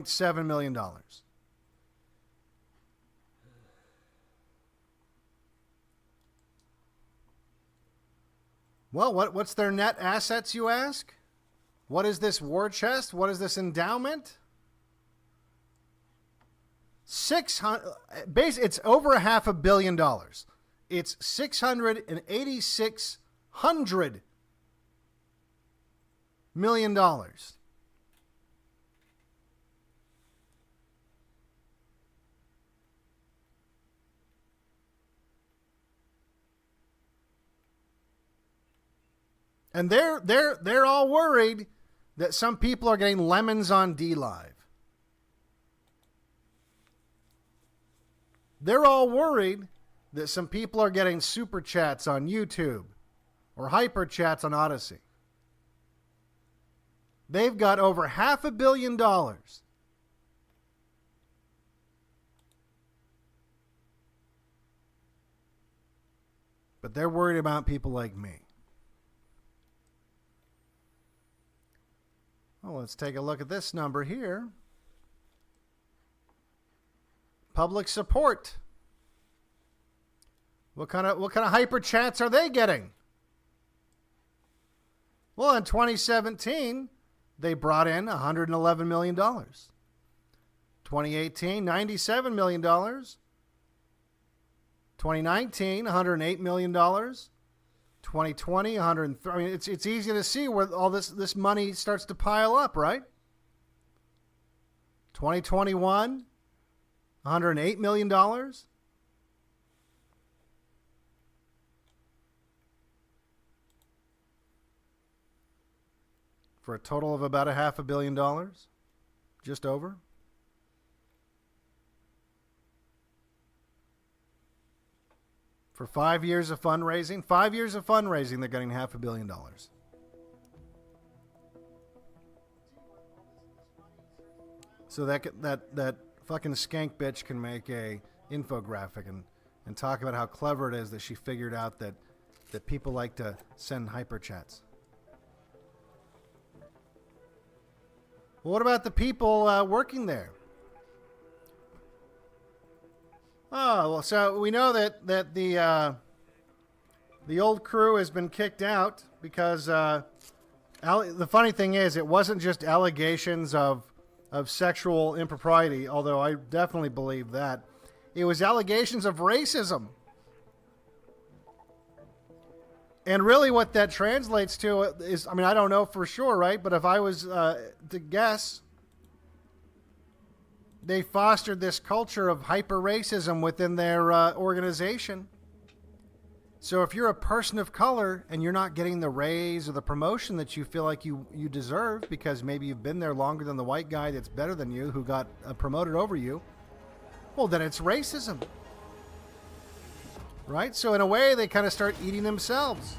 $7 million. Well, what's their net assets, you ask? What is this war chest? What is this endowment? It's over $500 million. It's $686 million. And they're all worried that some people are getting lemons on DLive. They're all worried that some people are getting super chats on YouTube or hyper chats on Odyssey. They've got over $500 million. But they're worried about people like me. Well, let's take a look at this number here. Public support. What kind of hyper chats are they getting? Well, in 2017, they brought in $111 million. 2018, $97 million. 2019, $108 million. 2020, 103. I mean, it's easy to see where all this money starts to pile up, right? 2021, $108 million. For a total of about $500 million, just over. For 5 years of fundraising, they're getting $500 million. So that fucking skank bitch can make a infographic and talk about how clever it is that she figured out that people like to send hyper chats. Well, what about the people working there? Oh, well, so we know that the old crew has been kicked out because the funny thing is it wasn't just allegations of sexual impropriety, although I definitely believe that. It was allegations of racism. And really what that translates to is, I mean, I don't know for sure, right? But if I was to guess, they fostered this culture of hyper-racism within their organization. So if you're a person of color and you're not getting the raise or the promotion that you feel like you deserve because maybe you've been there longer than the white guy that's better than you who got promoted over you, well, then it's racism. Right? So in a way, they kind of start eating themselves.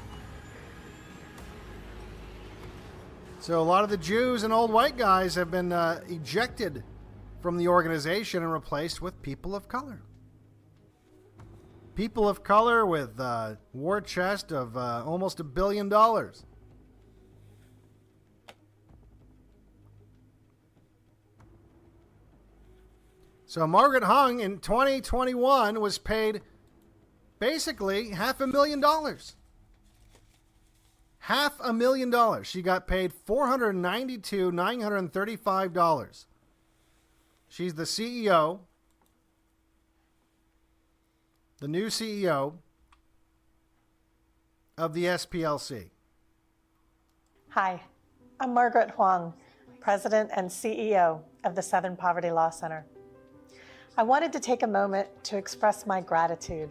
So a lot of the Jews and old white guys have been ejected from the organization and replaced with people of color. People of color with war chest of almost $1 billion. So Margaret Hung in 2021 was paid basically $500,000. $500,000. She got paid $492,935. She's the CEO, the new CEO of the SPLC. Hi, I'm Margaret Huang, President and CEO of the Southern Poverty Law Center. I wanted to take a moment to express my gratitude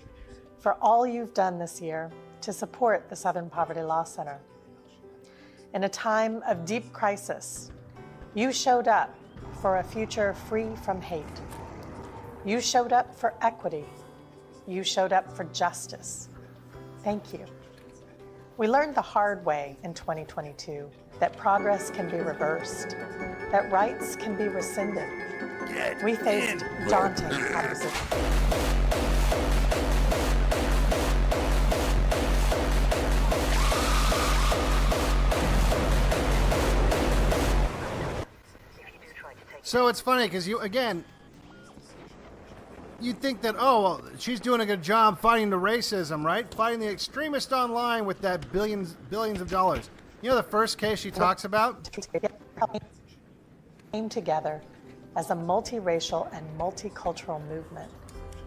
for all you've done this year to support the Southern Poverty Law Center. In a time of deep crisis, you showed up for a future free from hate. You showed up for equity. You showed up for justice. Thank you. We learned the hard way in 2022 that progress can be reversed, that rights can be rescinded. We faced daunting opposition. So it's funny because you'd think that, oh, well, she's doing a good job fighting the racism, right? Fighting the extremists online with that billions of dollars. You know the first case she talks about? Came together as a multiracial and multicultural movement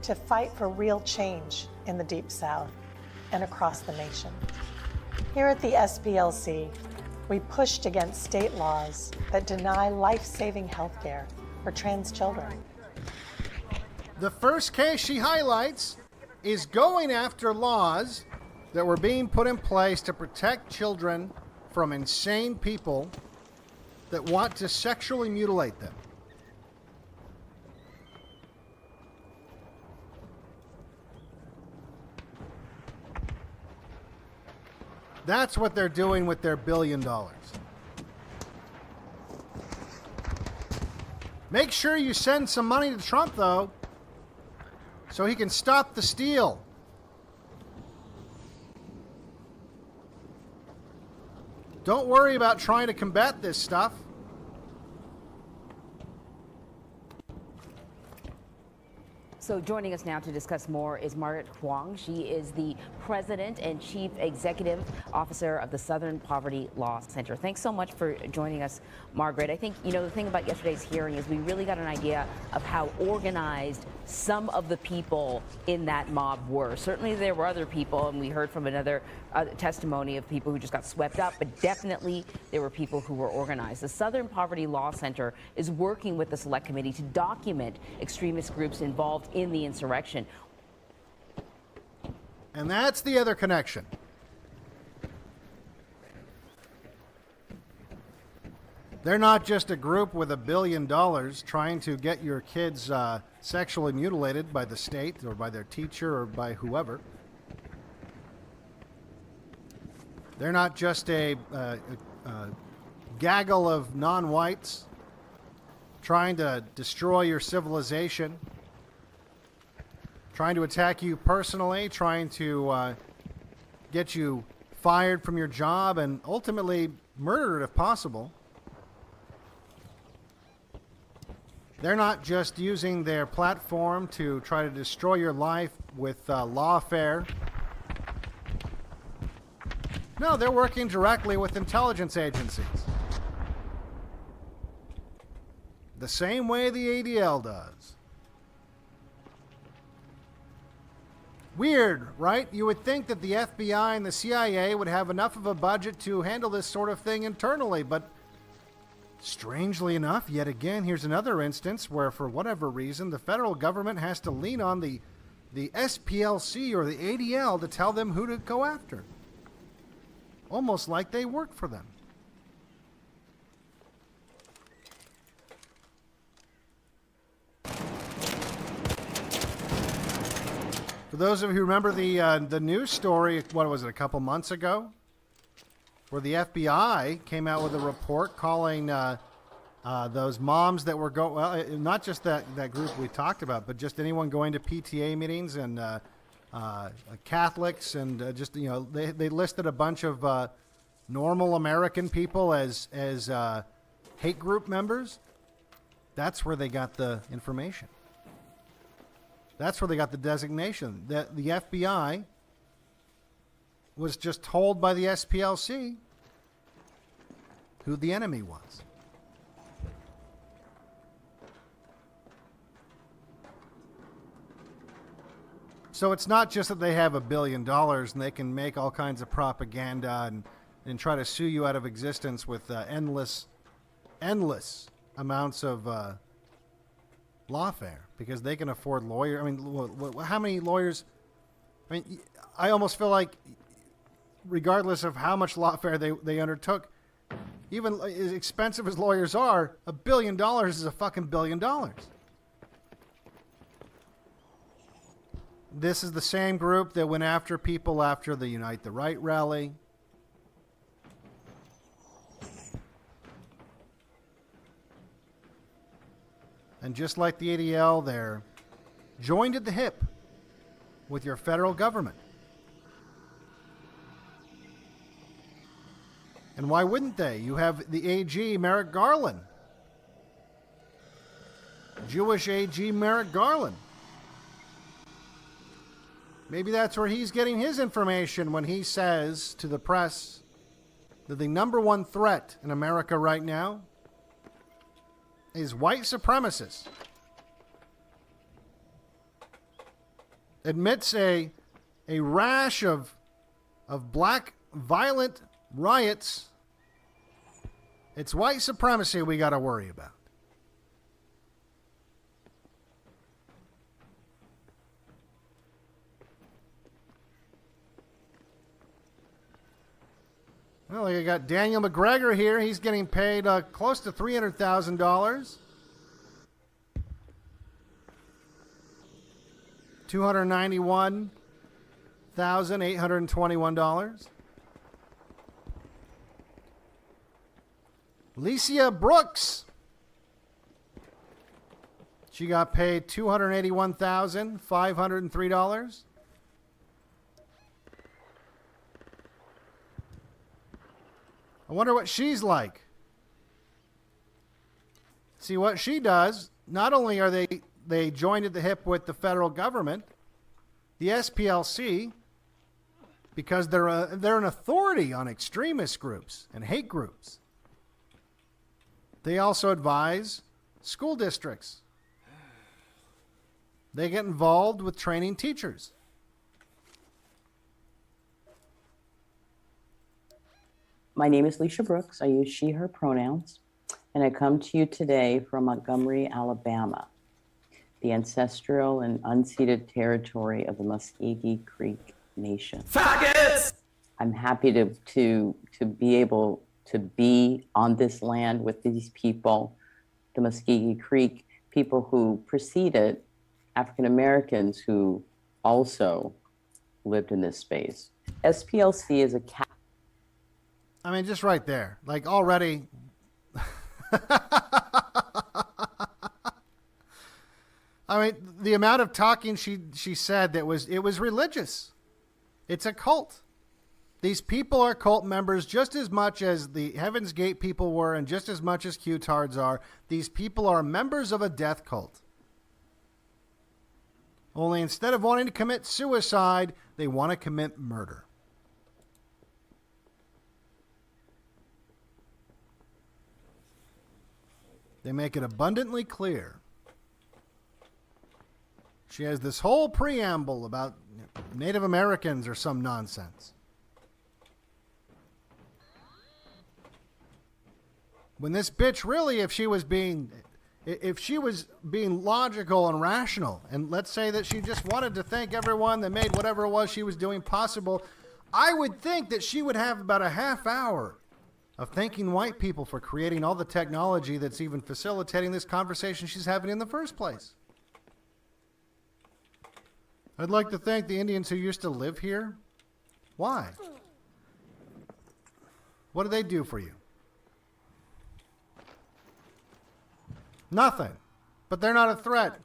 to fight for real change in the Deep South and across the nation. Here at the SPLC, we pushed against state laws that deny life-saving health care for trans children. The first case she highlights is going after laws that were being put in place to protect children from insane people that want to sexually mutilate them. That's what they're doing with their $1 billion. Make sure you send some money to Trump, though, so he can stop the steal. Don't worry about trying to combat this stuff. So joining us now to discuss more is Margaret Huang. She is the President and Chief Executive Officer of the Southern Poverty Law Center. Thanks so much for joining us, Margaret. I think, the thing about yesterday's hearing is we really got an idea of how organized some of the people in that mob were. Certainly there were other people, and we heard from another testimony of people who just got swept up, but definitely there were people who were organized. The Southern Poverty Law Center is working with the Select Committee to document extremist groups involved in the insurrection. And that's the other connection. They're not just a group with $1 billion trying to get your kids sexually mutilated by the state or by their teacher or by whoever. They're not just a gaggle of non-whites trying to destroy your civilization, trying to attack you personally, trying to get you fired from your job and ultimately murdered if possible. They're not just using their platform to try to destroy your life with lawfare. No, they're working directly with intelligence agencies. The same way the ADL does. Weird, right? You would think that the FBI and the CIA would have enough of a budget to handle this sort of thing internally, but strangely enough, yet again, here's another instance where, for whatever reason, the federal government has to lean on the SPLC or the ADL to tell them who to go after. Almost like they work for them. For those of you who remember the news story, what was it, a couple months ago? Where the FBI came out with a report calling those moms that were not just that group we talked about, but just anyone going to PTA meetings and Catholics and they listed a bunch of normal American people as hate group members. That's where they got the information. That's where they got the designation. That the FBI was just told by the SPLC who the enemy was. So it's not just that they have $1 billion and they can make all kinds of propaganda and try to sue you out of existence with endless amounts of lawfare because they can afford lawyers. I mean, how many lawyers? I mean, I almost feel like regardless of how much lawfare they undertook, even as expensive as lawyers are, $1 billion is a fucking $1 billion. This is the same group that went after people after the Unite the Right rally. And just like the ADL, they're joined at the hip with your federal government. And why wouldn't they? You have the AG, Merrick Garland, Jewish AG Merrick Garland. Maybe that's where he's getting his information when he says to the press that the number one threat in America right now is white supremacists. Admits a rash of black violent riots. It's white supremacy we got to worry about. Well, you got Daniel McGregor here. He's getting paid close to $300,000. $291,821. Alicia Brooks. She got paid $281,503. I wonder what she's like. See, what she does, not only are they joined at the hip with the federal government, the SPLC, because they're an authority on extremist groups and hate groups. They also advise school districts. They get involved with training teachers. My name is Alicia Brooks. I use she, her pronouns. And I come to you today from Montgomery, Alabama, the ancestral and unceded territory of the Muskogee Creek Nation. Faggots! I'm happy to be able to be on this land with these people, the Muskogee Creek, people who preceded African Americans who also lived in this space. SPLC is a I mean, just right there. Like already. I mean, the amount of talking she said it was religious. It's a cult. These people are cult members just as much as the Heaven's Gate people were and just as much as Q-tards are. These people are members of a death cult. Only instead of wanting to commit suicide, they want to commit murder. They make it abundantly clear. She has this whole preamble about Native Americans or some nonsense. When this bitch really, if she was being logical and rational, and let's say that she just wanted to thank everyone that made whatever it was she was doing possible, I would think that she would have about a half hour of thanking white people for creating all the technology that's even facilitating this conversation she's having in the first place. I'd like to thank the Indians who used to live here. Why? What do they do for you? Nothing. But they're not a threat.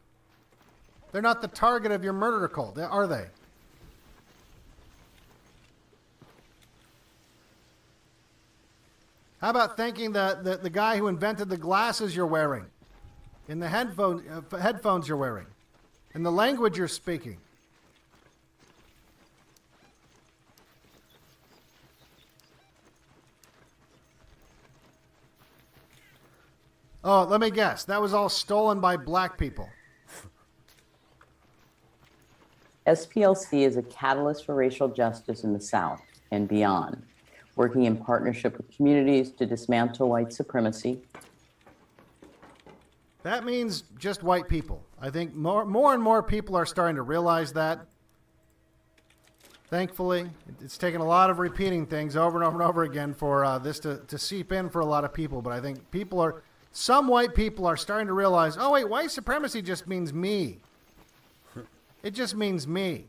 They're not the target of your murder cult, are they? How about thanking the guy who invented the glasses you're wearing, and the headphones you're wearing, and the language you're speaking? Oh, let me guess. That was all stolen by black people. SPLC is a catalyst for racial justice in the South and beyond, working in partnership with communities to dismantle white supremacy. That means just white people. I think more and more people are starting to realize that. Thankfully, it's taken a lot of repeating things over and over and over again for this to seep in for a lot of people. But I think some white people are starting to realize, oh wait, white supremacy just means me. It just means me.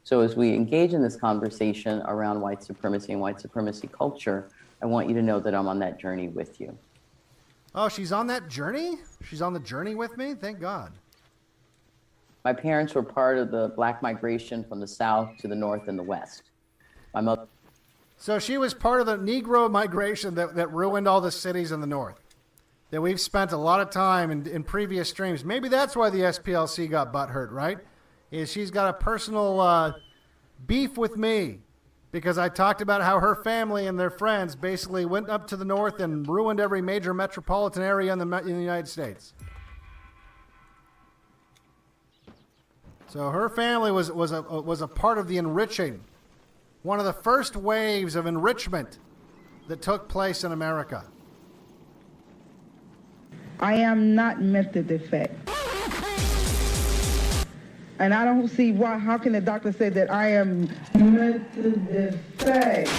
So as we engage in this conversation around white supremacy and white supremacy culture, I want you to know that I'm on that journey with you. Oh, she's on that journey? She's on the journey with me? Thank God. My parents were part of the Black migration from the South to the North and the West. My mother. So she was part of the Negro migration that ruined all the cities in the North. That we've spent a lot of time in previous streams. Maybe that's why the SPLC got butthurt, right? Is she's got a personal beef with me because I talked about how her family and their friends basically went up to the North and ruined every major metropolitan area in the United States. So her family was a part of the enriching, one of the first waves of enrichment that took place in America. I am not method defect. And I don't see why, how can the doctor say that I am method defect?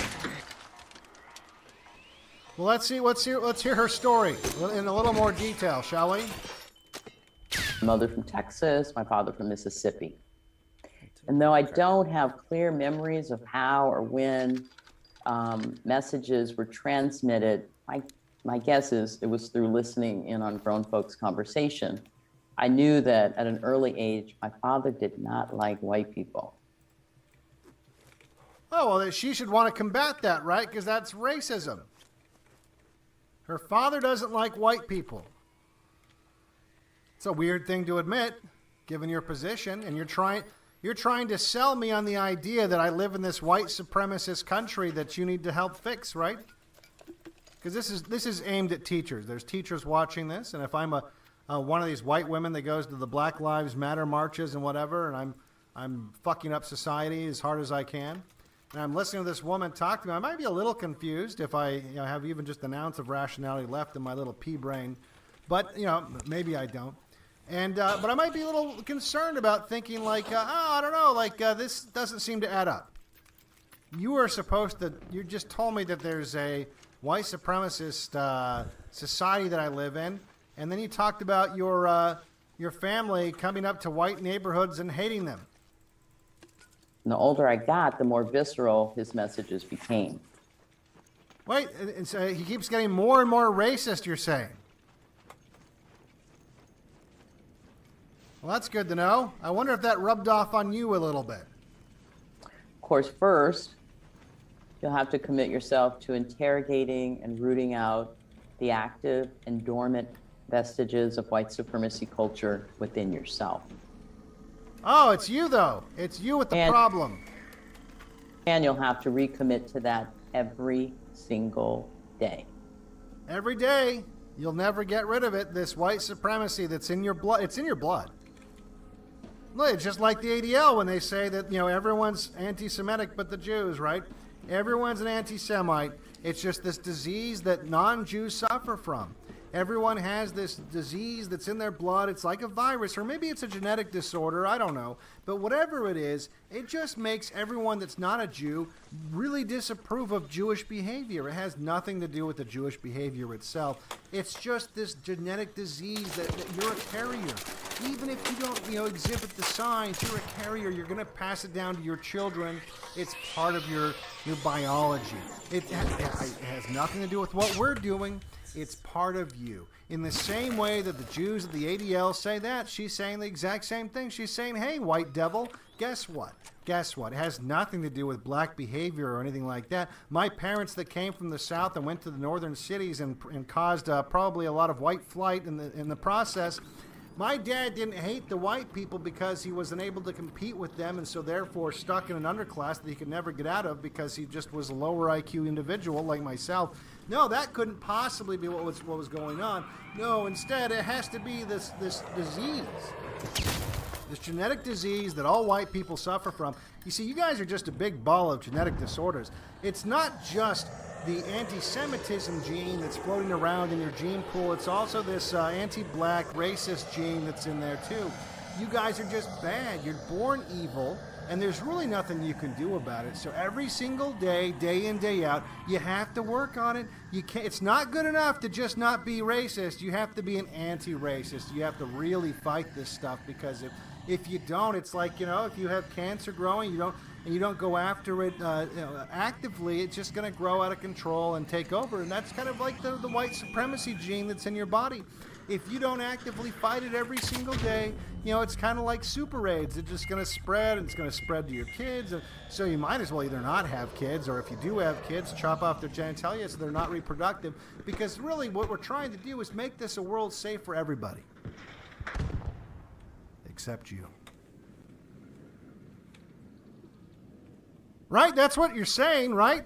Well, let's hear her story in a little more detail, shall we? Mother from Texas, my father from Mississippi. And though I don't have clear memories of how or when messages were transmitted, my guess is it was through listening in on grown folks' conversation. I knew that at an early age, my father did not like white people. Oh, well, she should want to combat that, right? Because that's racism. Her father doesn't like white people. It's a weird thing to admit, given your position, and you're trying to sell me on the idea that I live in this white supremacist country that you need to help fix, right? Because this is aimed at teachers. There's teachers watching this, and if I'm one of these white women that goes to the Black Lives Matter marches and whatever, and I'm fucking up society as hard as I can, and I'm listening to this woman talk to me, I might be a little confused if I have even just an ounce of rationality left in my little pea brain, but maybe I don't. And but I might be a little concerned about thinking like, I don't know, like this doesn't seem to add up. You just told me that there's a white supremacist society that I live in, and then you talked about your family coming up to white neighborhoods and hating them. And the older I got, the more visceral his messages became. Wait, and so he keeps getting more and more racist, you're saying? Well, that's good to know. I wonder if that rubbed off on you a little bit. Of course, first, you'll have to commit yourself to interrogating and rooting out the active and dormant vestiges of white supremacy culture within yourself. Oh, it's you, though. It's you with the problem. And you'll have to recommit to that every single day. Every day. You'll never get rid of it, this white supremacy that's in your blood. It's in your blood. Look, it's just like the ADL when they say that, everyone's anti-Semitic but the Jews, right? Everyone's an anti-Semite. It's just this disease that non-Jews suffer from. Everyone has this disease that's in their blood. It's like a virus, or maybe it's a genetic disorder. I don't know. But whatever it is, it just makes everyone that's not a Jew really disapprove of Jewish behavior. It has nothing to do with the Jewish behavior itself. It's just this genetic disease that you're a carrier. Even if you don't, exhibit the signs, you're a carrier. You're going to pass it down to your children. It's part of your biology. It has nothing to do with what we're doing. It's part of you. In the same way that the Jews of the ADL say that, she's saying the exact same thing. She's saying, hey, white devil, guess what? Guess what? It has nothing to do with black behavior or anything like that. My parents that came from the South and went to the northern cities and caused probably a lot of white flight in the process. My dad didn't hate the white people because he was unable to compete with them and so therefore stuck in an underclass that he could never get out of because he just was a lower IQ individual like myself. No, that couldn't possibly be what was going on. No, instead it has to be this disease. This genetic disease that all white people suffer from. You see, you guys are just a big ball of genetic disorders. It's not just the anti-Semitism gene that's floating around in your gene pool. It's also this anti-black racist gene that's in there too. You guys are just bad. You're born evil, and there's really nothing you can do about it. So every single day, day in, day out, you have to work on it. You can't. It's not good enough to just not be racist. You have to be an anti-racist. You have to really fight this stuff because if you don't, it's like, if you have cancer growing, you don't go after it actively, it's just going to grow out of control and take over. And that's kind of like the white supremacy gene that's in your body. if you don't actively fight it every single day, it's kind of like super AIDS. It's just going to spread, and it's going to spread to your kids. And so you might as well either not have kids, or if you do have kids, chop off their genitalia so they're not reproductive. Because really what we're trying to do is make this a world safe for everybody. Except you. Right? That's what you're saying, right?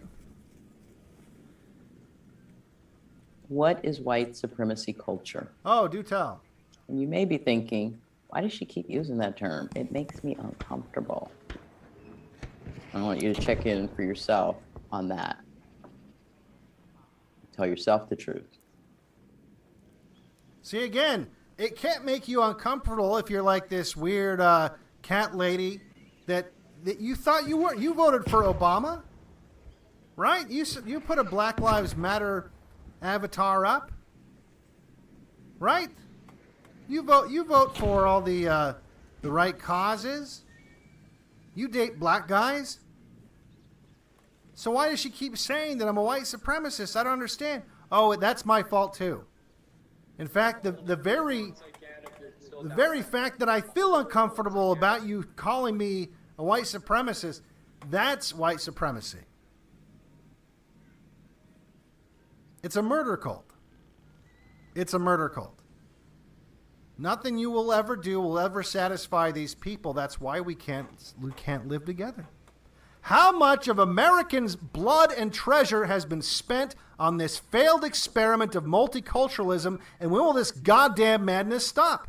What is white supremacy culture? Oh, do tell. And you may be thinking, why does she keep using that term? It makes me uncomfortable. I want you to check in for yourself on that. Tell yourself the truth. See, again, it can't make you uncomfortable if you're like this weird cat lady that you thought you were. You voted for Obama, right? You put a Black Lives Matter avatar up, right? You vote for all the right causes. You date black guys. So why does she keep saying that I'm a white supremacist? I don't understand. Oh, that's my fault too. In fact, the very fact that I feel uncomfortable about you calling me a white supremacist, that's white supremacy. It's a murder cult. It's a murder cult. Nothing you will ever do will ever satisfy these people. That's why we can't live together. How much of Americans' blood and treasure has been spent on this failed experiment of multiculturalism, and when will this goddamn madness stop?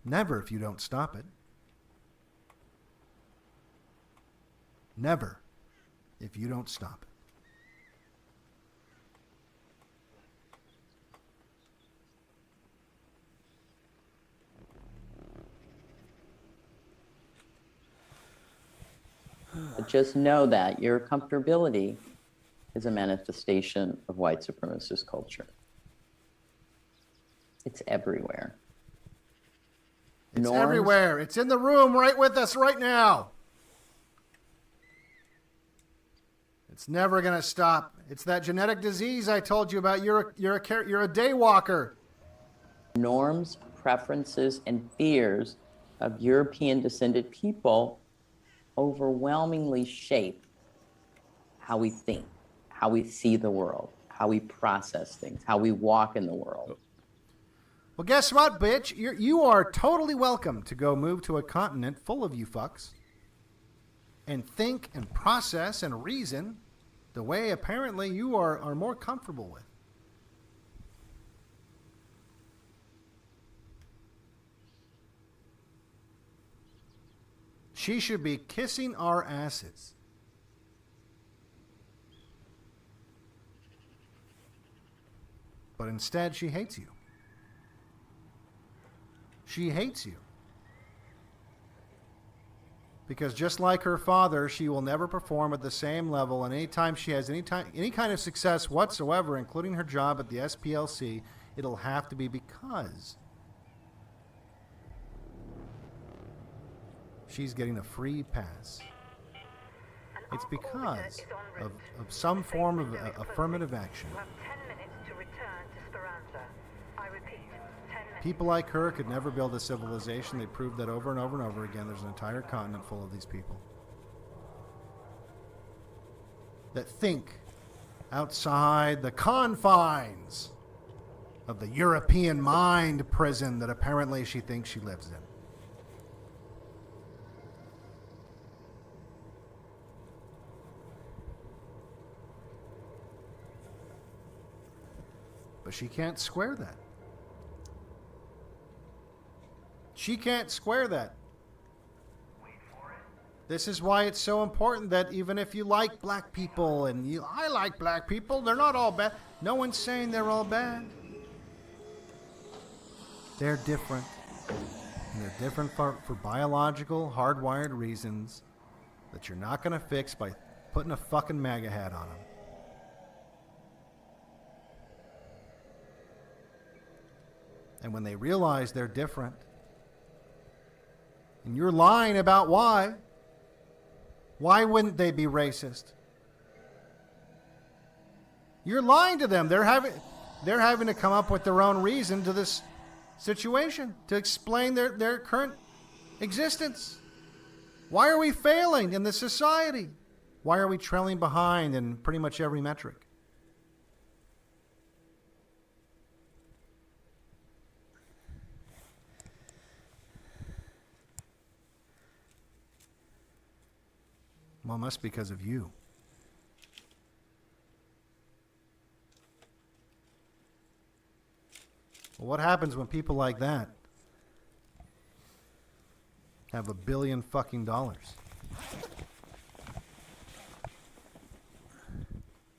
Never if you don't stop it. Never if you don't stop it. But just know that your comfortability is a manifestation of white supremacist culture. It's everywhere. It's everywhere. It's in the room right with us right now. It's never going to stop. It's that genetic disease I told you about. You're a day walker. Norms, preferences, and fears of European descended people overwhelmingly shape how we think, how we see the world, how we process things, how we walk in the world. Well, guess what, bitch? You are totally welcome to go move to a continent full of you fucks and think and process and reason the way apparently you are more comfortable with. She should be kissing our asses. But instead, she hates you. She hates you. Because just like her father, she will never perform at the same level, and anytime she has any kind of success whatsoever, including her job at the SPLC, it'll have to be because she's getting a free pass. It's because of some form of affirmative action. People like her could never build a civilization. They proved that over and over and over again. There's an entire continent full of these people that think outside the confines of the European mind prison that apparently she thinks she lives in. But she can't square that. She can't square that. This is why it's so important that even if you like black people, and I like black people, they're not all bad. No one's saying they're all bad. They're different. And they're different for biological, hardwired reasons that you're not going to fix by putting a fucking MAGA hat on them. And when they realize they're different, and you're lying about why wouldn't they be racist? You're lying to them. They're having to come up with their own reason to this situation to explain their current existence. Why are we failing in this society? Why are we trailing behind in pretty much every metric? Well, it must be because of you. Well, what happens when people like that have $1 billion fucking dollars?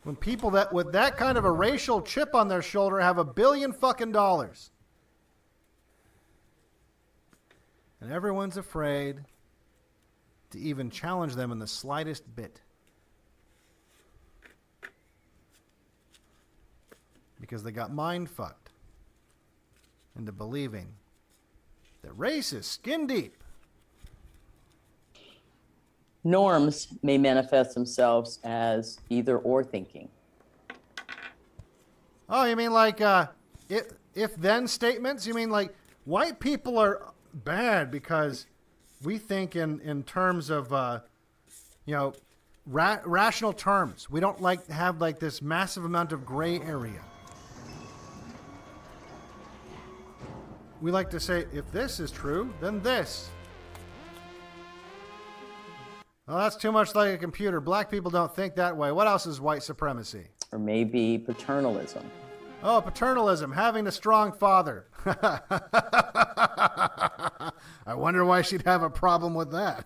When people that with that kind of a racial chip on their shoulder have $1 billion fucking dollars, and everyone's afraid to even challenge them in the slightest bit, because they got mind fucked into believing that race is skin deep. Norms may manifest themselves as either or thinking. Oh, you mean like if then statements? You mean like white people are bad because we think in terms of rational terms. We don't like to have like this massive amount of gray area. We like to say, if this is true, then this. Well, that's too much like a computer. Black people don't think that way. What else is white supremacy? Or maybe paternalism. Oh, paternalism, having a strong father. I wonder why she'd have a problem with that.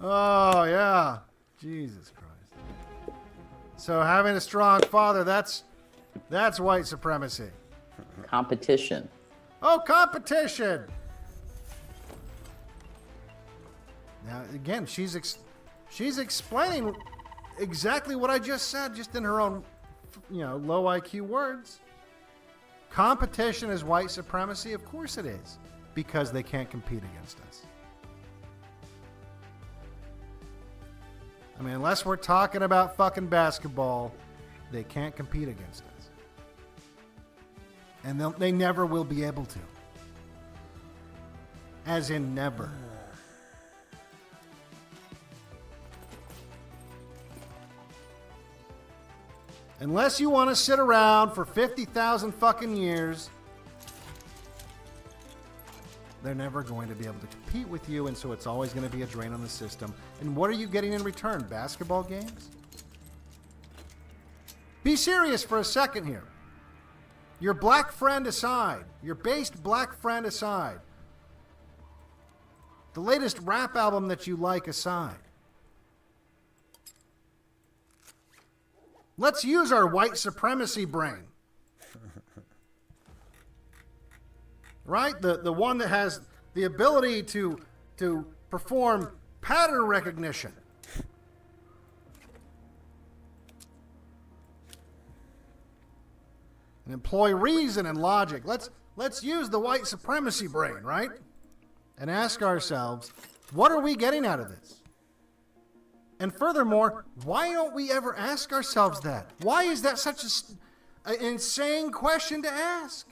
Oh, yeah. Jesus Christ. So having a strong father, that's white supremacy. Competition. Oh, competition. Now, again, she's explaining exactly what I just said, just in her own, low IQ words. Competition is white supremacy? Of course it is. Because they can't compete against us. I mean, unless we're talking about fucking basketball, they can't compete against us. And they never will be able to. As in never. Unless you want to sit around for 50,000 fucking years, they're never going to be able to compete with you, and so it's always going to be a drain on the system. And what are you getting in return? Basketball games? Be serious for a second here. Your black friend aside, your based black friend aside, the latest rap album that you like aside, let's use our white supremacy brain. Right? The one that has the ability to perform pattern recognition. And employ reason and logic. Let's use the white supremacy brain, right? And ask ourselves, what are we getting out of this? And furthermore, why don't we ever ask ourselves that? Why is that such an insane question to ask?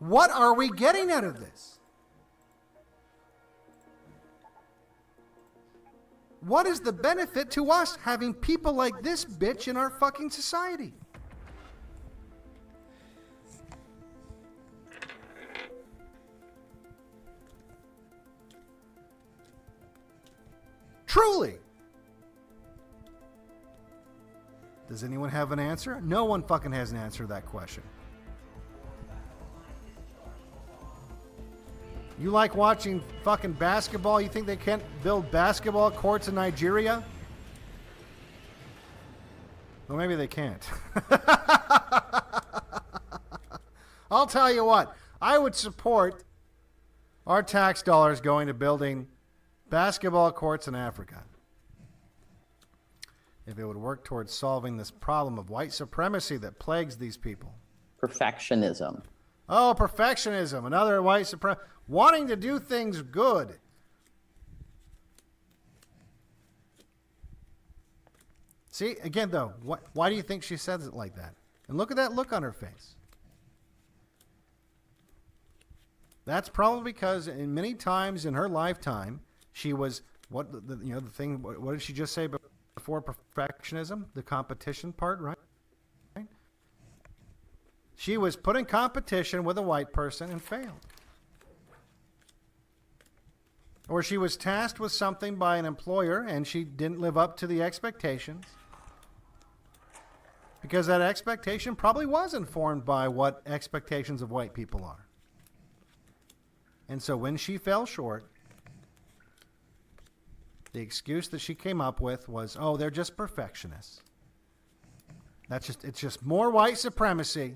What are we getting out of this? What is the benefit to us having people like this bitch in our fucking society? Truly. Does anyone have an answer? No one fucking has an answer to that question. You like watching fucking basketball? You think they can't build basketball courts in Nigeria? Well, maybe they can't. I'll tell you what. I would support our tax dollars going to building basketball courts in Africa if it would work towards solving this problem of white supremacy that plagues these people. Perfectionism. Oh, perfectionism. Another white supremacy. Wanting to do things good. See, again, though, why do you think she says it like that? And look at that look on her face. That's probably because in many times in her lifetime, she was, what did she just say before perfectionism? The competition part, right? She was put in competition with a white person and failed. Or she was tasked with something by an employer and she didn't live up to the expectations. Because that expectation probably was informed by what expectations of white people are. And so when she fell short, the excuse that she came up with was, oh, they're just perfectionists. It's just more white supremacy.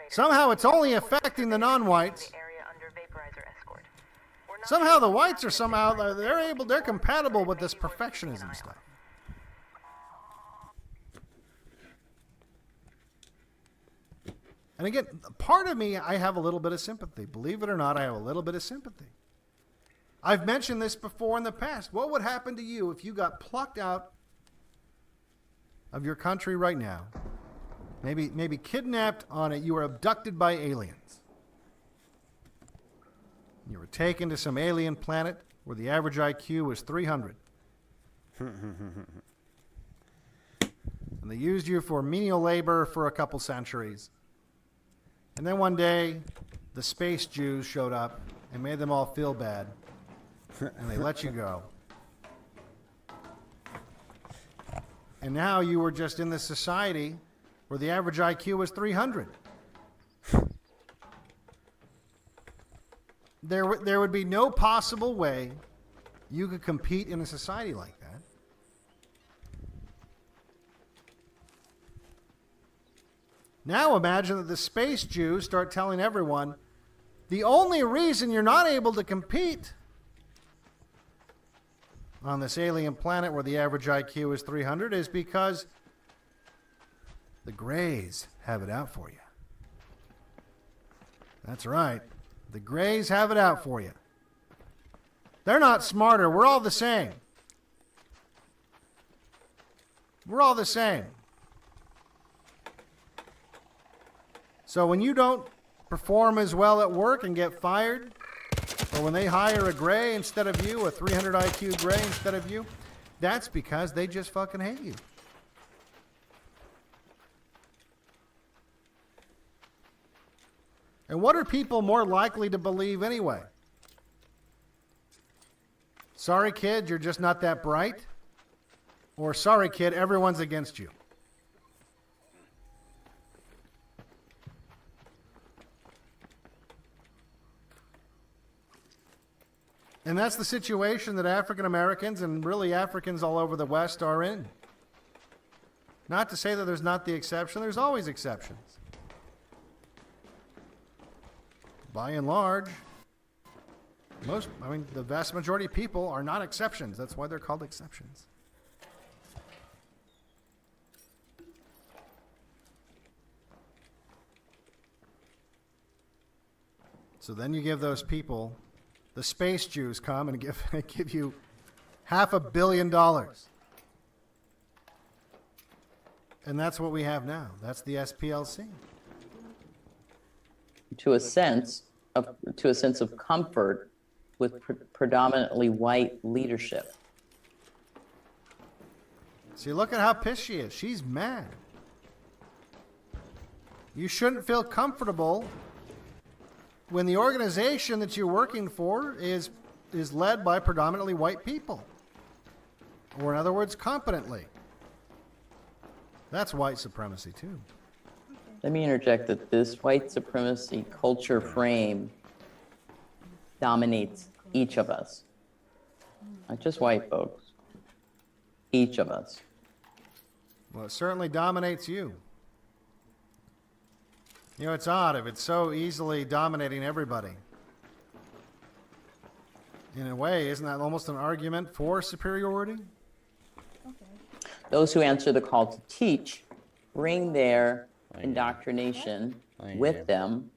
Somehow it's only affecting the non-whites. Somehow the whites are they're compatible with this perfectionism stuff. And again, part of me, I have a little bit of sympathy. Believe it or not, I have a little bit of sympathy. I've mentioned this before in the past. What would happen to you if you got plucked out of your country right now? Maybe kidnapped on it. You were abducted by aliens. You were taken to some alien planet where the average IQ was 300. And they used you for menial labor for a couple centuries. And then one day, the space Jews showed up and made them all feel bad. And they let you go. And now you were just in this society where the average IQ was 300. There would be no possible way you could compete in a society like that. Now imagine that the space Jews start telling everyone, the only reason you're not able to compete on this alien planet where the average IQ is 300 is because the Greys have it out for you. That's right. The Greys have it out for you. They're not smarter. We're all the same. We're all the same. So when you don't perform as well at work and get fired, or when they hire a Gray instead of you, a 300 IQ Gray instead of you, that's because they just fucking hate you. And what are people more likely to believe anyway? Sorry, kid, you're just not that bright? Or sorry, kid, everyone's against you? And that's the situation that African Americans and really Africans all over the West are in. Not to say that there's not the exception, there's always exceptions. By and large, the vast majority of people are not exceptions. That's why they're called exceptions. So then you give those people, the space Jews come and give you $500 million. And that's what we have now. That's the SPLC. To a sense of comfort with predominantly white leadership. See, look at how pissed she is. She's mad. You shouldn't feel comfortable when the organization that you're working for is led by predominantly white people. Or in other words, competently. That's white supremacy too. Let me interject that this white supremacy culture frame dominates each of us. Not just white folks. Each of us. Well, it certainly dominates you. You know, it's odd if it's so easily dominating everybody. In a way, isn't that almost an argument for superiority? Those who answer the call to teach bring their indoctrination with them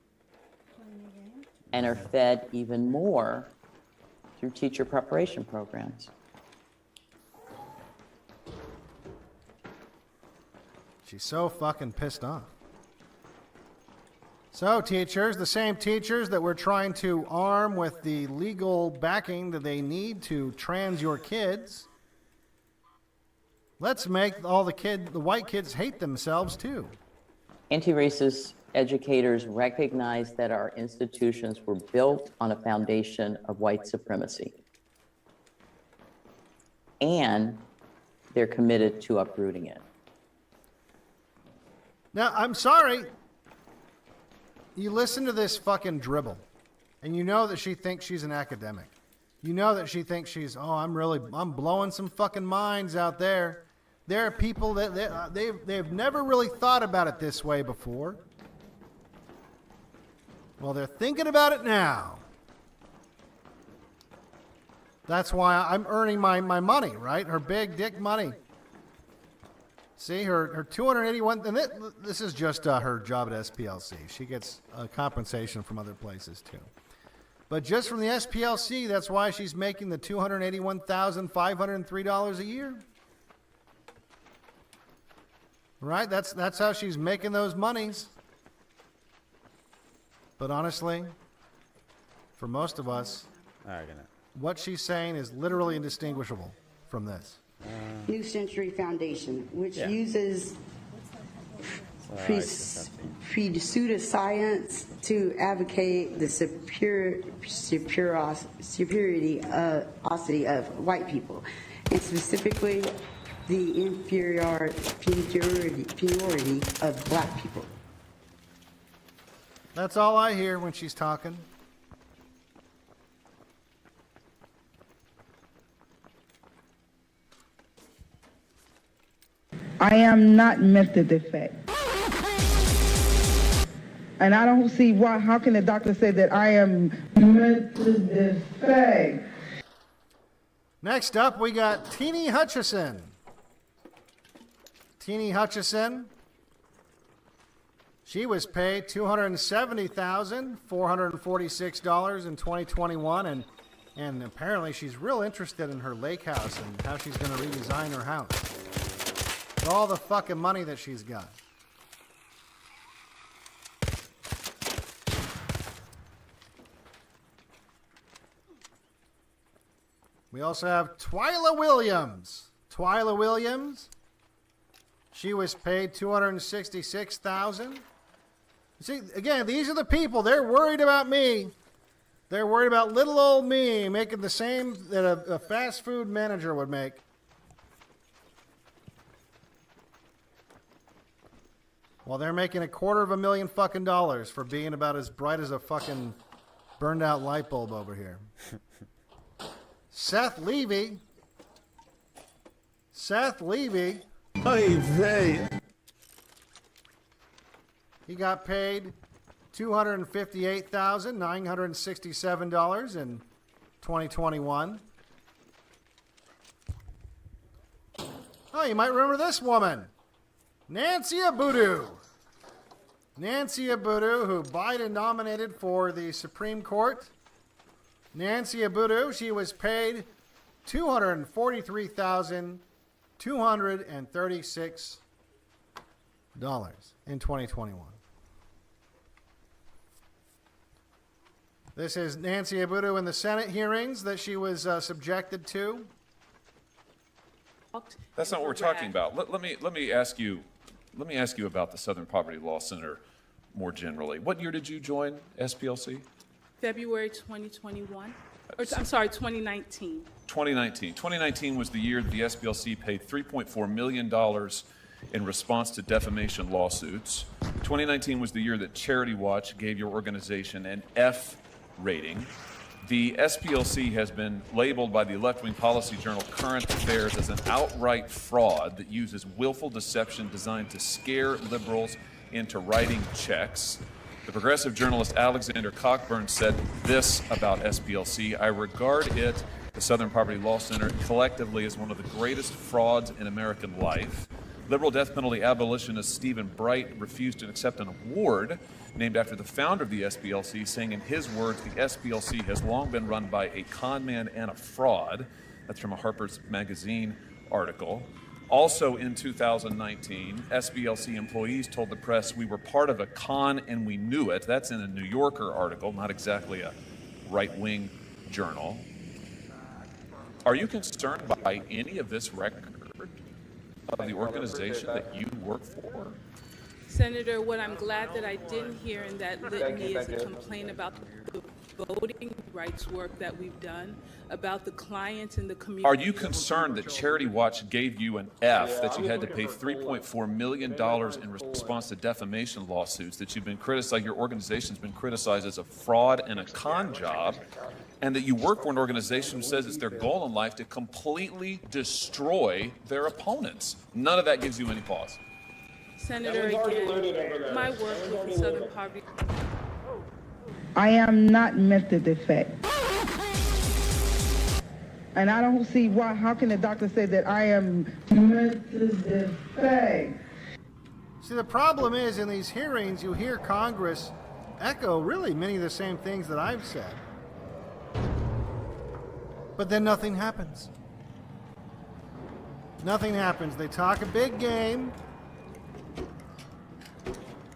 and are fed even more through teacher preparation programs. She's so fucking pissed off. So, teachers, the same teachers that we're trying to arm with the legal backing that they need to trans your kids, let's make all the white kids hate themselves too. Anti-racist educators recognize that our institutions were built on a foundation of white supremacy. And they're committed to uprooting it. Now, I'm sorry. You listen to this fucking dribble, and you know that she thinks she's an academic. You know that she thinks she's, I'm blowing some fucking minds out there. There are people that they've never really thought about it this way before. Well, they're thinking about it now. That's why I'm earning my money, right? Her big dick money. See, her 281, and this is just her job at SPLC. She gets compensation from other places too. But just from the SPLC, that's why she's making the $281,503 a year. Right? That's how she's making those monies. But honestly, for most of us, what she's saying is literally indistinguishable from this. New Century Foundation, which uses pseudoscience to advocate the superiority of white people, and specifically the inferiority of black people. That's all I hear when she's talking. I am not mental defect. And I don't see why, how can the doctor say that I am mental defect? Next up, we got Teenie Hutchison. Teenie Hutchison. She was paid $270,446 in 2021, and apparently she's real interested in her lake house and how she's going to redesign her house. With all the fucking money that she's got. We also have Twyla Williams. Twyla Williams. She was paid $266,000. See, again, these are the people. They're worried about me. They're worried about little old me making the same that a fast food manager would make. Well, they're making $250,000 fucking dollars for being about as bright as a fucking burned out light bulb over here. Seth Levy. Oy vey. He got paid $258,967 in 2021. Oh, you might remember this woman. Nancy Abudu. Nancy Abudu, who Biden nominated for the Supreme Court. Nancy Abudu, she was paid $243,236 in 2021. This is Nancy Abudu in the Senate hearings that she was subjected to. That's not what we're talking about. Let me ask you about the Southern Poverty Law Center more generally. What year did you join SPLC? February 2021. Or, I'm sorry, 2019. 2019. 2019 was the year that the SPLC paid $3.4 million in response to defamation lawsuits. 2019 was the year that Charity Watch gave your organization an F rating. The SPLC has been labeled by the left-wing policy journal Current Affairs as an outright fraud that uses willful deception designed to scare liberals into writing checks. The progressive journalist Alexander Cockburn said this about SPLC: I regard it, the Southern Poverty Law Center, collectively as one of the greatest frauds in American life. Liberal death penalty abolitionist Stephen Bright refused to accept an award named after the founder of the SPLC, saying in his words, the SPLC has long been run by a con man and a fraud. That's from a Harper's Magazine article. Also in 2019, SBLC employees told the press we were part of a con and we knew it. That's in a New Yorker article, not exactly a right-wing journal. Are you concerned by any of this record of the organization that you work for? Senator, what I'm glad that I didn't hear in that litany is a complaint about the voting rights work that we've done, about the clients in the community. Are you concerned that Charity Watch gave you an F, that you had to pay $3.4 million in response to defamation lawsuits, that you've been criticized, your organization's been criticized as a fraud and a con job, and that you work for an organization who says it's their goal in life to completely destroy their opponents? None of that gives you any pause. Senator, again, my work with the Southern Poverty. I am not method defect. And I don't see why, how can the doctor say that I am method defect? See, the problem is in these hearings, you hear Congress echo really many of the same things that I've said. But then nothing happens. Nothing happens. They talk a big game.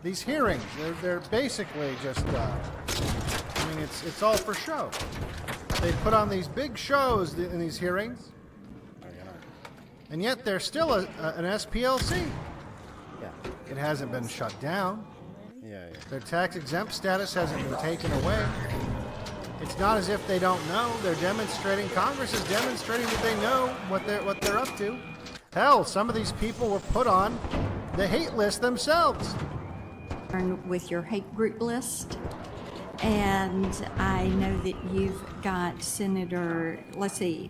These hearings, they're basically just, I mean, it's all for show. They put on these big shows in these hearings, and yet there's still an SPLC. Yeah. It hasn't been shut down. Yeah. Their tax-exempt status hasn't been taken away. It's not as if they don't know. They're demonstrating, Congress is demonstrating that they know what they're up to. Hell, some of these people were put on the hate list themselves. With your hate group list, and I know that you've got Senator, let's see,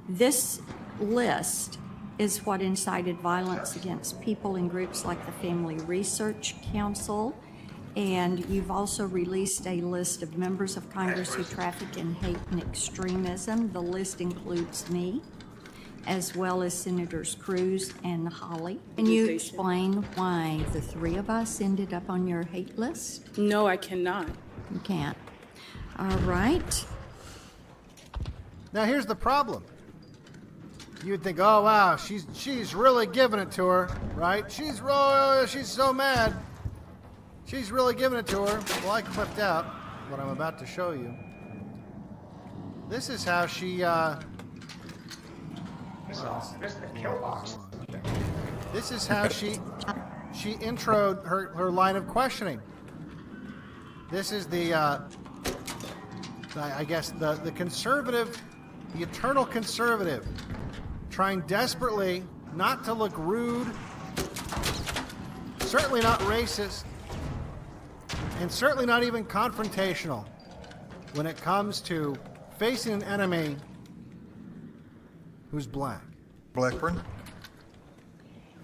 this list is what incited violence against people in groups like the Family Research Council, and you've also released a list of members of Congress who traffic in hate and extremism. The list includes me, as well as Senators Cruz and Hawley. Can you explain why the three of us ended up on your hate list? No, I cannot. You can't. All right. Now here's the problem. You'd think, oh wow, she's really giving it to her, right? She's so mad. She's really giving it to her. Well, I clipped out what I'm about to show you. This is how she this is how she introed her line of questioning. This is the I guess the conservative, the eternal conservative, trying desperately not to look rude, certainly not racist, and certainly not even confrontational when it comes to facing an enemy who's black. Blackburn?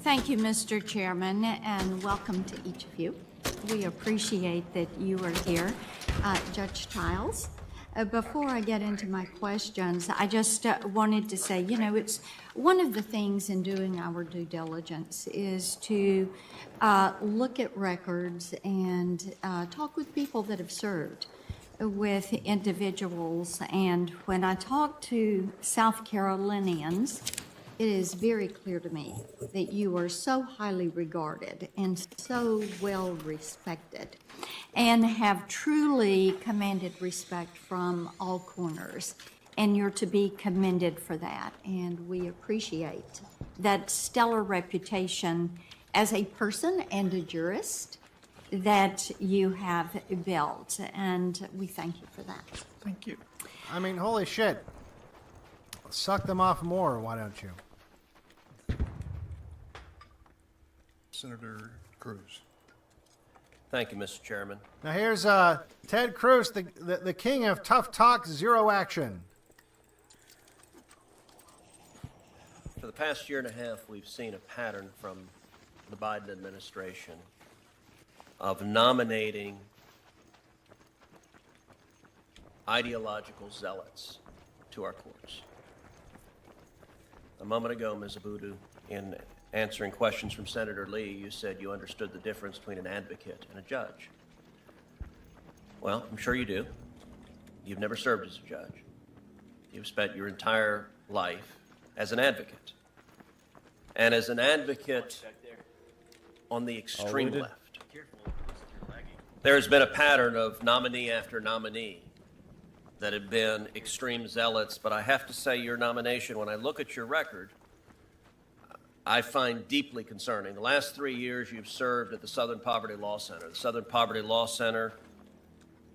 Thank you, Mr. Chairman, and welcome to each of you. We appreciate that you are here. Judge Childs, before I get into my questions, I just wanted to say, you know, it's one of the things in doing our due diligence is to look at records and talk with people that have served with individuals. And when I talk to South Carolinians, it is very clear to me that you are so highly regarded and so well respected and have truly commanded respect from all corners. And you're to be commended for that. And we appreciate that stellar reputation as a person and a jurist that you have built. And we thank you for that. Thank you. I mean, holy shit. Suck them off more, why don't you? Senator Cruz. Thank you, Mr. Chairman. Now here's Ted Cruz, the king of tough talk, zero action. For the past year and a half, we've seen a pattern from the Biden administration of nominating ideological zealots to our courts. A moment ago, Ms. Abudu, in answering questions from Senator Lee, you said you understood the difference between an advocate and a judge. Well, I'm sure you do. You've never served as a judge. You've spent your entire life as an advocate. and as an advocate on the extreme left. There has been a pattern of nominee after nominee that have been extreme zealots, but I have to say your nomination, when I look at your record, I find deeply concerning. The last 3 years you've served at the Southern Poverty Law Center. The Southern Poverty Law Center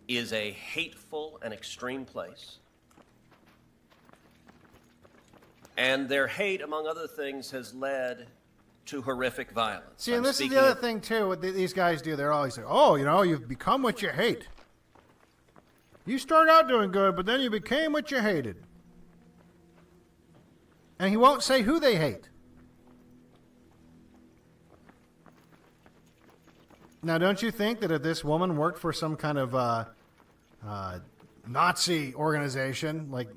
is a hateful and extreme place. And their hate, among other things, has led to horrific violence. See, and this is the other thing, too, what these guys do. They're always like, oh, you know, you've become what you hate. You started out doing good, but then you became what you hated. And he won't say who they hate. Now, don't you think that if this woman worked for some kind of Nazi organization, like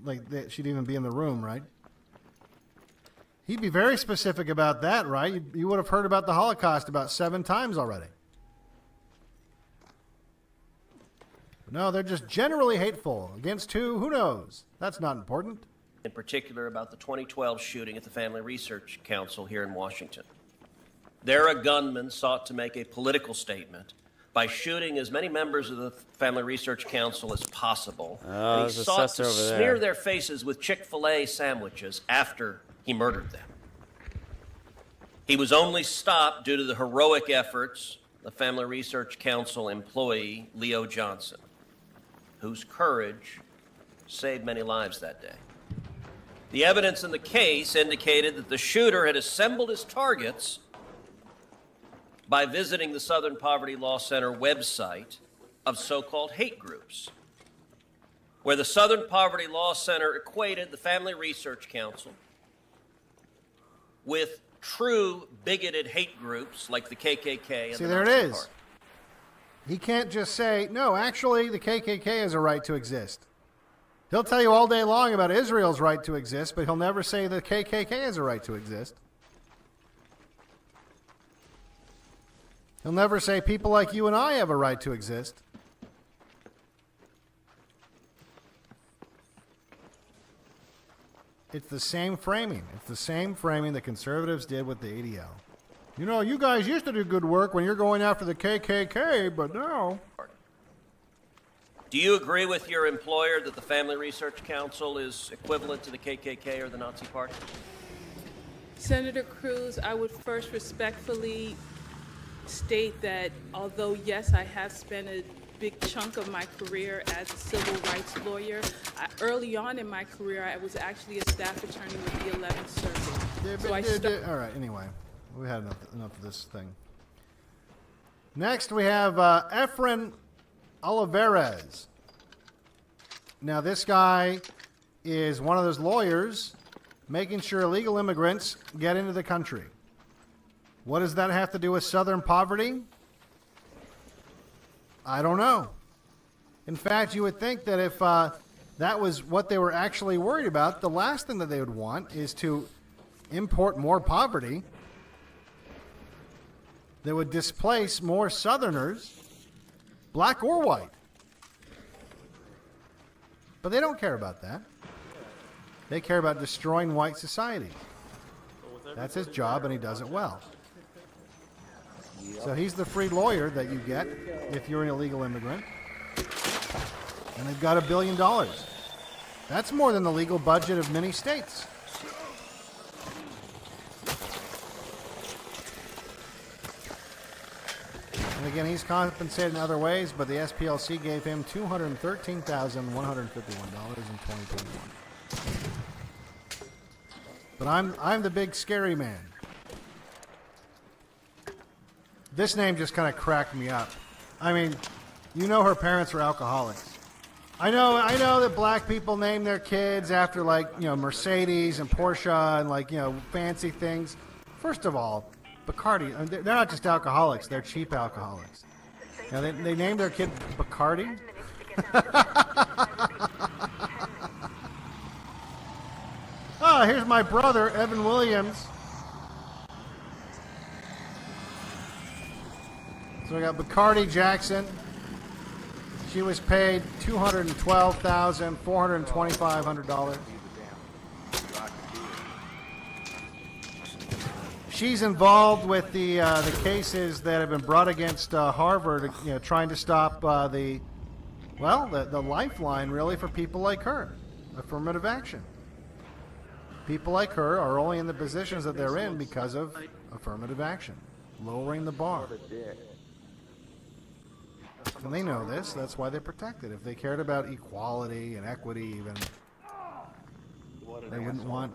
she'd even be in the room, right? He'd be very specific about that, right? You would have heard about the Holocaust about 7 times already. No, they're just generally hateful. Against who? Who knows? That's not important. In particular about the 2012 shooting at the Family Research Council here in Washington. There, a gunman sought to make a political statement by shooting as many members of the Family Research Council as possible. And he sought to smear their faces with Chick-fil-A sandwiches after he murdered them. He was only stopped due to the heroic efforts of the Family Research Council employee, Leo Johnson, whose courage saved many lives that day. The evidence in the case indicated that the shooter had assembled his targets by visiting the Southern Poverty Law Center website of so-called hate groups, where the Southern Poverty Law Center equated the Family Research Council with true bigoted hate groups like the KKK and See, the there Nazi it is. Party. He can't just say, no, actually, the KKK has a right to exist. He'll tell you all day long about Israel's right to exist, but he'll never say the KKK has a right to exist. He'll never say people like you and I have a right to exist. It's the same framing. It's the same framing the conservatives did with the ADL. You know, you guys used to do good work when you're going after the KKK, but now... Do you agree with your employer that the Family Research Council is equivalent to the KKK or the Nazi Party? Senator Cruz, I would first respectfully state that although, yes, I have spent a big chunk of my career as a civil rights lawyer, early on in my career, I was actually a staff attorney with the 11th Circuit. All right, anyway, we had enough of this thing. Next, we have Efren Olivares. Now, this guy is one of those lawyers making sure illegal immigrants get into the country. What does that have to do with Southern poverty? I don't know. In fact, you would think that if that was what they were actually worried about, the last thing that they would want is to import more poverty that would displace more Southerners, black or white. But they don't care about that. They care about destroying white society. That's his job, and he does it well. So he's the free lawyer that you get if you're an illegal immigrant. And they've got $1 billion. That's more than the legal budget of many states. And again, he's compensated in other ways, but the SPLC gave him $213,151 in 2021. But I'm the big scary man. This name just kind of cracked me up. I mean, you know her parents were alcoholics. I know that black people name their kids after, like, you know, Mercedes and Porsche and, like, you know, fancy things. First of all, Bacardi, they're not just alcoholics, they're cheap alcoholics. You know, they named their kid Bacardi. Oh, here's my brother, Evan Williams. So we got Bacardi Jackson. She was paid $212,425. She's involved with the cases that have been brought against Harvard, trying to stop the lifeline really for people like her, affirmative action. People like her are only in the positions that they're in because of affirmative action, lowering the bar. And they know this. That's why they're protected. If they cared about equality and equity even, they wouldn't want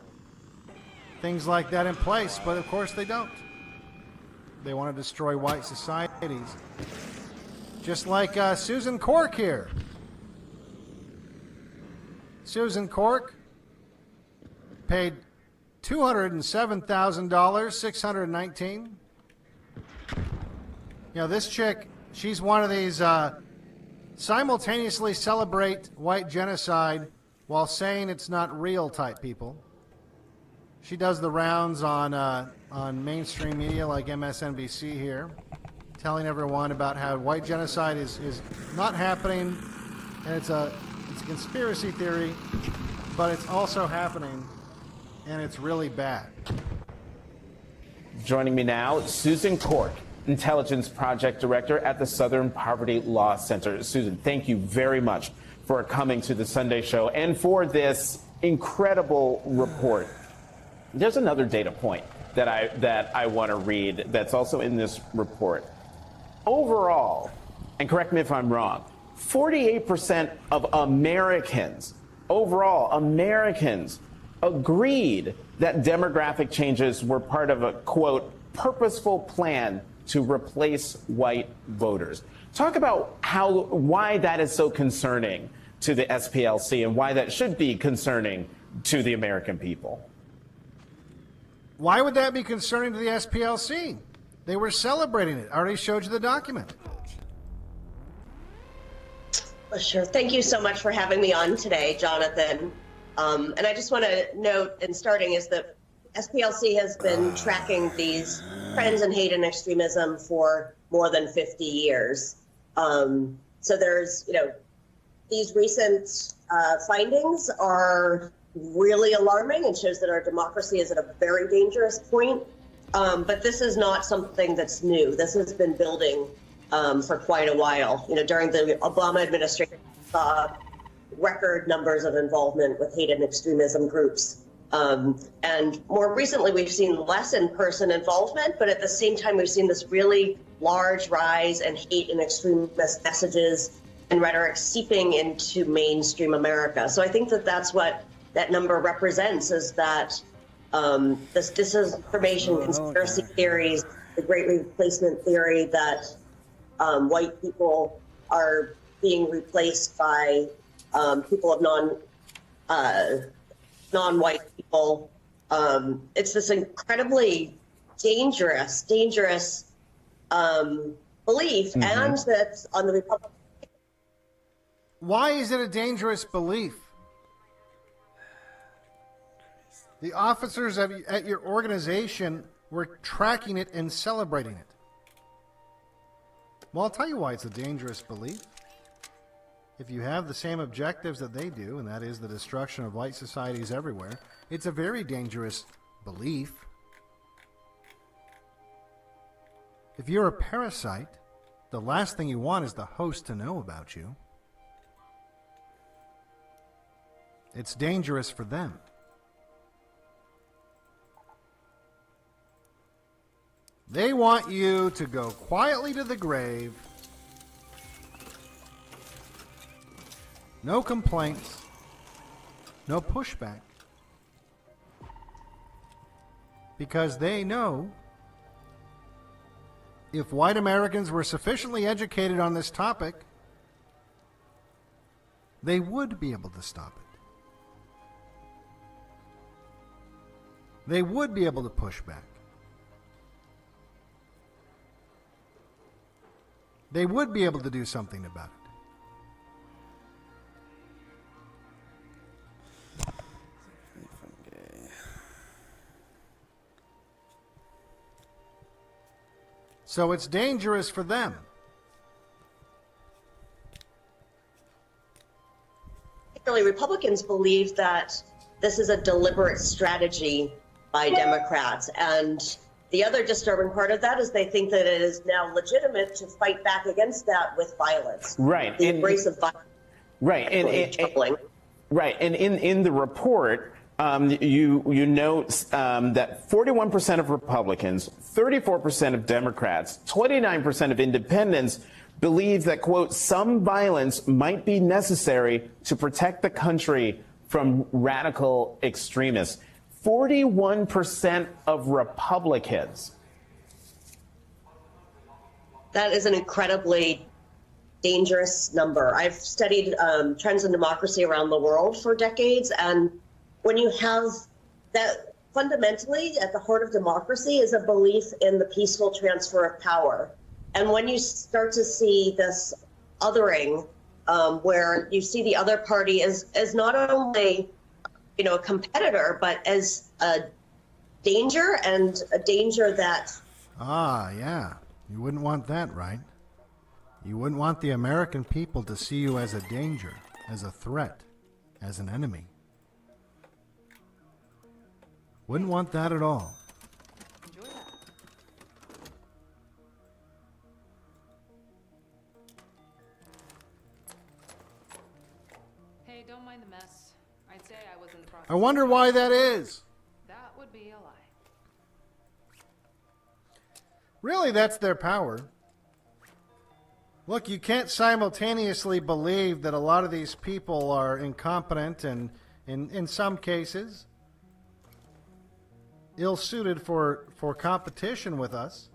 things like that in place. But of course they don't. They want to destroy white societies. Just like Susan Cork here. Susan Cork paid $207,000, $619. This chick, she's one of these simultaneously celebrate white genocide while saying it's not real type people. She does the rounds on mainstream media like MSNBC here, telling everyone about how white genocide is not happening, and it's a conspiracy theory, but it's also happening, and it's really bad. Joining me now, Susan Cork, Intelligence Project Director at the Southern Poverty Law Center. Susan, thank you very much for coming to the Sunday Show and for this incredible report. There's another data point that I want to read that's also in this report. Overall, and correct me if I'm wrong, 48% of Americans, agreed that demographic changes were part of a, quote, purposeful plan to replace white voters. Talk about why that is so concerning to the SPLC and why that should be concerning to the American people. Why would that be concerning to the SPLC? They were celebrating it. I already showed you the document. Sure. Thank you so much for having me on today, Jonathan. And I just want to note, in starting, is that SPLC has been tracking these trends in hate and extremism for more than 50 years. So there's, these recent findings are really alarming and shows that our democracy is at a very dangerous point. But this is not something that's new. This has been building for quite a while. During the Obama administration, we saw record numbers of involvement with hate and extremism groups. And more recently, we've seen less in-person involvement, but at the same time, we've seen this really large rise in hate and extremist messages and rhetoric seeping into mainstream America. So I think that that's what that number represents, is that this disinformation, conspiracy theories, the Great Replacement theory that white people are being replaced by people of non-white people. It's this incredibly dangerous belief, and that's on the Republican. Why is it a dangerous belief? The officers at your organization were tracking it and celebrating it. Well, I'll tell you why it's a dangerous belief. If you have the same objectives that they do, and that is the destruction of white societies everywhere, it's a very dangerous belief. If you're a parasite, the last thing you want is the host to know about you. It's dangerous for them. They want you to go quietly to the grave. No complaints. No pushback. Because they know if white Americans were sufficiently educated on this topic, they would be able to stop it. They would be able to push back. They would be able to do something about it. So it's dangerous for them. Particularly, Republicans believe that this is a deliberate strategy by Democrats, and The other disturbing part of that is they think that it is now legitimate to fight back against that with violence. Right. The embrace of violence. Right. Right. And in the report, you note that 41% of Republicans, 34% of Democrats, 29% of independents believe that, quote, some violence might be necessary to protect the country from radical extremists. 41% of Republicans. That is an incredibly dangerous number. I've studied trends in democracy around the world for decades, and when you have that, fundamentally at the heart of democracy is a belief in the peaceful transfer of power. And when you start to see this othering, where you see the other party as not only, a competitor, but as a danger, and a danger that... Ah, yeah. You wouldn't want that, right? You wouldn't want the American people to see you as a danger, as a threat, as an enemy. Wouldn't want that at all. Hey, don't mind the mess. I'd say I was in the process. I wonder why that is. That would be a lie. Really, that's their power. Look, you can't simultaneously believe that a lot of these people are incompetent and, in some cases, ill-suited for competition with us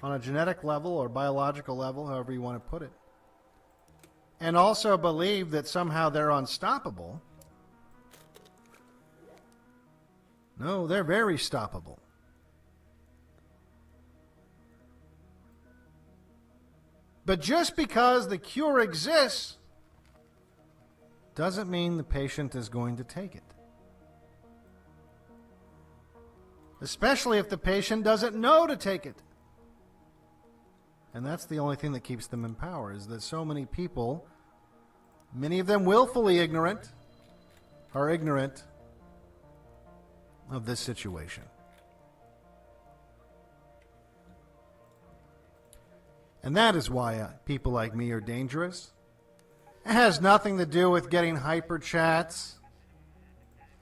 on a genetic level or biological level, however you want to put it, and also believe that somehow they're unstoppable. No, they're very stoppable. But just because the cure exists doesn't mean the patient is going to take it. Especially if the patient doesn't know to take it. And that's the only thing that keeps them in power, is that so many people, many of them willfully ignorant, are ignorant of this situation. And that is why people like me are dangerous. It has nothing to do with getting hyper chats.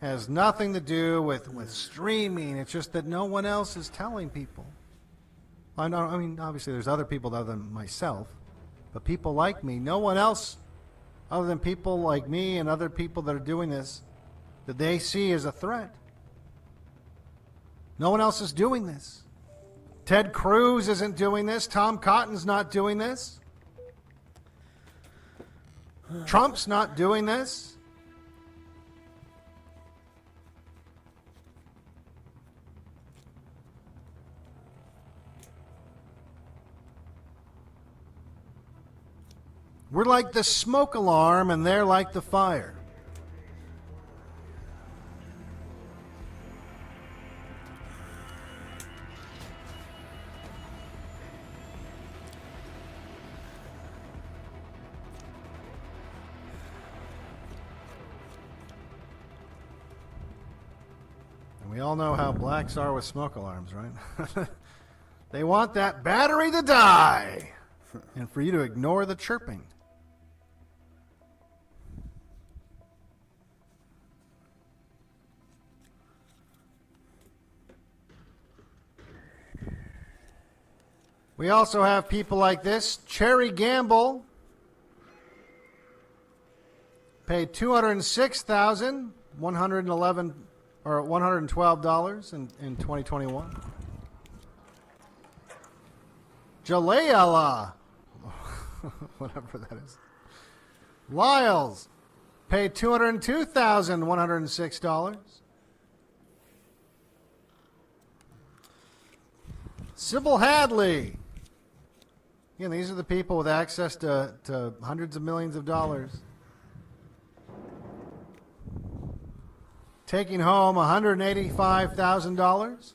It has nothing to do with streaming. It's just that no one else is telling people. I mean, obviously there's other people other than myself, but people like me, no one else other than people like me and other people that are doing this, that they see as a threat. No one else is doing this. Ted Cruz isn't doing this. Tom Cotton's not doing this. Trump's not doing this. We're like the smoke alarm and they're like the fire. We all know how blacks are with smoke alarms, right? They want that battery to die and for you to ignore the chirping. We also have people like this. Cherry Gamble paid $206,111 or $112 in 2021. Jalayala, whatever that is. Lyles paid $202,106. Sybil Hadley. Again, these are the people with access to hundreds of millions of dollars. Taking home $185,000.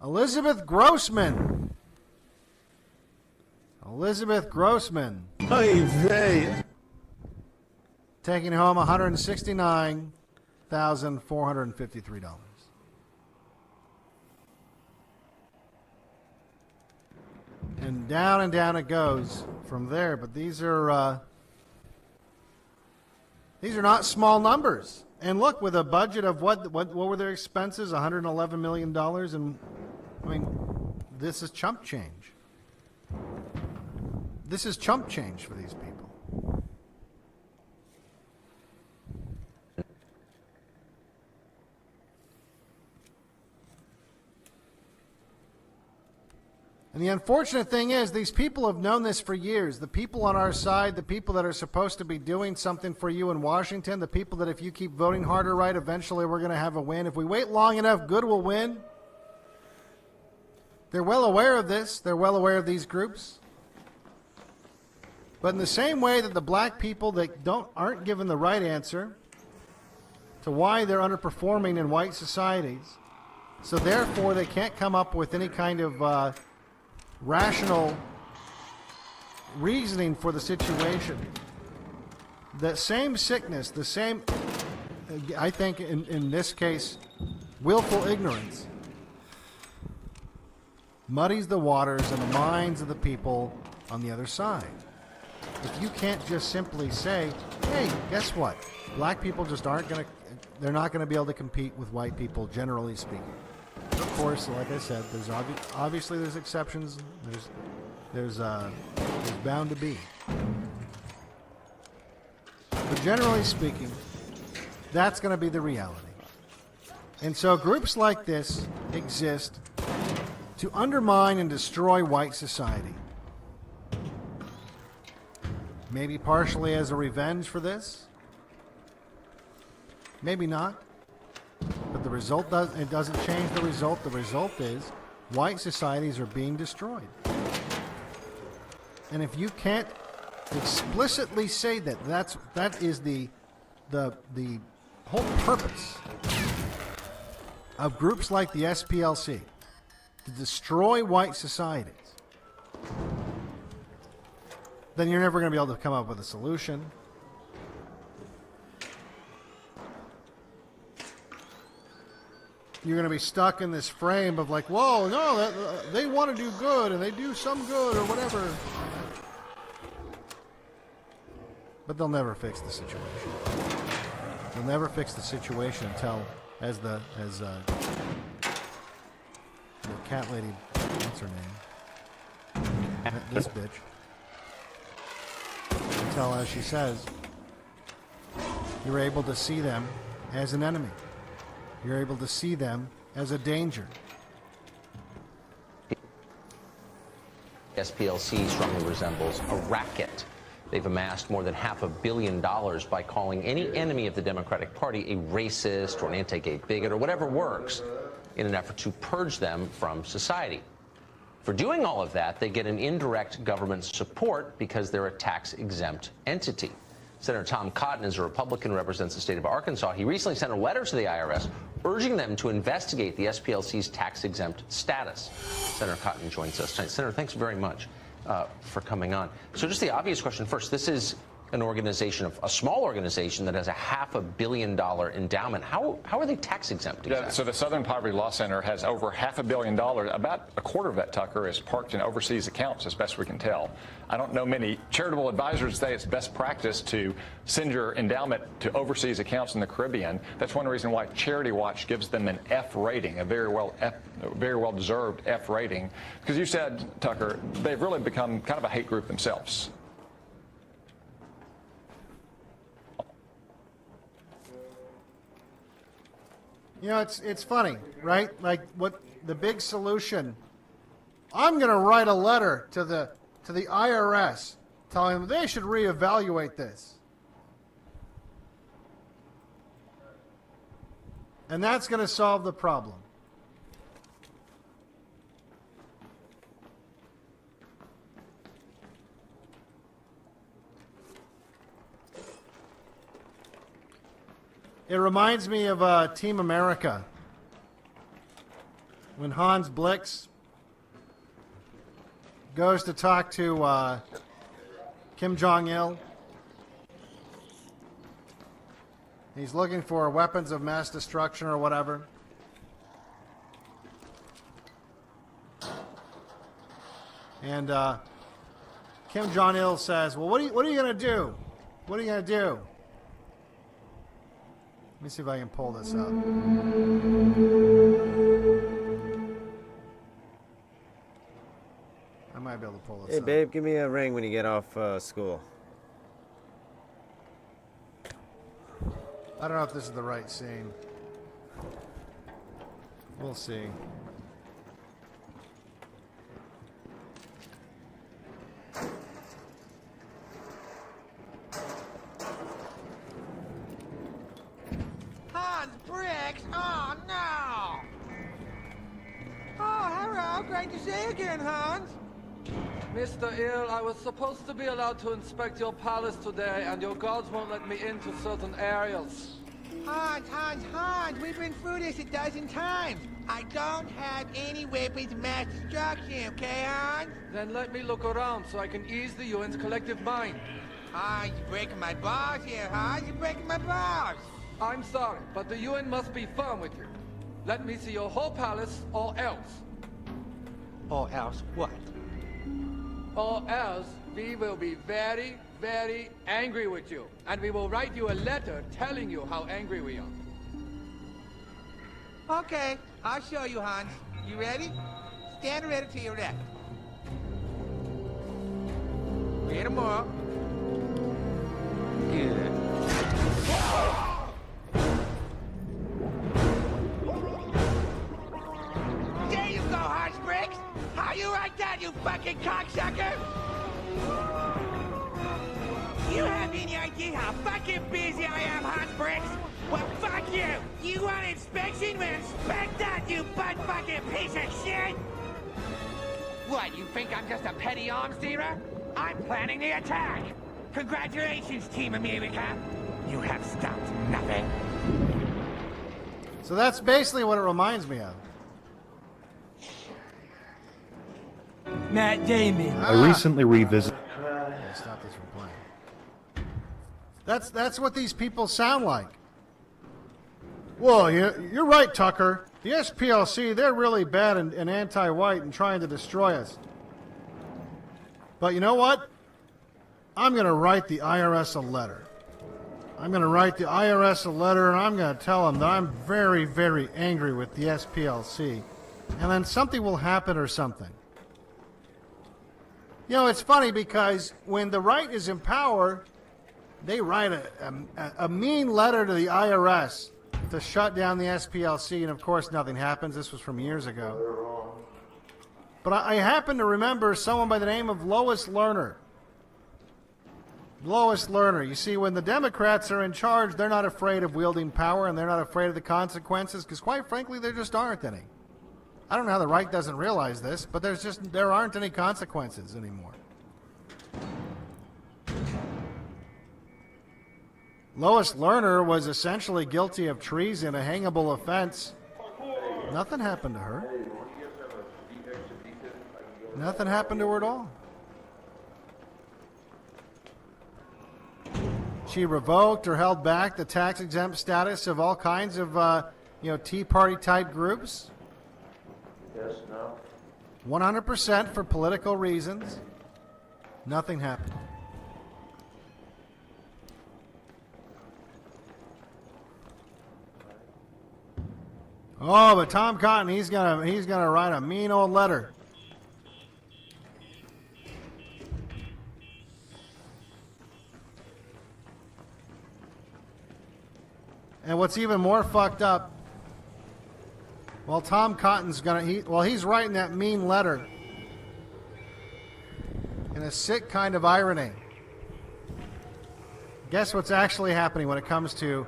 Elizabeth Grossman. Elizabeth Grossman. Hey, taking home $169,000. $1,453. And down it goes from there. But these are not small numbers. And look, with a budget of what were their expenses? $111 million. And I mean, this is chump change. This is chump change for these people. And the unfortunate thing is, these people have known this for years. The people on our side, the people that are supposed to be doing something for you in Washington, the people that if you keep voting harder right, eventually we're going to have a win. If we wait long enough, good will win. They're well aware of this. They're well aware of these groups. But in the same way that the black people that aren't given the right answer to why they're underperforming in white societies, so therefore they can't come up with any kind of rational reasoning for the situation. The same sickness, the same, I think in this case, willful ignorance, muddies the waters and the minds of the people on the other side. If you can't just simply say, hey, guess what? Black people just they're not going to be able to compete with white people, generally speaking. Of course, like I said, there's obviously there's exceptions. There's bound to be. But generally speaking, that's going to be the reality. And so groups like this exist to undermine and destroy white society. Maybe partially as a revenge for this. Maybe not. But the result doesn't change the result. The result is white societies are being destroyed. And if you can't explicitly say that is the whole purpose of groups like the SPLC, to destroy white societies, then you're never going to be able to come up with a solution. You're going to be stuck in this frame of like, whoa, no, they want to do good and they do some good or whatever. But they'll never fix the situation. They'll never fix the situation until, as the cat lady, what's her name? This bitch. Until, as she says, you're able to see them as an enemy. You're able to see them as a danger. SPLC strongly resembles a racket. They've amassed more than $500 million by calling any enemy of the Democratic Party a racist or an anti-gay bigot or whatever works in an effort to purge them from society. For doing all of that, they get an indirect government support because they're a tax-exempt entity. Senator Tom Cotton is a Republican, represents the state of Arkansas. He recently sent a letter to the IRS urging them to investigate the SPLC's tax-exempt status. Senator Cotton joins us tonight. Senator, thanks very much for coming on. So just the obvious question first. This is an organization, a small organization that has a $500 million endowment. How are they tax exempt? Exactly? Yeah, so the Southern Poverty Law Center has over $500 million. About a quarter of that, Tucker, is parked in overseas accounts, as best we can tell. I don't know many charitable advisors say it's best practice to send your endowment to overseas accounts in the Caribbean. That's one reason why Charity Watch gives them an F rating, a very well deserved F rating. Because you said, Tucker, they've really become kind of a hate group themselves. You know, it's funny, right? Like what the big solution. I'm going to write a letter to the IRS telling them they should reevaluate this. And that's going to solve the problem. It reminds me of Team America. When Hans Blix goes to talk to Kim Jong-il, He's looking for weapons of mass destruction or whatever. And Kim Jong-il says, well, what are you going to do? What are you going to do? Let me see if I can pull this up. I might be able to pull this up. Hey, babe, give me a ring when you get off school. I don't know if this is the right scene. We'll see. Hans Briggs? Oh, no! Oh, hello. Great to see you again, Hans. Mr. Ill, I was supposed to be allowed to inspect your palace today, and your guards won't let me into certain areas. Hans, we've been through this a dozen times. I don't have any weapons of mass destruction, okay, Hans? Then let me look around so I can ease the UN's collective mind. Hans, you're breaking my balls here, Hans. You're breaking my balls. I'm sorry, but the UN must be firm with you. Let me see your whole palace, or else. Or else what? Or else, we will be very, very angry with you. And we will write you a letter telling you how angry we are. Okay, I'll show you, Hans. You ready? Stand ready to your left. Wait a more. Good. There you go, Hans Briggs! How you like that, you fucking cocksucker? You have any idea how fucking busy I am, Hans Briggs? Well, fuck you! You want inspection? Well, inspect that, you butt-fucking piece of shit! What, you think I'm just a petty arms dealer? I'm planning the attack! Congratulations, Team America! You have stopped nothing. So that's basically what it reminds me of. Matt Damon. I recently revisited. Yeah, stop this from playing. That's what these people sound like. Well, you're right, Tucker. The SPLC, they're really bad and anti-white and trying to destroy us. But you know what? I'm going to write the IRS a letter. I'm going to write the IRS a letter, and I'm going to tell them that I'm very, very angry with the SPLC. And then something will happen or something. You know, it's funny because when the right is in power, they write a mean letter to the IRS to shut down the SPLC, and of course nothing happens. This was from years ago. But I happen to remember someone by the name of Lois Lerner. Lois Lerner. You see, when the Democrats are in charge, they're not afraid of wielding power, and they're not afraid of the consequences, because quite frankly, there just aren't any. I don't know how the right doesn't realize this, but there aren't any consequences anymore. Lois Lerner was essentially guilty of treason, a hangable offense. Nothing happened to her. Nothing happened to her at all. She revoked or held back the tax-exempt status of all kinds of, Tea Party-type groups. Yes, no. 100% for political reasons. Nothing happened. Oh, but Tom Cotton, he's gonna write a mean old letter. And what's even more fucked up, well, Tom Cotton's he's writing that mean letter in a sick kind of irony. Guess what's actually happening when it comes to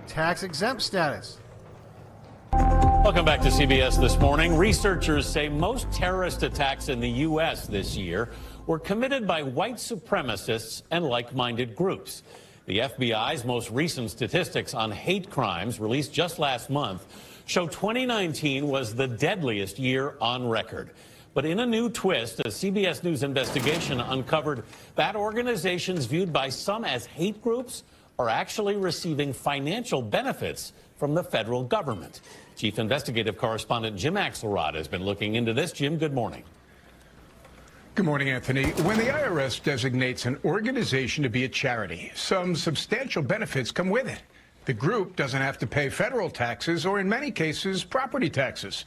tax-exempt status? Welcome back to CBS This Morning. Researchers say most terrorist attacks in the U.S. this year were committed by white supremacists and like-minded groups. The FBI's most recent statistics on hate crimes, released just last month, show 2019 was the deadliest year on record. But in a new twist, a CBS News investigation uncovered that organizations viewed by some as hate groups are actually receiving financial benefits from the federal government. Chief Investigative Correspondent Jim Axelrod has been looking into this. Jim, good morning. Good morning, Anthony. When the IRS designates an organization to be a charity, some substantial benefits come with it. The group doesn't have to pay federal taxes or, in many cases, property taxes.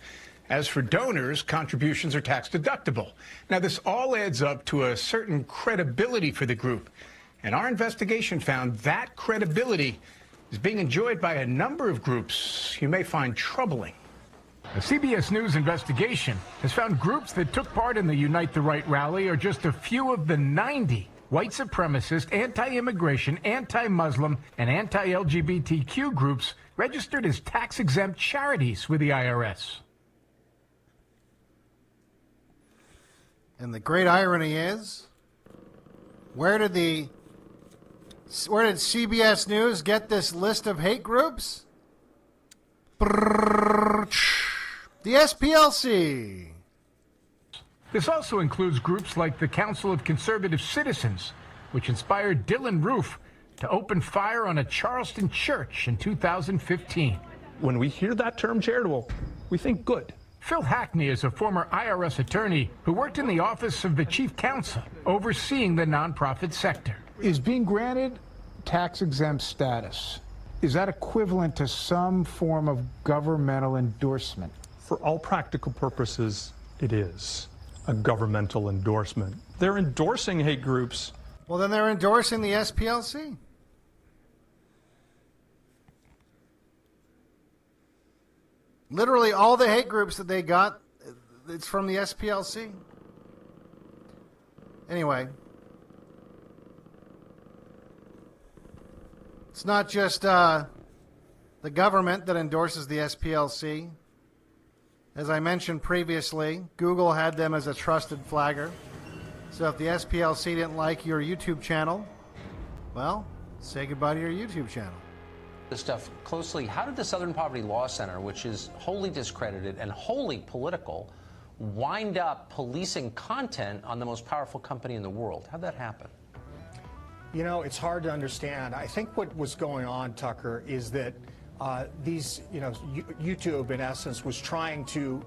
As for donors, contributions are tax deductible. Now, this all adds up to a certain credibility for the group. And our investigation found that credibility is being enjoyed by a number of groups you may find troubling. A CBS News investigation has found groups that took part in the Unite the Right rally are just a few of the 90 white supremacist, anti-immigration, anti-Muslim, and anti-LGBTQ groups registered as tax-exempt charities with the IRS. And the great irony is, where did CBS News get this list of hate groups? The SPLC. This also includes groups like the Council of Conservative Citizens, which inspired Dylan Roof to open fire on a Charleston church in 2015. When we hear that term charitable, we think good. Phil Hackney is a former IRS attorney who worked in the office of the chief counsel overseeing the nonprofit sector. Is being granted tax-exempt status, is that equivalent to some form of governmental endorsement? For all practical purposes, it is a governmental endorsement. They're endorsing hate groups. Well, then they're endorsing the SPLC. Literally all the hate groups that they got, it's from the SPLC. Anyway, it's not just the government that endorses the SPLC. As I mentioned previously, Google had them as a trusted flagger. So if the SPLC didn't like your YouTube channel, well, say goodbye to your YouTube channel. This stuff closely. How did the Southern Poverty Law Center, which is wholly discredited and wholly political, wind up policing content on the most powerful company in the world? How'd that happen? You know, it's hard to understand. I think what was going on, Tucker, is that YouTube, in essence, was trying to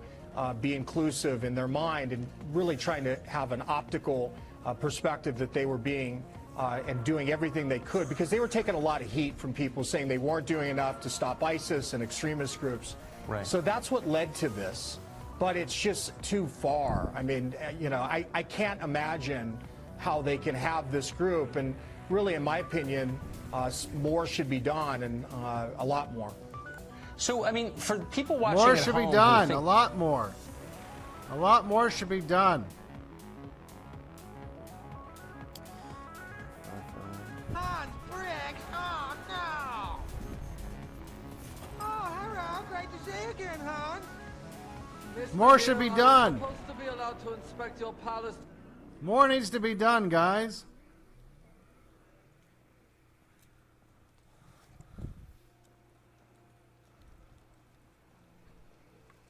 be inclusive in their mind and really trying to have an optical perspective that they were being and doing everything they could, because they were taking a lot of heat from people saying they weren't doing enough to stop ISIS and extremist groups. Right. So that's what led to this. But it's just too far. I mean, I can't imagine how they can have this group. And really, in my opinion, more should be done, and a lot more. So, I mean, for people watching more at should home be done. who A lot more. A lot more should be done. Hans Briggs! Oh, no! Oh, hello. Great to see you again, Hans. More should be done. Supposed to be allowed to inspect your palace. More needs to be done, guys.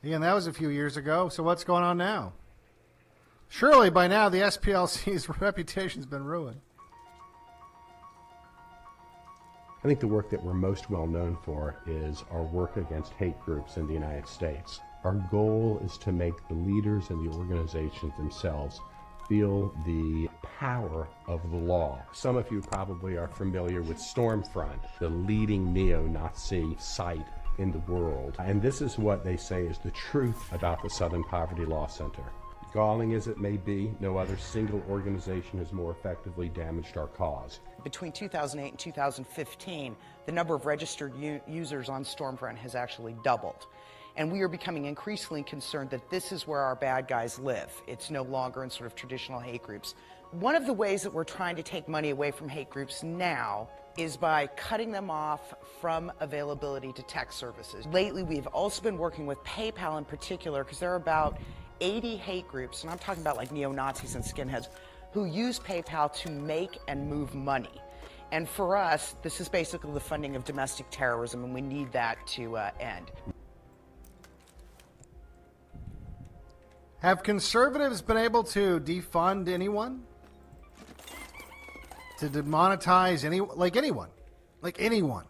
Again, that was a few years ago, so what's going on now? Surely by now the SPLC's reputation's been ruined. I think the work that we're most well known for is our work against hate groups in the United States. Our goal is to make the leaders and the organizations themselves feel the power of the law. Some of you probably are familiar with Stormfront, the leading neo-Nazi site in the world. And this is what they say is the truth about the Southern Poverty Law Center. Galling as it may be, no other single organization has more effectively damaged our cause. Between 2008 and 2015, the number of registered users on Stormfront has actually doubled. And we are becoming increasingly concerned that this is where our bad guys live. It's no longer in sort of traditional hate groups. One of the ways that we're trying to take money away from hate groups now is by cutting them off from availability to tech services. Lately, we've also been working with PayPal in particular, because there are about 80 hate groups, and I'm talking about like neo-Nazis and skinheads, who use PayPal to make and move money. And for us, this is basically the funding of domestic terrorism, and we need that to end. Have conservatives been able to defund anyone? To demonetize anyone? Like anyone.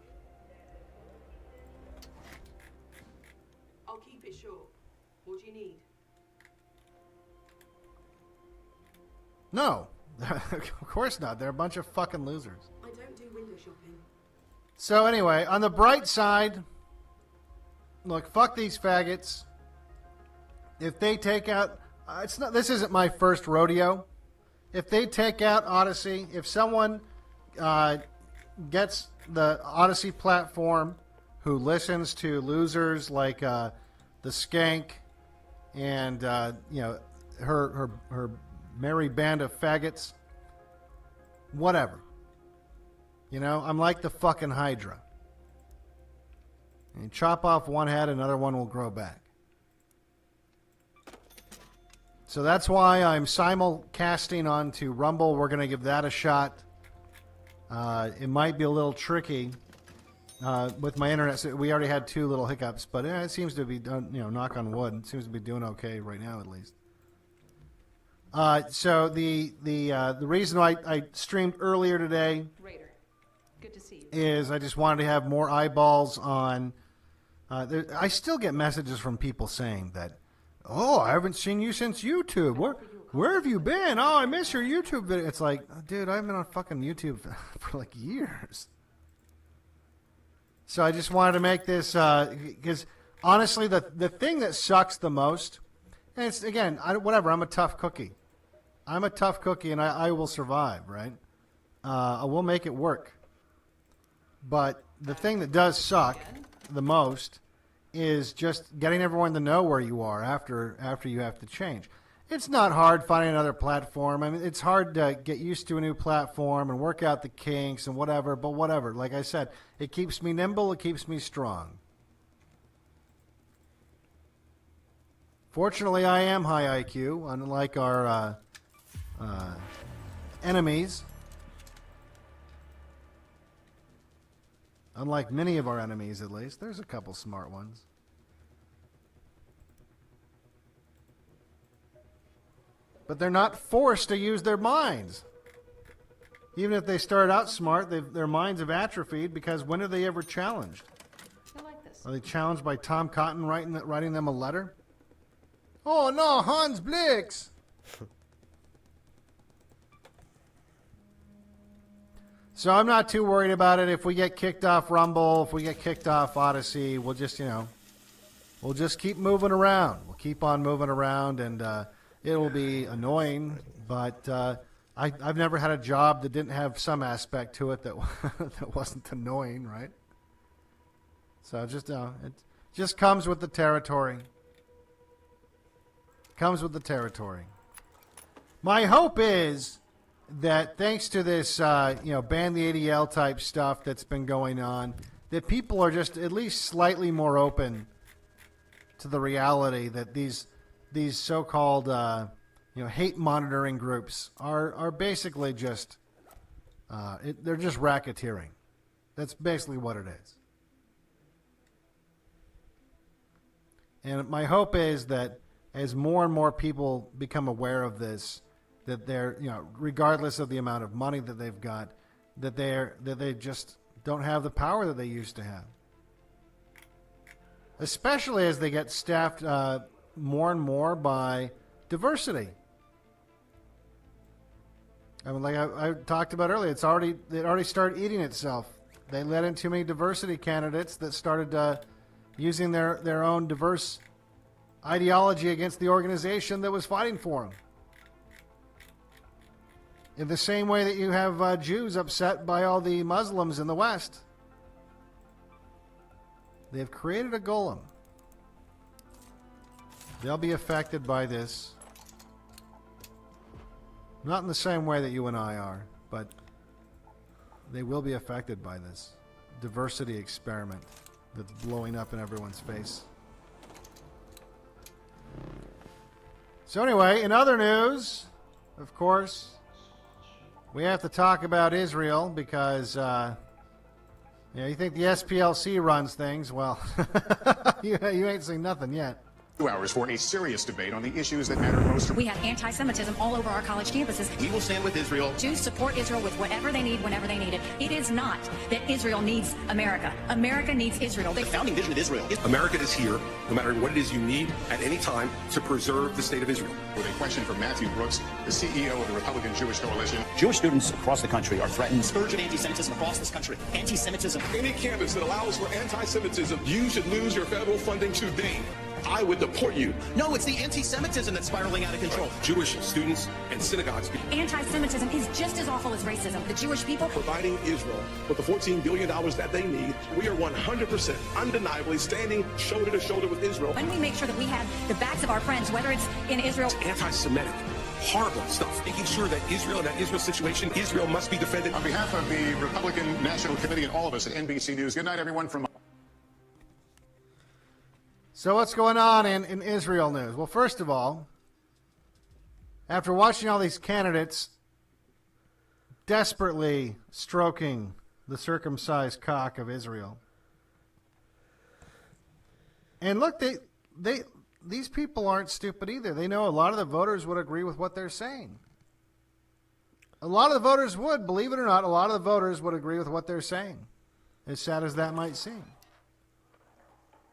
I'll keep it short. What do you need? No. Of course not. They're a bunch of fucking losers. I don't do window shopping. So anyway, on the bright side, look, fuck these faggots. If they take out, this isn't my first rodeo. If they take out Odyssey, if someone gets the Odyssey platform who listens to losers like the Skank and her merry band of faggots, whatever. I'm like the fucking Hydra. And you chop off one head, another one will grow back. So that's why I'm simulcasting onto Rumble. We're going to give that a shot. It might be a little tricky with my internet. So we already had 2 little hiccups, but it seems to be done, knock on wood. It seems to be doing okay right now, at least. So the reason I streamed earlier today Raider, good to see you. is I just wanted to have more eyeballs on. I still get messages from people saying that, oh, I haven't seen you since YouTube. Where have you been? Oh, I miss your YouTube video. It's like, dude, I've been on fucking YouTube for like years. So I just wanted to make this because honestly, the thing that sucks the most, and it's again, whatever. I'm a tough cookie. I'm a tough cookie, and I will survive. Right? I will make it work. But the thing that does suck the most is just getting everyone to know where you are after you have to change. It's not hard finding another platform. I mean, it's hard to get used to a new platform and work out the kinks and whatever, but whatever. Like I said, it keeps me nimble, it keeps me strong. Fortunately, I am high IQ, unlike our enemies. Unlike many of our enemies, at least. There's a couple smart ones. But they're not forced to use their minds. Even if they started out smart, their minds have atrophied because when are they ever challenged? I like this. Are they challenged by Tom Cotton writing them a letter? Oh no, Hans Blix! So I'm not too worried about it. If we get kicked off Rumble, if we get kicked off Odyssey, we'll just, we'll just keep moving around. We'll keep on moving around, and it will be annoying, but I've never had a job that didn't have some aspect to it that that wasn't annoying, right? So it just comes with the territory. Comes with the territory. My hope is that thanks to this, ban the ADL type stuff that's been going on, that people are just at least slightly more open to the reality that these so-called, hate monitoring groups are basically just, they're just racketeering. That's basically what it is. And my hope is that as more and more people become aware of this, that they're, regardless of the amount of money that they've got, that they just don't have the power that they used to have. Especially as they get staffed more and more by diversity. I mean, like I talked about earlier, it already started eating itself. They let in too many diversity candidates that started using their own diverse ideology against the organization that was fighting for them. In the same way that you have Jews upset by all the Muslims in the West. They've created a golem. They'll be affected by this. Not in the same way that you and I are, but they will be affected by this diversity experiment that's blowing up in everyone's face. So anyway, in other news, of course, we have to talk about Israel because, you think the SPLC runs things. Well, you ain't seen nothing yet. 2 hours for a serious debate on the issues that matter most. We have anti-Semitism all over our college campuses. We will stand with Israel. Jews support Israel with whatever they need, whenever they need it. It is not that Israel needs America. America needs Israel. The founding vision of Israel. America is here, no matter what it is you need at any time, to preserve the state of Israel. With a question from Matthew Brooks, the CEO of the Republican Jewish Coalition. Jewish students across the country are threatened. Scourge of anti-Semitism across this country. Anti-Semitism. Any campus that allows for anti-Semitism, you should lose your federal funding today. I would deport you. No, it's the anti-Semitism that's spiraling out of control. Jewish students and synagogues. Anti-Semitism is just as awful as racism. The Jewish people Providing Israel with the $14 billion that they need, we are 100% undeniably standing shoulder to shoulder with Israel. When we make sure that we have the backs of our friends, whether it's in Israel. Anti-Semitic. Horrible stuff. Making sure that Israel and that Israel situation, Israel must be defended. On behalf of the Republican National Committee and all of us at NBC News, good night, everyone from... So what's going on in Israel news? Well, first of all, after watching all these candidates desperately stroking the circumcised cock of Israel, and look, these people aren't stupid either. They know a lot of the voters would agree with what they're saying. A lot of the voters would, believe it or not, a lot of the voters would agree with what they're saying, as sad as that might seem.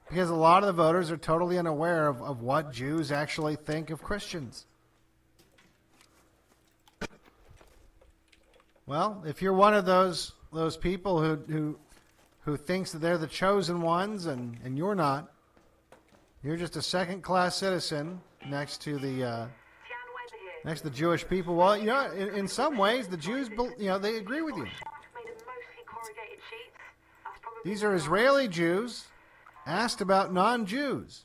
Because a lot of the voters are totally unaware of what Jews actually think of Christians. Well, if you're one of those people who thinks that they're the chosen ones and you're not, you're just a second-class citizen next to the Jewish people. Well, you know, in some ways, the Jews, you know, they agree with you. These are Israeli Jews asked about non-Jews.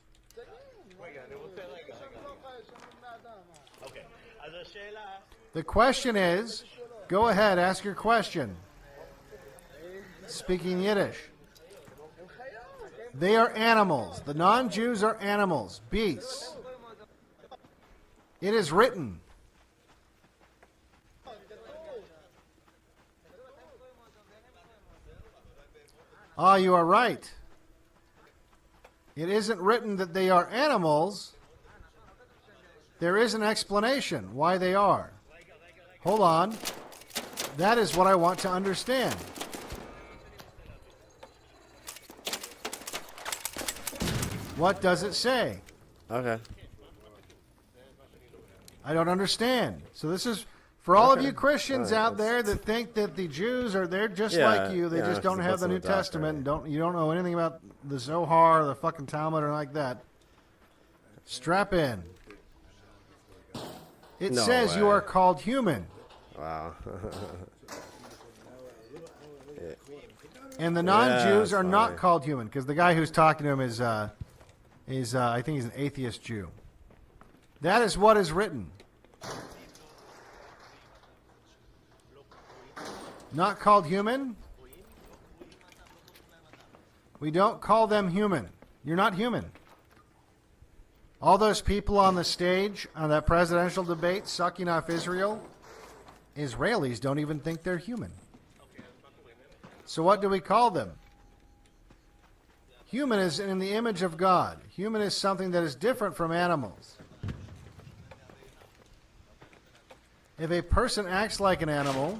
The question is, go ahead, ask your question. Speaking Yiddish. They are animals. The non-Jews are animals, beasts. It is written. Ah, you are right. It isn't written that they are animals. There is an explanation why they are. Hold on. That is what I want to understand. What does it say? Okay. I don't understand. So this is for all of you Christians out there that think that the Jews are they're just like you. They just don't have the New Testament and you don't know anything about the Zohar or the fucking Talmud or like that. Strap in. It says you are called human. Wow. And the non-Jews are not called human because the guy who's talking to him is I think he's an atheist Jew. That is what is written. Not called human? We don't call them human. You're not human. All those people on the stage on that presidential debate sucking off Israel, Israelis don't even think they're human. So what do we call them? Human is in the image of God. Human is something that is different from animals. If a person acts like an animal,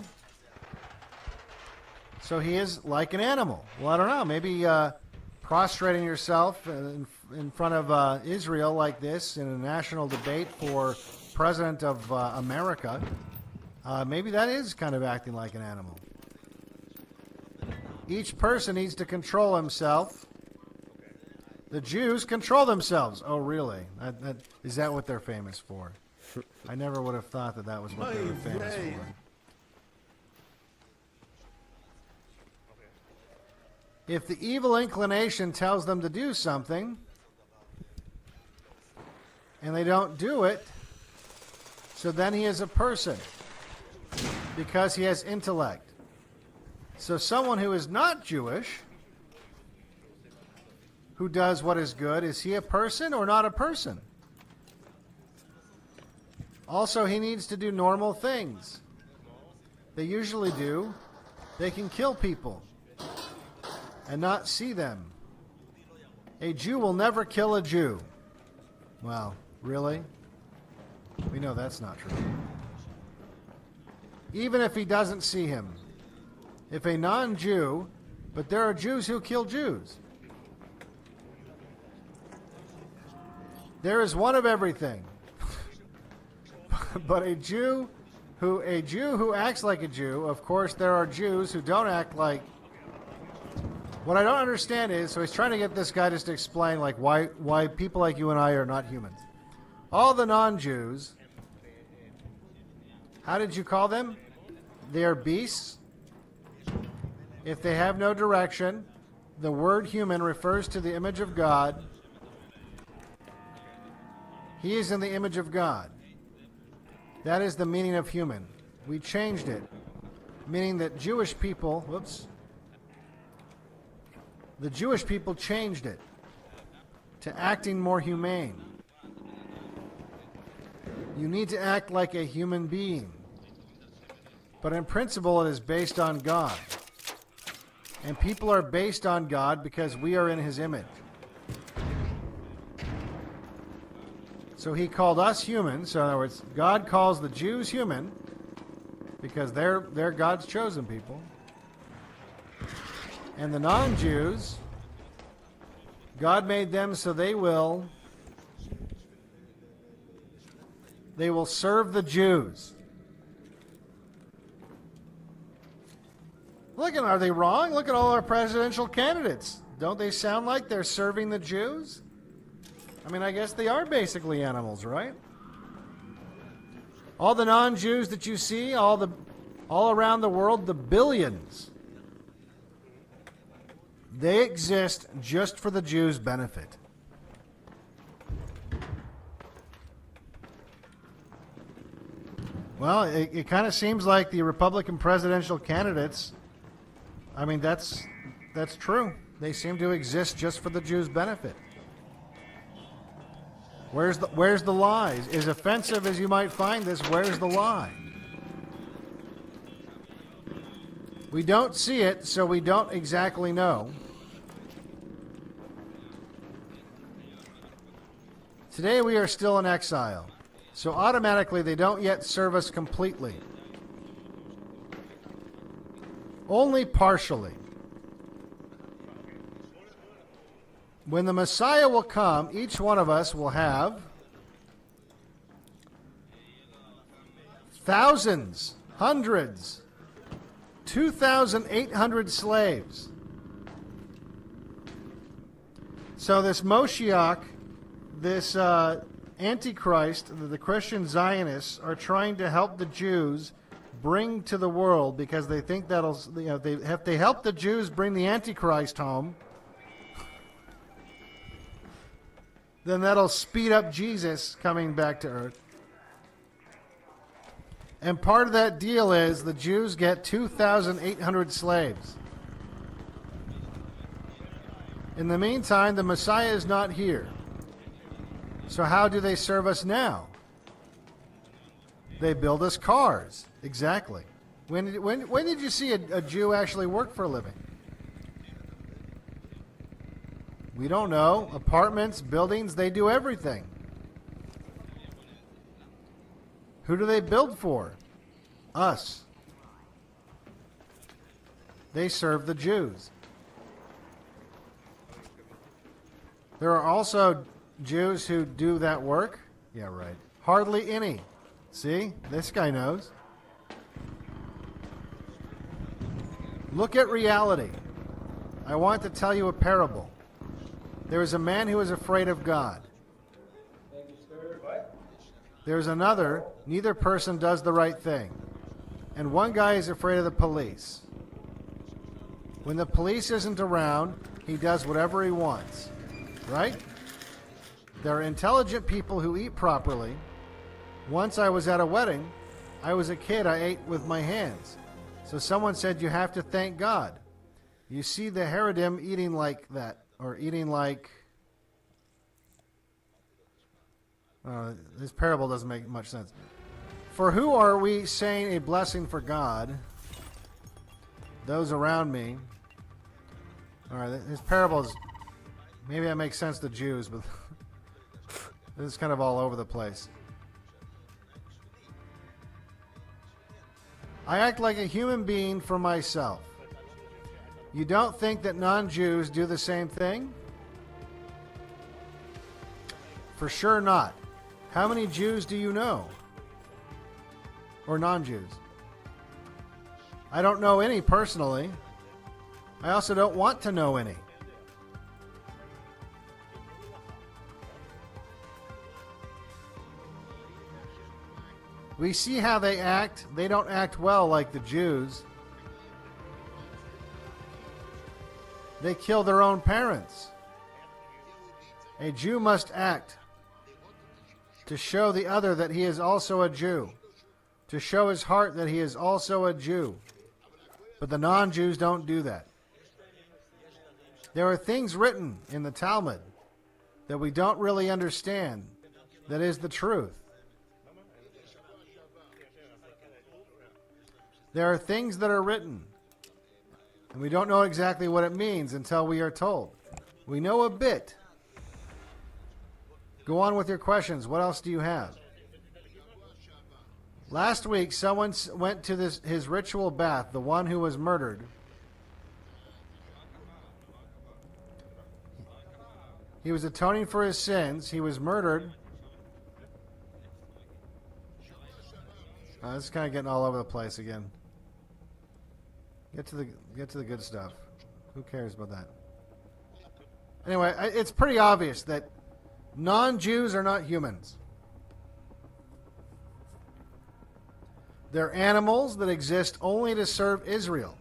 so he is like an animal. Well, I don't know. Maybe prostrating yourself in front of Israel like this in a national debate for president of America, maybe that is kind of acting like an animal. Each person needs to control himself. The Jews control themselves. Oh, really? Is that what they're famous for? I never would have thought that that was what they were famous for. If the evil inclination tells them to do something, and they don't do it, so then he is a person, because he has intellect. So someone who is not Jewish, who does what is good, is he a person or not a person? Also, he needs to do normal things. They usually do. They can kill people and not see them. A Jew will never kill a Jew. Well, really? We know that's not true. Even if he doesn't see him. If a non-Jew, but there are Jews who kill Jews. There is one of everything. But a Jew who acts like a Jew, of course there are Jews who don't act like. What I don't understand is, so he's trying to get this guy just to explain like why people like you and I are not humans. All the non-Jews, how did you call them? They are beasts. If they have no direction, the word human refers to the image of God. He is in the image of God. That is the meaning of human. We changed it, meaning that Jewish people, the Jewish people changed it to acting more humane. You need to act like a human being. But in principle, it is based on God. And people are based on God because we are in His image. So He called us human. So in other words, God calls the Jews human because they're God's chosen people. And the non-Jews, God made them so they will serve the Jews. Look, are they wrong? Look at all our presidential candidates. Don't they sound like they're serving the Jews? I mean, I guess they are basically animals, right? All the non-Jews that you see, all around the world, the billions, they exist just for the Jews' benefit. Well, it kind of seems like the Republican presidential candidates, I mean, that's true. They seem to exist just for the Jews' benefit. Where's the lie? As offensive as you might find this, where's the lie? We don't see it, so we don't exactly know. Today we are still in exile, so automatically they don't yet serve us completely. Only partially. When the Messiah will come, each one of us will have thousands, hundreds, 2,800 slaves. So this Moshiach, this Antichrist, the Christian Zionists are trying to help the Jews bring to the world because they think that'll, if they help the Jews bring the Antichrist home, then that'll speed up Jesus coming back to earth. And part of that deal is the Jews get 2,800 slaves. In the meantime, the Messiah is not here. So how do they serve us now? They build us cars. Exactly. When did you see a Jew actually work for a living? We don't know. Apartments, buildings, they do everything. Who do they build for? Us. They serve the Jews. There are also Jews who do that work. Yeah, right. Hardly any. See? This guy knows. Look at reality. I want to tell you a parable. There is a man who is afraid of God. There's another, neither person does the right thing. And one guy is afraid of the police. When the police isn't around, he does whatever he wants. Right? There are intelligent people who eat properly. Once I was at a wedding. I was a kid. I ate with my hands. So someone said you have to thank God. You see the Haredim eating like that. Or eating like... this parable doesn't make much sense. For who are we saying a blessing for God? Those around me. All right, this parable is... Maybe that makes sense to Jews, but... This is kind of all over the place. I act like a human being for myself. You don't think that non-Jews do the same thing? For sure not. How many Jews do you know? Or non-Jews? I don't know any personally. I also don't want to know any. We see how they act. They don't act well like the Jews. They kill their own parents. A Jew must act to show the other that he is also a Jew, to show his heart that he is also a Jew. But the non-Jews don't do that. There are things written in the Talmud that we don't really understand that is the truth. There are things that are written, and we don't know exactly what it means until we are told. We know a bit. Go on with your questions. What else do you have? Last week, someone went to his ritual bath, the one who was murdered. He was atoning for his sins. He was murdered. This is kind of getting all over the place again. Get to the good stuff. Who cares about that? Anyway, it's pretty obvious that non-Jews are not humans. They're animals that exist only to serve Israel.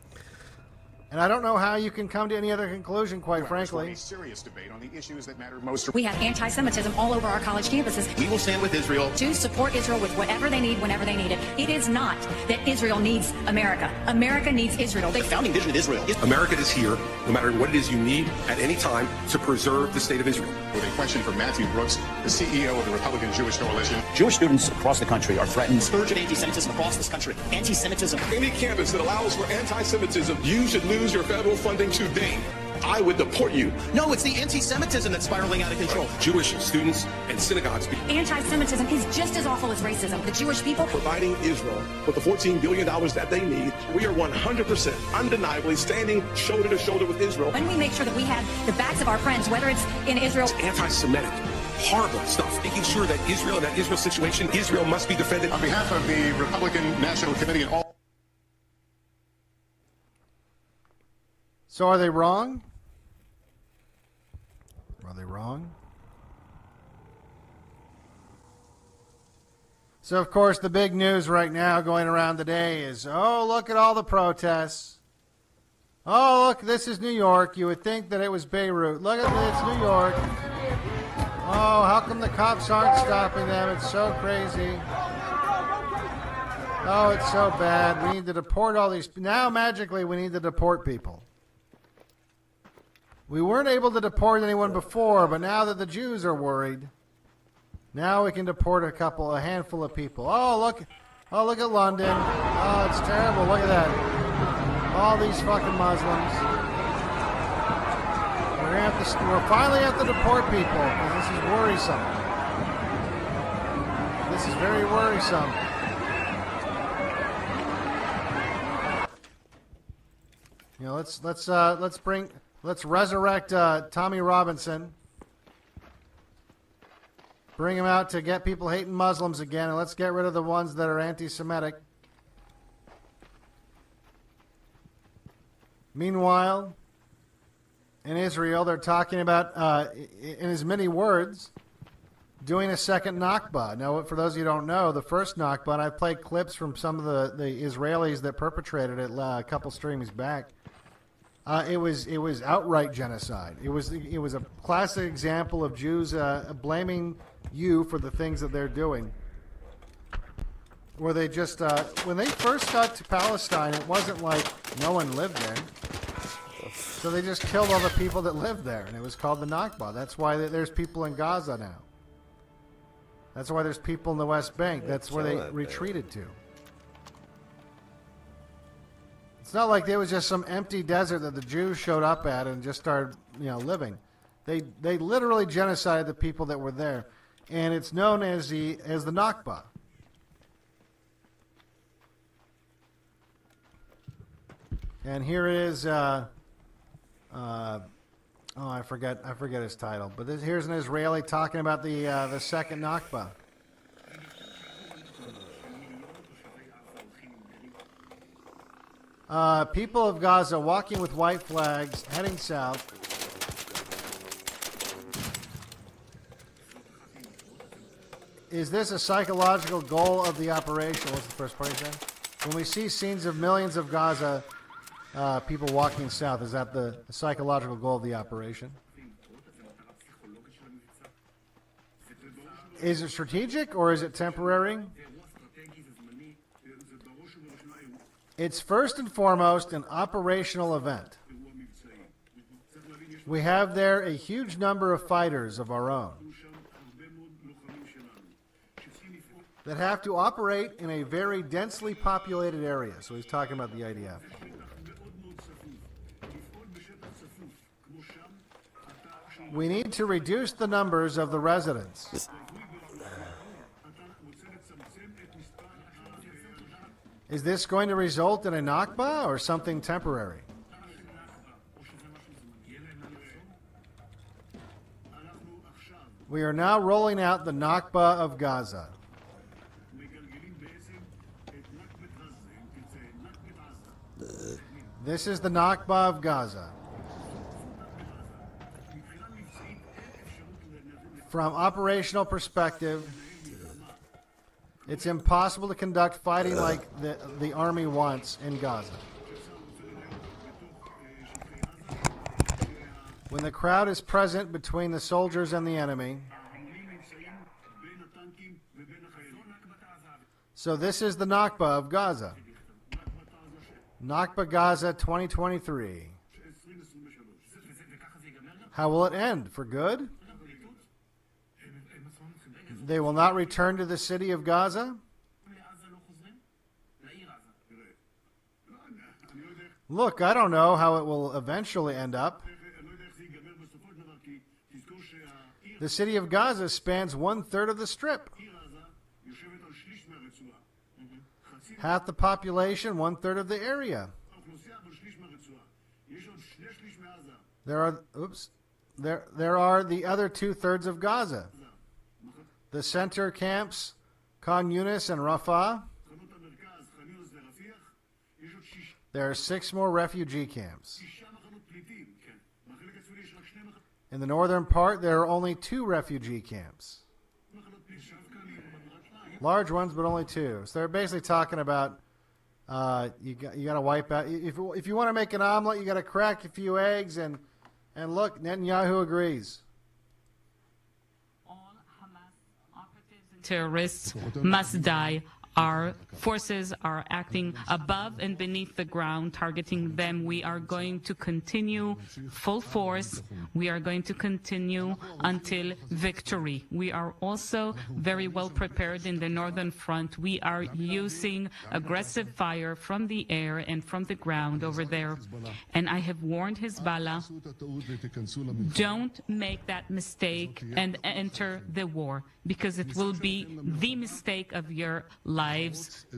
And I don't know how you can come to any other conclusion, quite frankly. A serious debate on the issues that matter most. We have anti-Semitism all over our college campuses. We will stand with Israel. Jews support Israel with whatever they need, whenever they need it. It is not that Israel needs America. America needs Israel. The founding vision of Israel. America is here, no matter what it is you need, at any time, to preserve the state of Israel. With a question from Matthew Brooks, the CEO of the Republican Jewish Coalition. Jewish students across the country are threatened. Surge of anti-Semitism across this country. Anti-Semitism. Any campus that allows for anti-Semitism, you should lose your federal funding today. I would deport you. No, it's the anti-Semitism that's spiraling out of control. Jewish students and synagogues. Anti-Semitism is just as awful as racism. The Jewish people Providing Israel with the $14 billion that they need, we are 100% undeniably standing shoulder to shoulder with Israel. When we make sure that we have the backs of our friends, whether it's in Israel. It's anti-Semitic, horrible stuff. Making sure that Israel and that Israel situation, Israel must be defended. On behalf of the Republican National Committee and all. So are they wrong? Are they wrong? So, of course, the big news right now going around today is, oh, look at all the protests. Oh, look, this is New York. You would think that it was Beirut. Look at this, it's New York. Oh, how come the cops aren't stopping them? It's so crazy. Oh, it's so bad. We need to deport all these. Now, magically, we need to deport people. We weren't able to deport anyone before, but now that the Jews are worried, now we can deport a handful of people. Oh, look at London. Oh, it's terrible. Look at that. All these fucking Muslims. We'll finally have to deport people because this is worrisome. This is very worrisome. You know, let's resurrect Tommy Robinson. Bring him out to get people hating Muslims again, and let's get rid of the ones that are anti-Semitic. Meanwhile, in Israel, they're talking about, in as many words, doing a second Nakba. Now, for those of you who don't know, the first Nakba, and I've played clips from some of the Israelis that perpetrated it a couple streams back. It was outright genocide. It was a classic example of Jews blaming you for the things that they're doing. Where they just when they first got to Palestine, it wasn't like no one lived there. So they just killed all the people that lived there, and it was called the Nakba. That's why there's people in Gaza now. That's why there's people in the West Bank. That's where they retreated to. It's not like there was just some empty desert that the Jews showed up at and just started, living. They literally genocided the people that were there. and it's known as the Nakba. And here it is. I forget his title, but here's an Israeli talking about the second Nakba. People of Gaza walking with white flags, heading south. Is this a psychological goal of the operation? What's the first part he said? When we see scenes of millions of Gaza people walking south, is that the psychological goal of the operation? Is it strategic or is it temporary? It's first and foremost an operational event. We have there a huge number of fighters of our own that have to operate in a very densely populated area. So he's talking about the IDF. We need to reduce the numbers of the residents. Is this going to result in a Nakba or something temporary? We are now rolling out the Nakba of Gaza. This is the Nakba of Gaza. From operational perspective, it's impossible to conduct fighting like the army wants in Gaza. When the crowd is present between the soldiers and the enemy. So this is the Nakba of Gaza. Nakba Gaza 2023. How will it end? For good? They will not return to the city of Gaza? Look, I don't know how it will eventually end up. The city of Gaza spans 1/3 of the Strip. Half the population, 1/3 of the area. There are the other 2/3 of Gaza. The center camps, Khan Yunis and Rafah. There are 6 more refugee camps. In the northern part, there are only 2 refugee camps. Large ones, but only 2. So they're basically talking about you got to wipe out. If you want to make an omelet, you got to crack a few eggs, and look, Netanyahu agrees. Terrorists must die. Our forces are acting above and beneath the ground, targeting them. We are going to continue full force. We are going to continue until victory. We are also very well prepared in the northern front. We are using aggressive fire from the air and from the ground over there. And I have warned Hezbollah, don't make that mistake and enter the war, because it will be the mistake of your lives.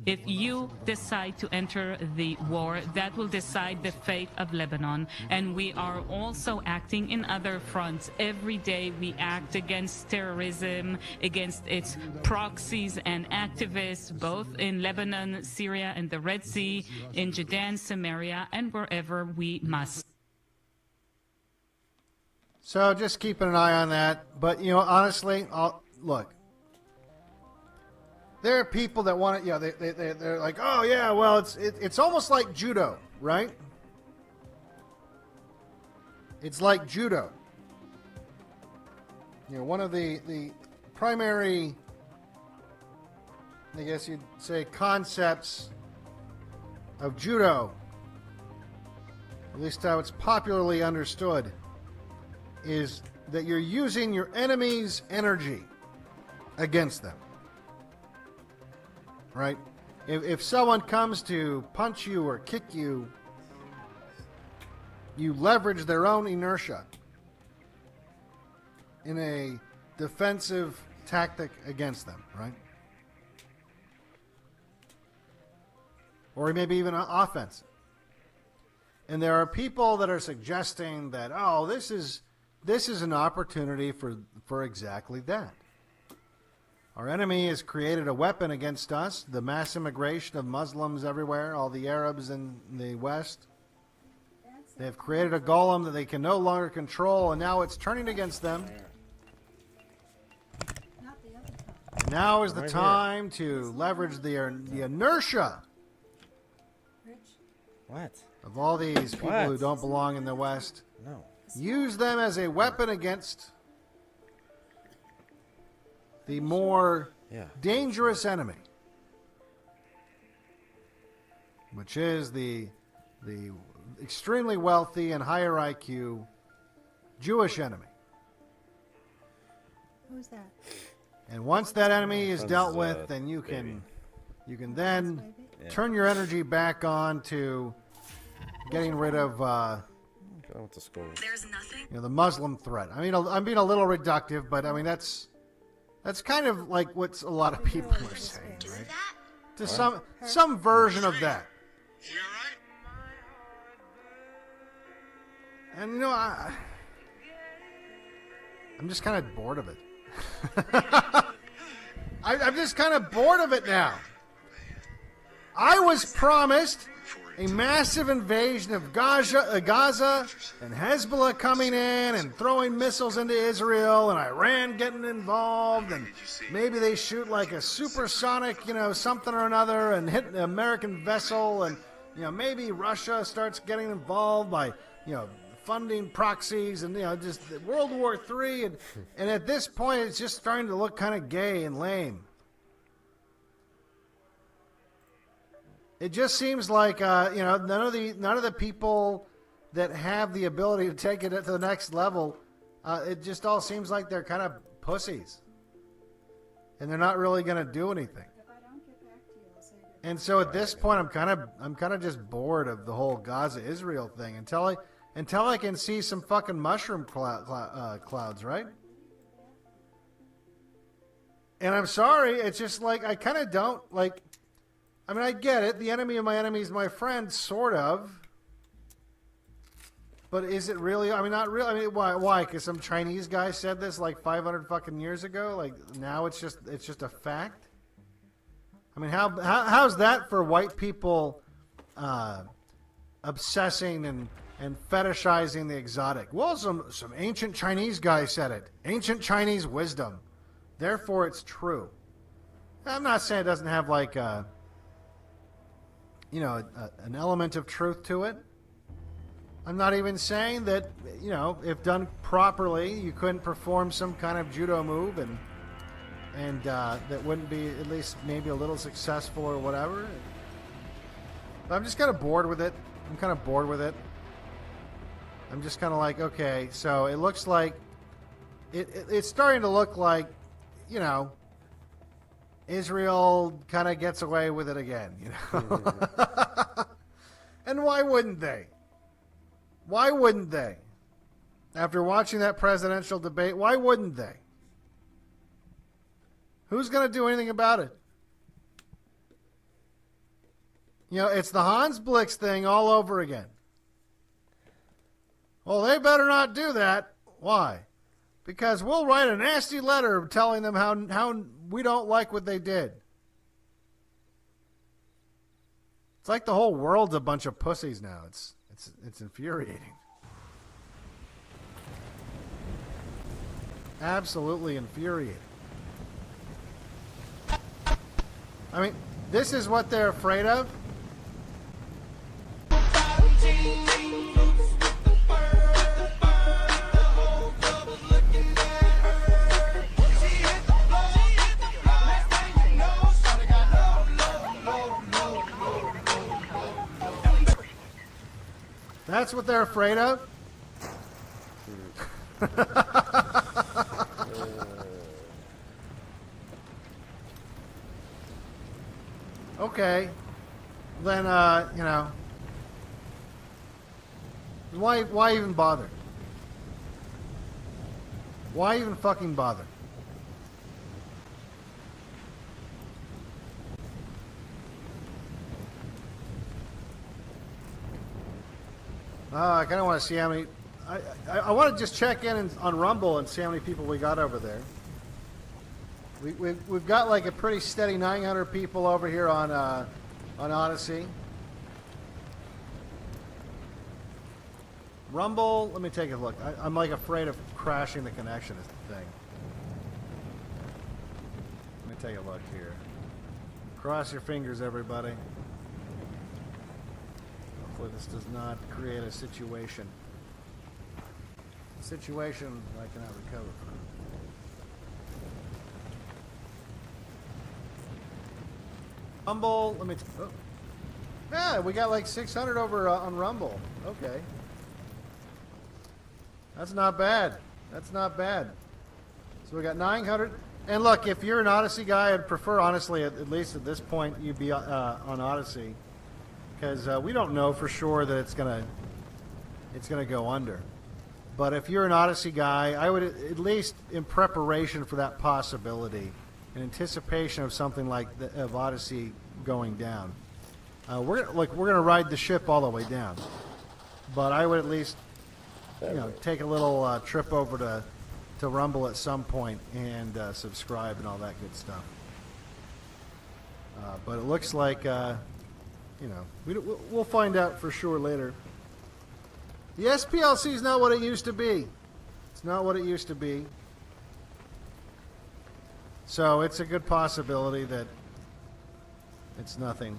If you decide to enter the war, that will decide the fate of Lebanon. And we are also acting in other fronts. Every day we act against terrorism, against its proxies and activists, both in Lebanon, Syria, and the Red Sea, in Judea and Samaria, and wherever we must. So just keeping an eye on that. But, honestly, look. There are people that want to, they're like, oh yeah, well, it's almost like judo, right? It's like judo. One of the primary, I guess you'd say, concepts of judo, at least how it's popularly understood, is that you're using your enemy's energy against them. Right? If someone comes to punch you or kick you, you leverage their own inertia in a defensive tactic against them, right? Or maybe even offensive. And there are people that are suggesting that, oh, this is an opportunity for exactly that. Our enemy has created a weapon against us, the mass immigration of Muslims everywhere, all the Arabs in the West. They have created a golem that they can no longer control, and now it's turning against them. And now is the time to leverage the inertia of all these people who don't belong in the West. No. Use them as a weapon against the more dangerous enemy, which is the extremely wealthy and higher IQ Jewish enemy. Who's that? And once that enemy is dealt with, then you can then turn your energy back on to getting rid of the Muslim threat. I mean, I'm being a little reductive, but I mean that's kind of like what a lot of people are saying, right? To some version of that. And you know, I'm just kind of bored of it. I'm just kind of bored of it now. I was promised a massive invasion of Gaza and Hezbollah coming in and throwing missiles into Israel and Iran getting involved, and maybe they shoot like a supersonic, something or another and hit an American vessel, and maybe Russia starts getting involved by funding proxies and just World War III, and at this point it's just starting to look kind of gay and lame. It just seems like none of the people that have the ability to take it to the next level, it just all seems like they're kind of pussies, and they're not really going to do anything. And so at this point, I'm kind of just bored of the whole Gaza-Israel thing until I can see some fucking mushroom clouds, right? And I'm sorry, it's just like I kind of don't like. I mean, I get it. The enemy of my enemy is my friend, sort of. But is it really? I mean, not really. I mean, why? Because some Chinese guy said this like 500 fucking years ago. Like now, it's just a fact. I mean, how's that for white people obsessing and fetishizing the exotic? Well, some ancient Chinese guy said it. Ancient Chinese wisdom. Therefore, it's true. I'm not saying it doesn't have like an element of truth to it. I'm not even saying that, if done properly, you couldn't perform some kind of judo move and that wouldn't be at least maybe a little successful or whatever. But I'm just kind of bored with it. I'm just kind of like, okay, so it looks like it's starting to look like, Israel kind of gets away with it again, And why wouldn't they? Why wouldn't they? After watching that presidential debate, why wouldn't they? Who's going to do anything about it? It's the Hans Blix thing all over again. Well, they better not do that. Why? Because we'll write a nasty letter telling them how we don't like what they did. It's like the whole world's a bunch of pussies now. It's infuriating. Absolutely infuriating. I mean, this is what they're afraid of. That's what they're afraid of? Okay. Then, why even bother? Why even fucking bother? I kind of want to see how many. I want to just check in on Rumble and see how many people we got over there. We've got like a pretty steady 900 people over here on Odyssey. Rumble, let me take a look. I'm like afraid of crashing the connection is the thing. Let me take a look here. Cross your fingers, everybody. Hopefully this does not create a situation. A situation I cannot recover from. Rumble, let me... Oh. Yeah, we got like 600 over on Rumble. Okay. That's not bad. That's not bad. So we got 900. And look, if you're an Odyssey guy, I'd prefer, honestly, at least at this point, you be on Odyssey, because we don't know for sure that it's gonna go under. But if you're an Odyssey guy, I would at least, in preparation for that possibility, in anticipation of something like of Odyssey going down, we're gonna ride the ship all the way down. But I would at least, take a little trip over to Rumble at some point and subscribe and all that good stuff. But it looks like, we'll find out for sure later. The SPLC is not what it used to be. It's not what it used to be. So it's a good possibility that it's nothing.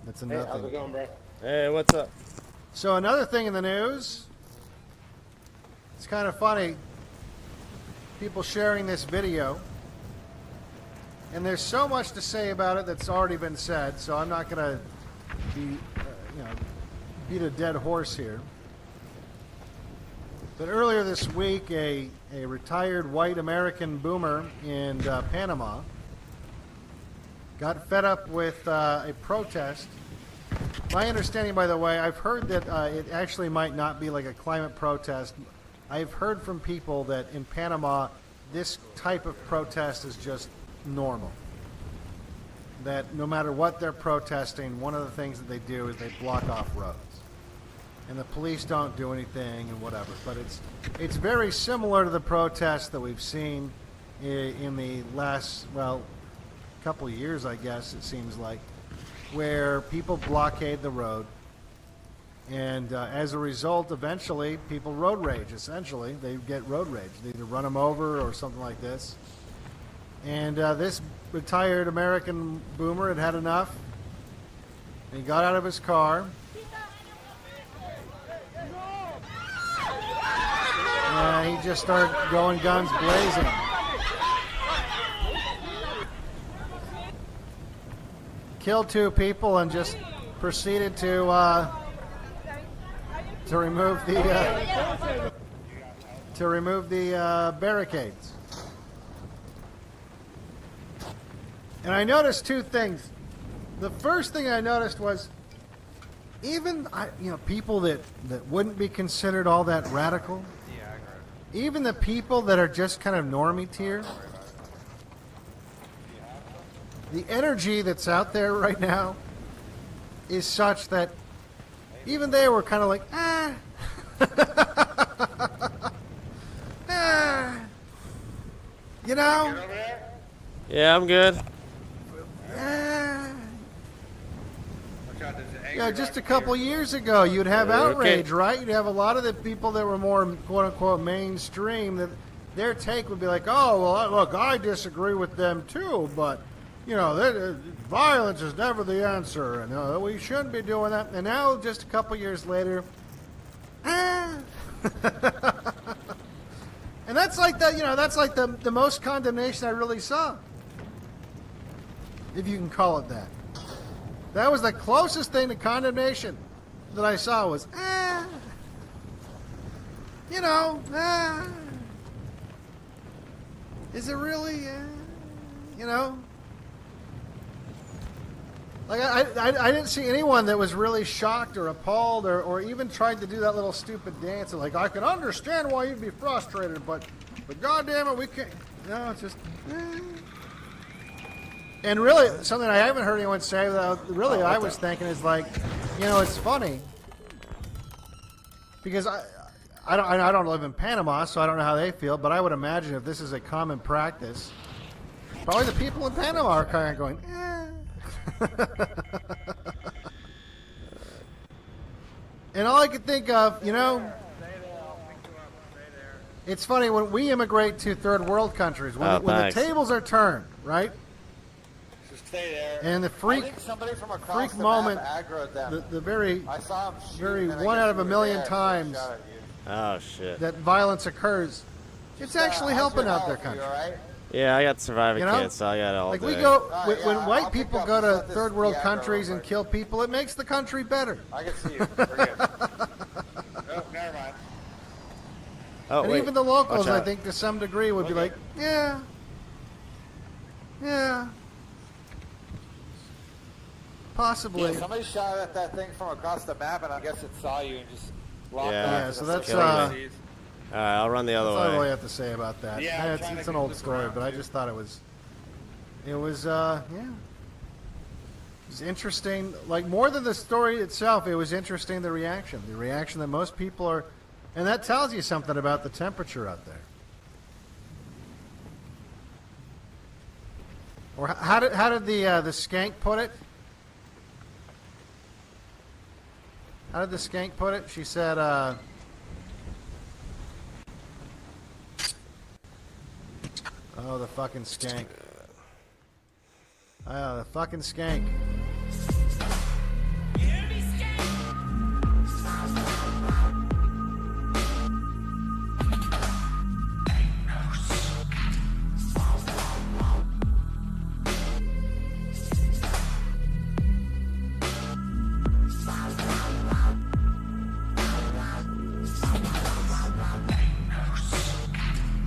It's a nothing. Hey, how's it going, bro? Hey, what's up? So another thing in the news. It's kind of funny. People sharing this video. And there's so much to say about it that's already been said, so I'm not going to be, beat a dead horse here. But earlier this week, a retired white American boomer in Panama got fed up with a protest. My understanding, by the way, I've heard that it actually might not be like a climate protest. I've heard from people that in Panama, this type of protest is just normal. That no matter what they're protesting, one of the things that they do is they block off roads. And the police don't do anything and whatever. But it's very similar to the protests that we've seen in the last, couple of years, I guess, it seems like, where people blockade the road. And as a result, eventually, people road rage, essentially. They get road rage. They either run them over or something like this. And this retired American boomer had had enough. And he got out of his car. And he just started going guns blazing. Killed 2 people and just proceeded to remove the barricades. And I noticed 2 things. The first thing I noticed was even people that wouldn't be considered all that radical, even the people that are just kind of normie tier, the energy that's out there right now is such that even they were kind of like, Yeah, I'm good. Just a couple years ago, you'd have outrage, right? You'd have a lot of the people that were more quote-unquote mainstream, that their take would be like, oh, well, look, I disagree with them too, but, violence is never the answer, and we shouldn't be doing that. And now, just a couple years later, and that's like the most condemnation I really saw, if you can call it that. That was the closest thing to condemnation that I saw was, is it really, Like, I didn't see anyone that was really shocked or appalled or even tried to do that little stupid dance. Like, I can understand why you'd be frustrated, but goddamn it, we can't. No, it's just, And really, something I haven't heard anyone say that really I was thinking is like, it's funny. Because I don't live in Panama, so I don't know how they feel, but I would imagine if this is a common practice, probably the people in Panama are kind of going, And all I could think of, you know, it's funny when we immigrate to third world countries, when the tables are turned, right? Stay there. And the freak moment, the very 1 out of a million times that violence occurs, it's actually helping out their country. Yeah, I got surviving You know? kids, so I got it all Like day. we go, when white people go to third world countries and kill people, it makes the country better. I can see you. We're good. Oh, never mind. Oh, And wait. even the locals, Watch I out. think, to some degree, would be like, yeah. Possibly. Yeah, somebody shot at that thing from across the map, and I guess it saw you and just locked Yeah, on. so that's All right, I'll run the other That's all I way. really have to say about that. Yeah, I'm trying It's to an get old this story, around, but I too. just thought it was interesting. Like, more than the story itself, it was interesting, the reaction that most people are, and that tells you something about the temperature out there. Or how did the skank put it? How did the skank put it? She said, oh, the fucking skank. Oh, the fucking skank.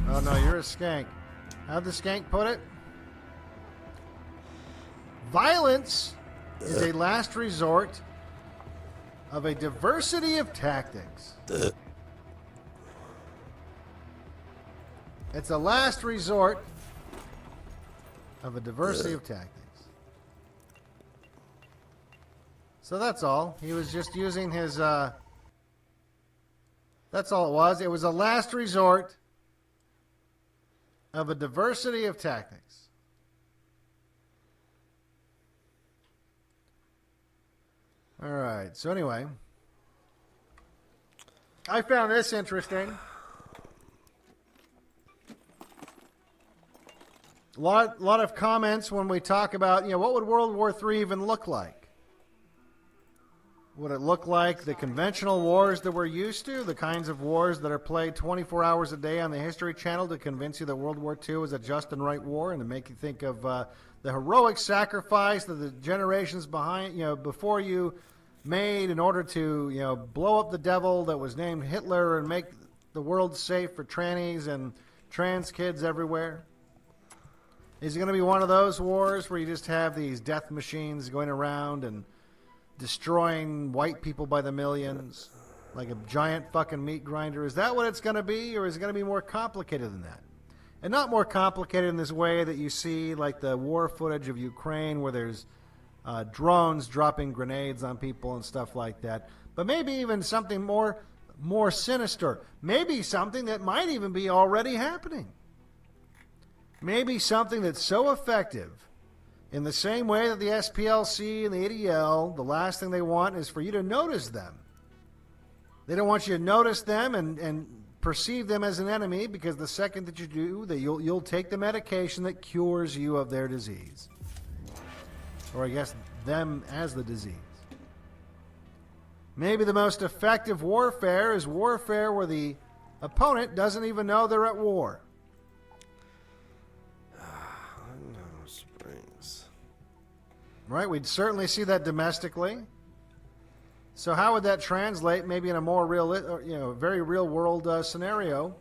Oh no, you're a skank. How'd the skank put it? Violence is a last resort of a diversity of tactics. It's a last resort of a diversity of tactics. So that's all. He was just using his, that's all it was. It was a last resort of a diversity of tactics. All right. So anyway, I found this interesting. A lot of comments when we talk about, what would World War III even look like? Would it look like the conventional wars that we're used to, the kinds of wars that are played 24 hours a day on the History Channel to convince you that World War II is a just and right war, and to make you think of the heroic sacrifice that the generations before you made in order to blow up the devil that was named Hitler and make the world safe for trannies and trans kids everywhere? Is it going to be one of those wars where you just have these death machines going around and destroying white people by the millions like a giant fucking meat grinder? Is that what it's going to be, or is it going to be more complicated than that? And not more complicated in this way that you see like the war footage of Ukraine where there's drones dropping grenades on people and stuff like that, but maybe even something more sinister, maybe something that might even be already happening, maybe something that's so effective in the same way that the SPLC and the ADL, the last thing they want is for you to notice them. They don't want you to notice them and perceive them as an enemy, because the second that you do, that you'll take the medication that cures you of their disease. Or I guess them as the disease. Maybe the most effective warfare is warfare where the opponent doesn't even know they're at war. Right, we'd certainly see that domestically. So how would that translate maybe in a more real, very real world scenario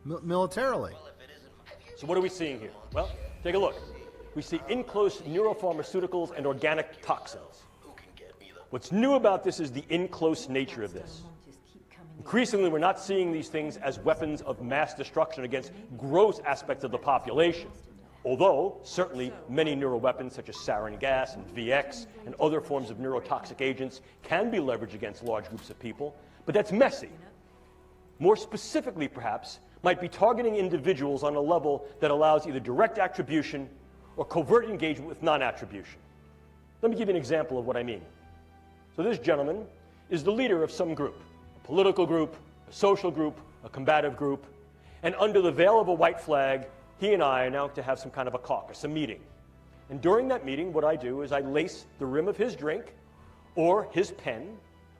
militarily? So what are we seeing here? Well, take a look. We see enclosed neuropharmaceuticals and organic toxins. What's new about this is the enclosed nature of this. Increasingly, we're not seeing these things as weapons of mass destruction against gross aspects of the population. Although, certainly, many neuroweapons such as sarin gas and VX and other forms of neurotoxic agents can be leveraged against large groups of people, but that's messy. More specifically, perhaps, might be targeting individuals on a level that allows either direct attribution or covert engagement with non-attribution. Let me give you an example of what I mean. So this gentleman is the leader of some group, a political group, a social group, a combative group, and under the veil of a white flag, he and I are now to have some kind of a caucus, a meeting. And during that meeting, what I do is I lace the rim of his drink, or his pen,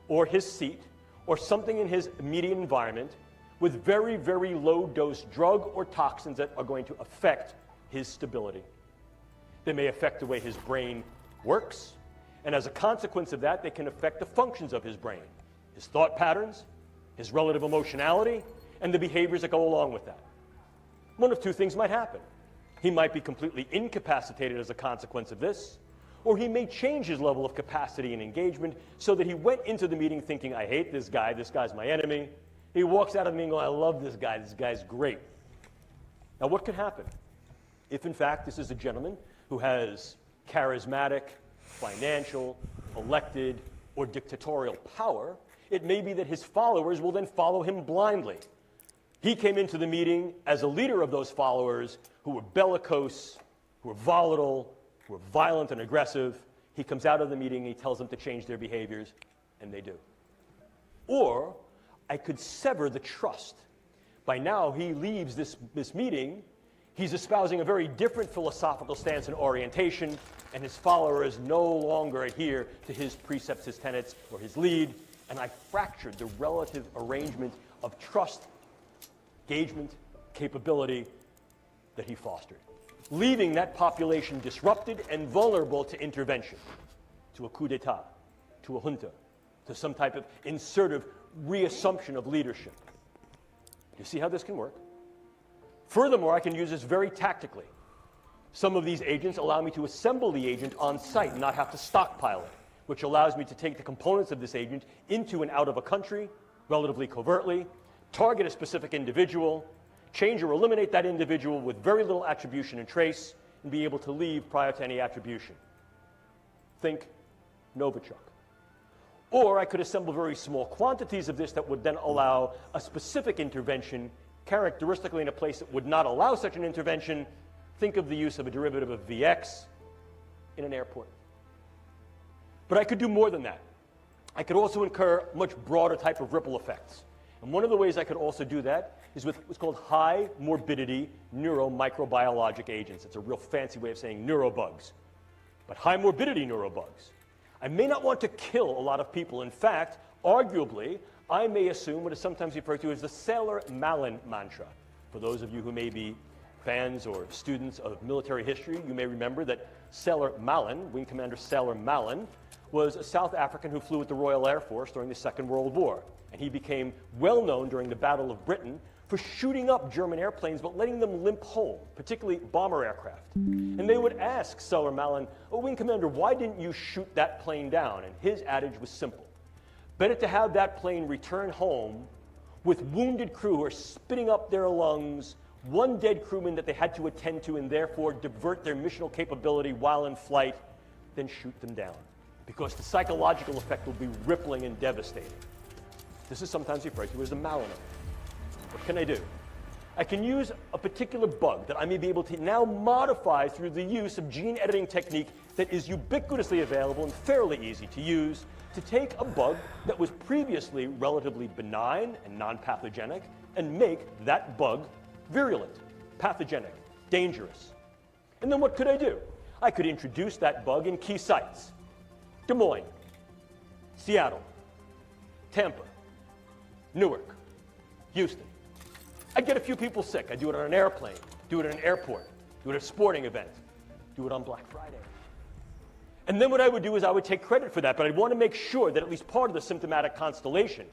or his seat, or something in his immediate environment with very, very low-dose drug or toxins that are going to affect his stability. They may affect the way his brain works, and as a consequence of that, they can affect the functions of his brain, his thought patterns, his relative emotionality, and the behaviors that go along with that. One of two things might happen. He might be completely incapacitated as a consequence of this, or he may change his level of capacity and engagement so that he went into the meeting thinking, I hate this guy's my enemy. He walks out of the meeting going, I love this guy's great. Now what could happen? If in fact this is a gentleman who has charismatic, financial, elected, or dictatorial power, it may be that his followers will then follow him blindly. He came into the meeting as a leader of those followers who were bellicose, who were volatile, who were violent and aggressive. He comes out of the meeting and he tells them to change their behaviors, and they do. Or I could sever the trust. By now, he leaves this meeting, he's espousing a very different philosophical stance and orientation, and his followers no longer adhere to his precepts, his tenets, or his lead, and I fractured the relative arrangement of trust, engagement, capability that he fostered, leaving that population disrupted and vulnerable to intervention, to a coup d'etat, to a junta, to some type of insertive reassumption of leadership. You see how this can work? Furthermore, I can use this very tactically. Some of these agents allow me to assemble the agent on site and not have to stockpile it, which allows me to take the components of this agent into and out of a country relatively covertly, target a specific individual, change or eliminate that individual with very little attribution and trace, and be able to leave prior to any attribution. Think Novichok. Or I could assemble very small quantities of this that would then allow a specific intervention, characteristically in a place that would not allow such an intervention. Think of the use of a derivative of VX in an airport. But I could do more than that. I could also incur much broader type of ripple effects. And one of the ways I could also do that is with what's called high morbidity neuromicrobiologic agents. It's a real fancy way of saying neurobugs. But high morbidity neurobugs. I may not want to kill a lot of people. In fact, arguably, I may assume what is sometimes referred to as the Sailor-Malin mantra. For those of you who may be fans or students of military history, you may remember that Sailor-Malin, Wing Commander Sailor-Malin, was a South African who flew with the Royal Air Force during the Second World War. And he became well known during the Battle of Britain for shooting up German airplanes but letting them limp home, particularly bomber aircraft. And they would ask Sailor-Malin, oh, Wing Commander, why didn't you shoot that plane down? And his adage was simple. Better to have that plane return home with wounded crew who are spitting up their lungs, one dead crewman that they had to attend to and therefore divert their missional capability while in flight, than shoot them down. Because the psychological effect will be rippling and devastating. This is sometimes referred to as the Malin. What can I do? I can use a particular bug that I may be able to now modify through the use of gene editing technique that is ubiquitously available and fairly easy to use to take a bug that was previously relatively benign and non-pathogenic and make that bug virulent, pathogenic, dangerous. And then what could I do? I could introduce that bug in key sites. Des Moines, Seattle, Tampa, Newark, Houston. I'd get a few people sick. I'd do it on an airplane, do it at an airport, do it at a sporting event, do it on Black Friday. And then what I would do is I would take credit for that, but I'd want to make sure that at least part of the symptomatic constellation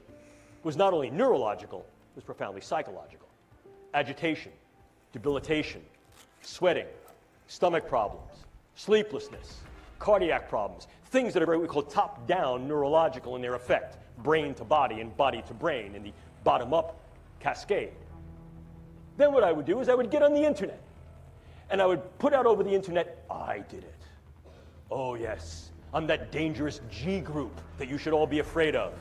was not only neurological, it was profoundly psychological. Agitation, debilitation, sweating, stomach problems, sleeplessness, cardiac problems, things that are what we call top-down neurological in their effect, brain to body and body to brain in the bottom-up cascade. Then what I would do is I would get on the internet and I would put out over the internet, I did it. Oh yes, I'm that dangerous G group that you should all be afraid of.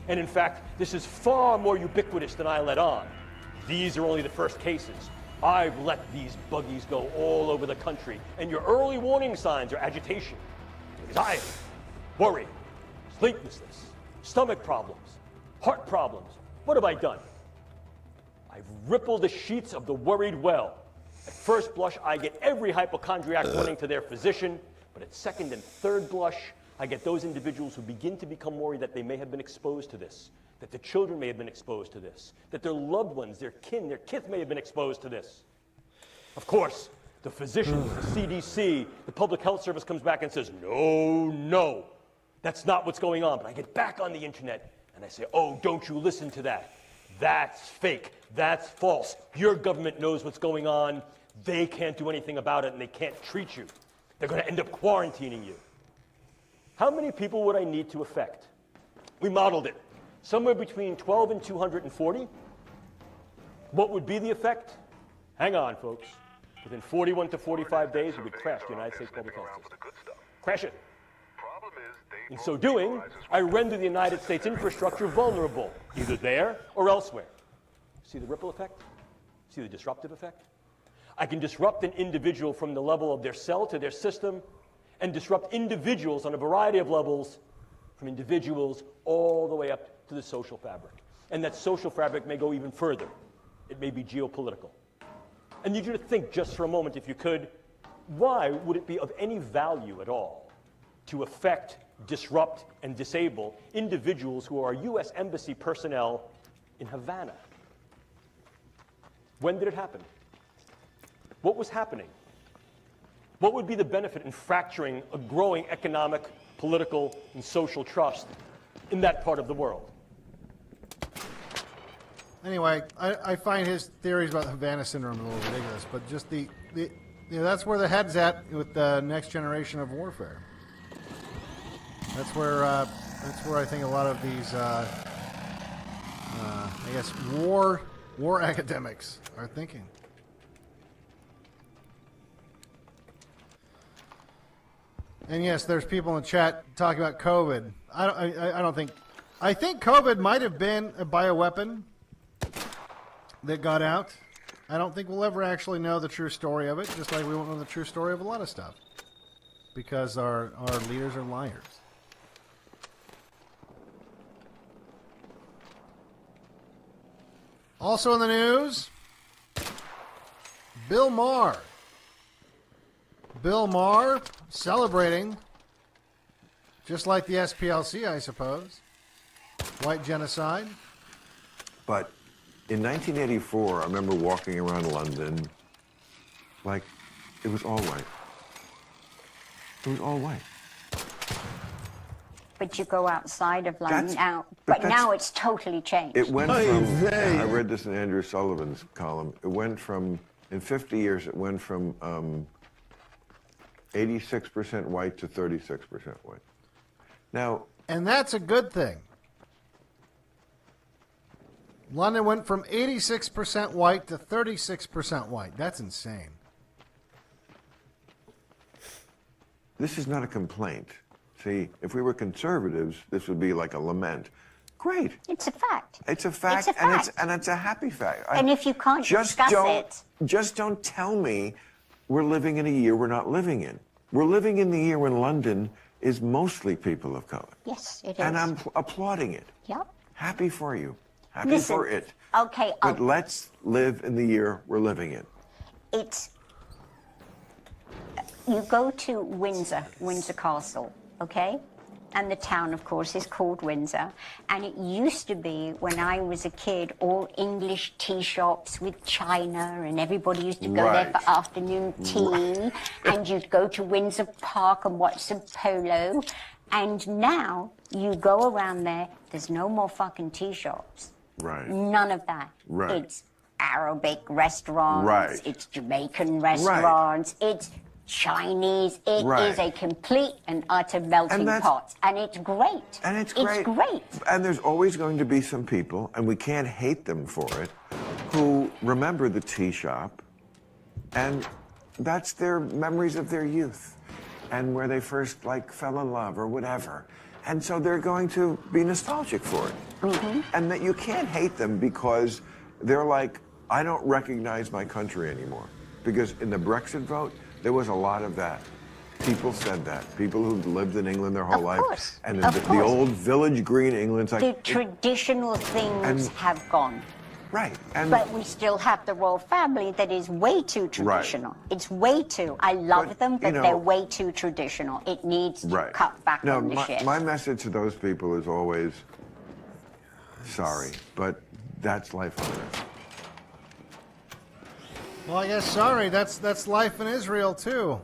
And in fact, this is far more ubiquitous than I let on. These are only the first cases. I've let these buggies go all over the country, and your early warning signs are agitation, anxiety, worry, sleeplessness, stomach problems, heart problems. What have I done? I've rippled the sheets of the worried well. At first blush, I get every hypochondriac running to their physician, but at second and third blush, I get those individuals who begin to become worried that they may have been exposed to this, that their children may have been exposed to this, that their loved ones, their kin, their kith may have been exposed to this. Of course, the physicians, the CDC, the Public Health Service comes back and says, no, that's not what's going on. But I get back on the internet and I say, oh, don't you listen to that. That's fake. That's false. Your government knows what's going on. They can't do anything about it, and they can't treat you. They're going to end up quarantining you. How many people would I need to affect? We modeled it. Somewhere between 12 and 240. What would be the effect? Hang on, folks. Within 41 to 45 days, we would crash the United States public health system. Crash it. In so doing, I render the United States infrastructure vulnerable, either there or elsewhere. See the ripple effect? See the disruptive effect? I can disrupt an individual from the level of their cell to their system, and disrupt individuals on a variety of levels, from individuals all the way up to the social fabric. And that social fabric may go even further. It may be geopolitical. I need you to think just for a moment, if you could, why would it be of any value at all to affect, disrupt, and disable individuals who are U.S. Embassy personnel in Havana? When did it happen? What was happening? What would be the benefit in fracturing a growing economic, political, and social trust in that part of the world? Anyway, I find his theories about Havana syndrome a little ridiculous, but just that's where the head's at with the next generation of warfare. That's where I think a lot of these, I guess, war academics are thinking. And yes, there's people in the chat talking about COVID. I think COVID might have been a bioweapon that got out. I don't think we'll ever actually know the true story of it, just like we won't know the true story of a lot of stuff, because our leaders are liars. Also in the news, Bill Maher. Bill Maher celebrating, just like the SPLC, I suppose, white genocide. But in 1984, I remember walking around London like it was all white. It was all white. But you go outside of London now, but now it's totally changed. It went from, I read this in Andrew Sullivan's column, it went from, in 50 years, it went from 86% white to 36% white. Now, and that's a good thing. London went from 86% white to 36% white. That's insane. this is not a complaint. See, if we were conservatives, this would be like a lament. Great. It's a fact. It's a fact, It's a fact. and it's a happy fact. And if you can't discuss it, just don't tell me we're living in a year we're not living in. We're living in the year when London is mostly people of color. yes, it is. And I'm applauding it. Yep. Happy for you. Happy Listen, for it. Okay. But let's live in the year we're living in. It's you go to Windsor Castle, okay? And the town, of course, is called Windsor. And it used to be, when I was a kid, all English tea shops with china, and everybody used to go there for afternoon tea. And you'd go to Windsor Park and watch some polo. And now you go around there, there's no more fucking tea shops. Right. None of that. Right. It's Arabic restaurants. Right. It's Jamaican restaurants. It's Chinese. It is a complete and utter melting pot. And it's great. And it's great. It's great. And there's always going to be some people, and we can't hate them for it, who remember the tea shop and that's their memories of their youth and where they first like fell in love or whatever. And so they're going to be nostalgic for it. And that you can't hate them because they're like, I don't recognize my country anymore. Because in the Brexit vote, there was a lot of that. People said that. People who lived in England their whole life. Course. And Of the course. old village green England's like... The traditional things have gone. Right. And But we still have the royal family that is way too traditional. It's way too. I love them, but you know- they're way too traditional. It needs to Right. cut back No, on the shit. my message to those people is always, sorry, but that's life on Earth. Well, I guess, sorry, that's life in Israel, too.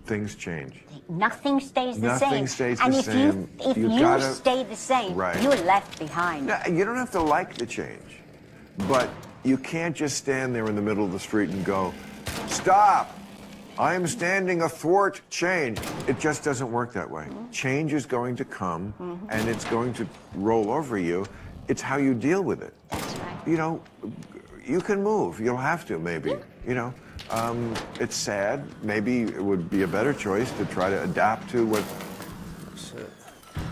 Things change. Nothing stays the Nothing same. stays and the if same. if You you gotta- stay the same, Right. you're left behind. No, you don't have to like the change, but you can't just stand there in the middle of the street and go, stop, I am standing athwart change. It just doesn't work that way. Change is going to come, and it's going to roll over you. It's how you deal with it. That's right. You know, you can move. You'll have to, maybe. You know, it's sad. Maybe it would be a better choice to try to adapt to what.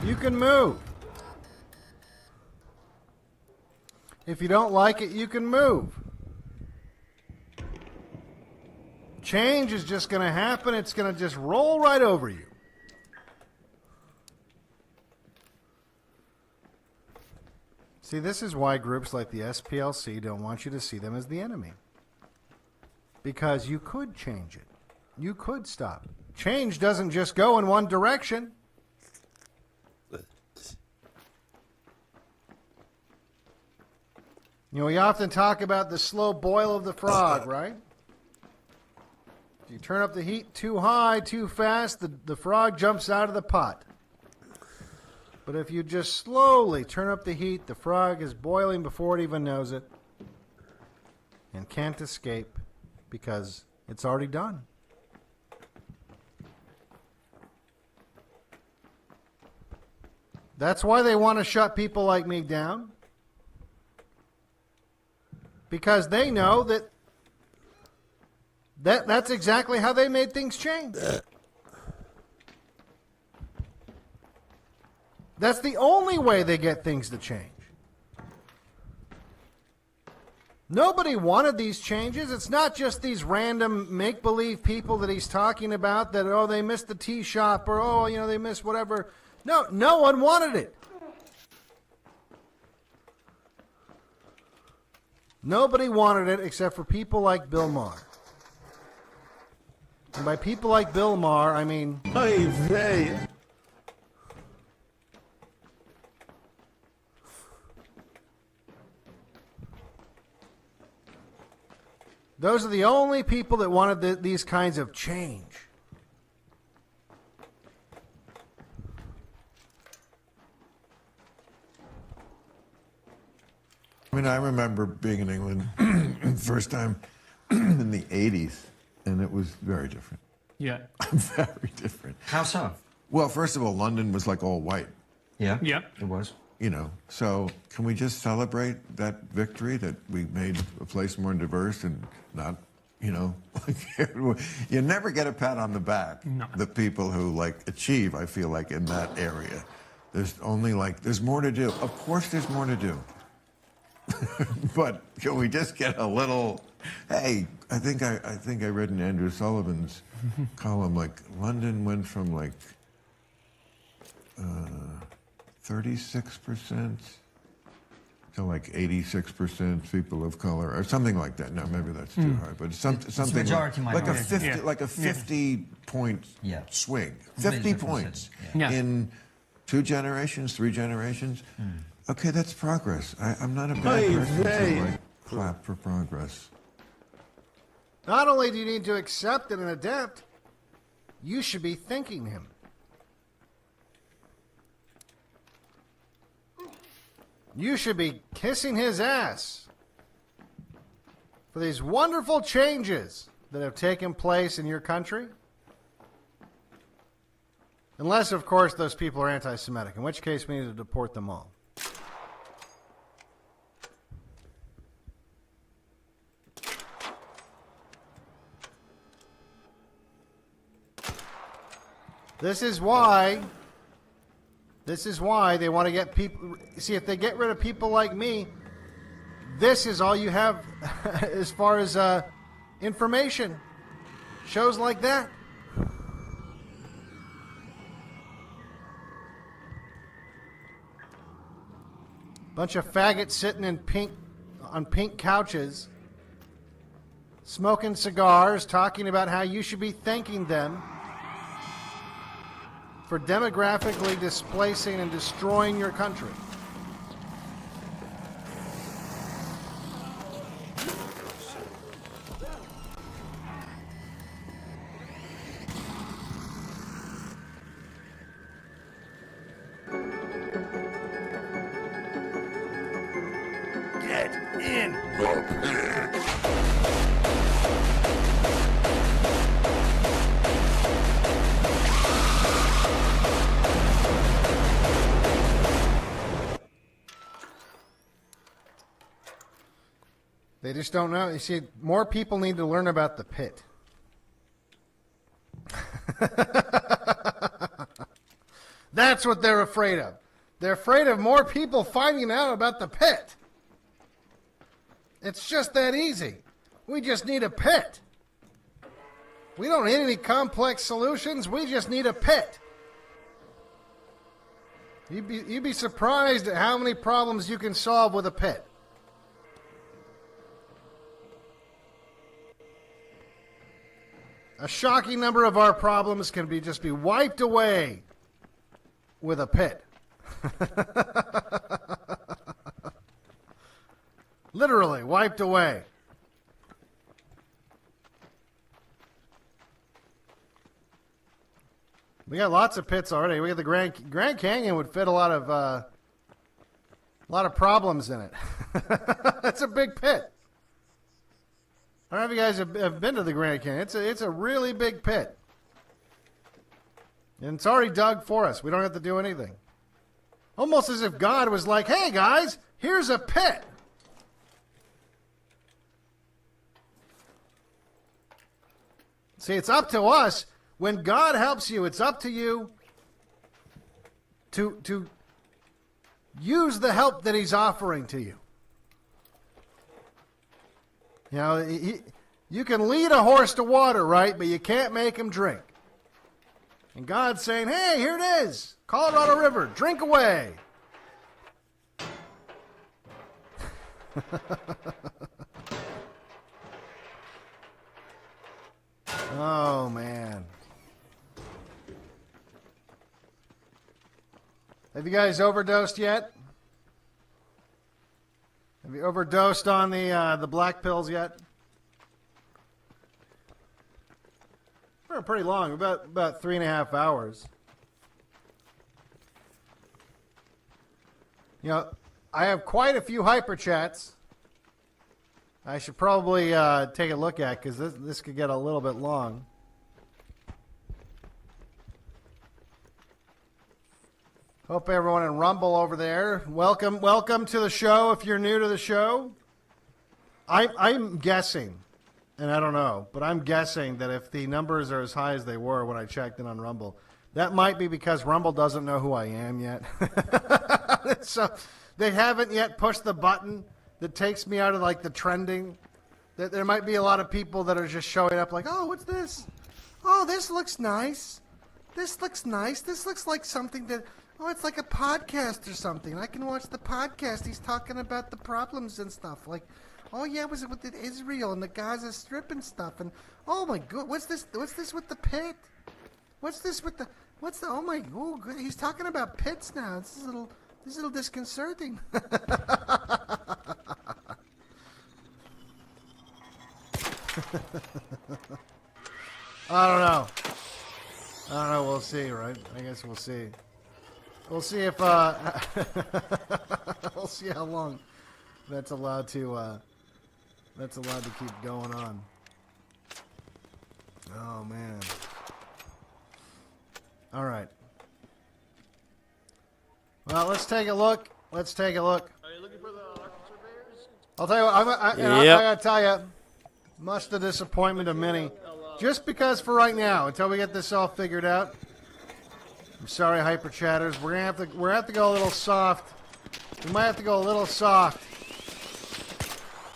You can move. If you don't like it, you can move. Change is just going to happen. It's going to just roll right over you. See, this is why groups like the SPLC don't want you to see them as the enemy. Because you could change it. You could stop it. Change doesn't just go in one direction. You know, we often talk about the slow boil of the frog, right? If you turn up the heat too high, too fast, the frog jumps out of the pot. But if you just slowly turn up the heat, the frog is boiling before it even knows it and can't escape because it's already done. That's why they want to shut people like me down. Because they know that's exactly how they made things change. That's the only way they get things to change. Nobody wanted these changes. It's not just these random make-believe people that he's talking about that, oh, they missed the tea shop or, oh, you know, they missed whatever. No one wanted it. Nobody wanted it except for people like Bill Maher. And by people like Bill Maher, I mean... Those are the only people that wanted these kinds of change. I mean, I remember being in England first time in the 80s, and it was very different. Yeah. Very different. How so? Well, first of all, London was like all white. Yeah. Yeah. It was. You know, so can we just celebrate that victory that we made a place more diverse and not, you know, you never get a pat on the back. No. The people who like achieve, I feel like, in that area. There's only like, there's more to do. Of course there's more to do. But can we just get a little, hey, I think I read in Andrew Sullivan's column, like London went from like 36% to like 86% people of color, or something like that. No, maybe that's too high, but something majority like a minority. 50, Yeah. like a 50-point swing, 50 points Yeah. in 2 generations, 3 generations. Okay, that's progress. I'm not a bad person to like clap for progress. Not only do you need to accept it and adapt, you should be thanking him. You should be kissing his ass for these wonderful changes that have taken place in your country. Unless, of course, those people are anti-Semitic, in which case we need to deport them all. This is why they want to get people. See, if they get rid of people like me, this is all you have as far as information. Shows like that. Bunch of faggots sitting on pink couches, smoking cigars, talking about how you should be thanking them for demographically displacing and destroying your country. Get in the pit. They just don't know. You see, more people need to learn about the pit. That's what they're afraid of. They're afraid of more people finding out about the pit. It's just that easy. We just need a pit. We don't need any complex solutions. We just need a pit. You'd be surprised at how many problems you can solve with a pit. A shocking number of our problems can just be wiped away with a pit. Literally wiped away. We got lots of pits already. We got the Grand Canyon would fit a lot of problems in it. It's a big pit. I don't know if you guys have been to the Grand Canyon. It's a really big pit. And it's already dug for us. We don't have to do anything. Almost as if God was like, hey guys, here's a pit. See, it's up to us. When God helps you, it's up to you to use the help that he's offering to you. You know, you can lead a horse to water, right? But you can't make him drink. And God's saying, hey, here it is. Colorado River, drink away. Oh, man. Have you guys overdosed yet? Have you overdosed on the black pills yet? We're pretty long, about 3.5 hours. You know, I have quite a few hyper chats. I should probably take a look at because this could get a little bit long. Hope everyone in Rumble over there. Welcome to the show if you're new to the show. I'm guessing, and I don't know, but I'm guessing that if the numbers are as high as they were when I checked in on Rumble, that might be because Rumble doesn't know who I am yet. So they haven't yet pushed the button that takes me out of like the trending. That there might be a lot of people that are just showing up like, oh, what's this? Oh, this looks nice. This looks nice. This looks like something that... Oh, it's like a podcast or something. I can watch the podcast. He's talking about the problems and stuff. Like, oh yeah, was it with Israel and the Gaza Strip and stuff? And oh my God, what's this? What's this with the pit? What's this with the? What's the? Oh my God, he's talking about pits now. This is a little disconcerting. I don't know. We'll see, right? I guess we'll see. We'll see if we'll see how long that's allowed to keep going on. Oh man. All right. Well, let's take a look. Are you looking for the surveyors? I'll tell you what. I gotta tell you, much the disappointment of many. Just because for right now, until we get this all figured out, I'm sorry, hyper chatters. We're gonna have to go a little soft. We might have to go a little soft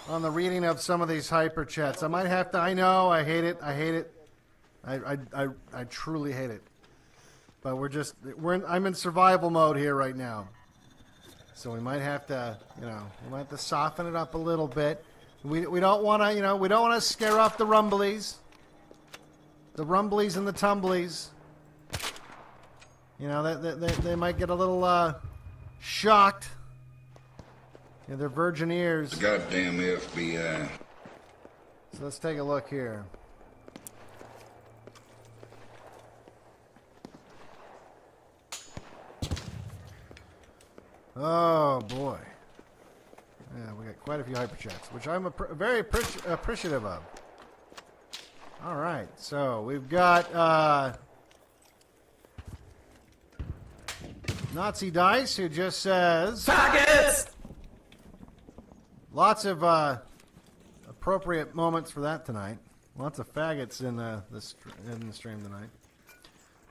on the reading of some of these hyper chats. I might have to. I know. I hate it. I hate it. I truly hate it. But I'm in survival mode here right now. So we might have to, we might have to soften it up a little bit. We don't want to, we don't want to scare off the rumblies. The rumblies and the tumblies. They might get a little shocked. Their virgin ears. Goddamn FBI. So let's take a look here. Oh boy. Yeah, we got quite a few hyper chats, which I'm very appreciative of. All right, so we've got Nazi Dice, who just says faggots. Lots of appropriate moments for that tonight. Lots of faggots in the stream tonight.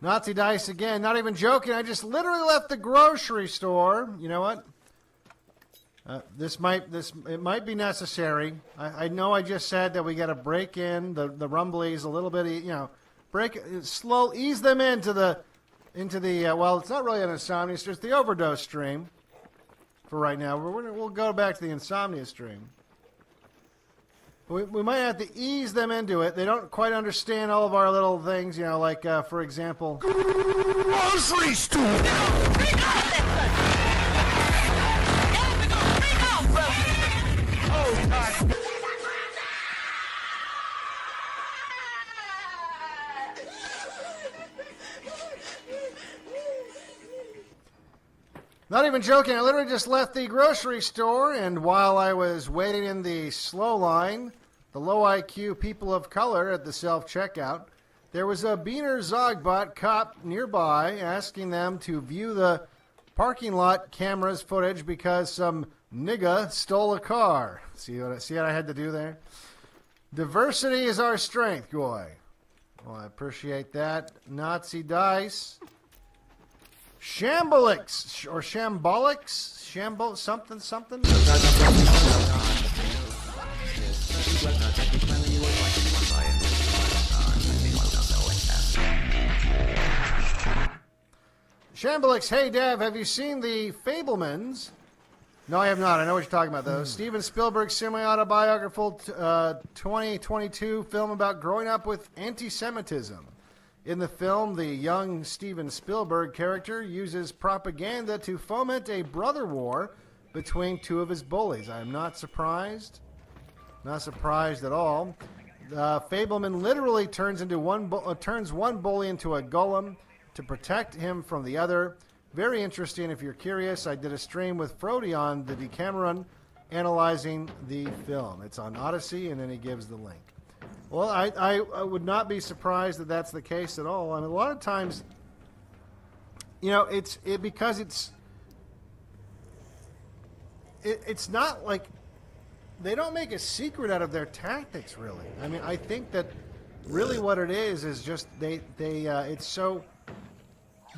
Nazi Dice again, not even joking. I just literally left the grocery store. You know what? It might be necessary. I know I just said that we got to break in the rumblies a little bit. Ease them into the well, it's not really an insomnia stream, it's the overdose stream. For right now, we'll go back to the insomnia stream. We might have to ease them into it. They don't quite understand all of our little things, like, for example... Grocery store! Not even joking, I literally just left the grocery store, and while I was waiting in the slow line, the low IQ people of color at the self-checkout, there was a Beaner Zogbot cop nearby asking them to view the parking lot camera's footage because some nigga stole a car. See what I had to do there? Diversity is our strength, Goy. Well, I appreciate that. Nazi Dice. Shambolix or Shambolix? Something? Shambolix, hey Dev, have you seen the Fablemans? No, I have not. I know what you're talking about, though. Steven Spielberg's semi-autobiographical 2022 film about growing up with anti-Semitism. In the film, the young Steven Spielberg character uses propaganda to foment a brother war between two of his bullies. I am not surprised. Not surprised at all. Fableman literally turns one bully into a golem to protect him from the other. Very interesting. If you're curious, I did a stream with Frody on the Decameron analyzing the film. It's on Odyssey, and then he gives the link. Well, I would not be surprised that that's the case at all. I mean, a lot of times, it's not like they don't make a secret out of their tactics, really. I mean, I think that really what it is just it's so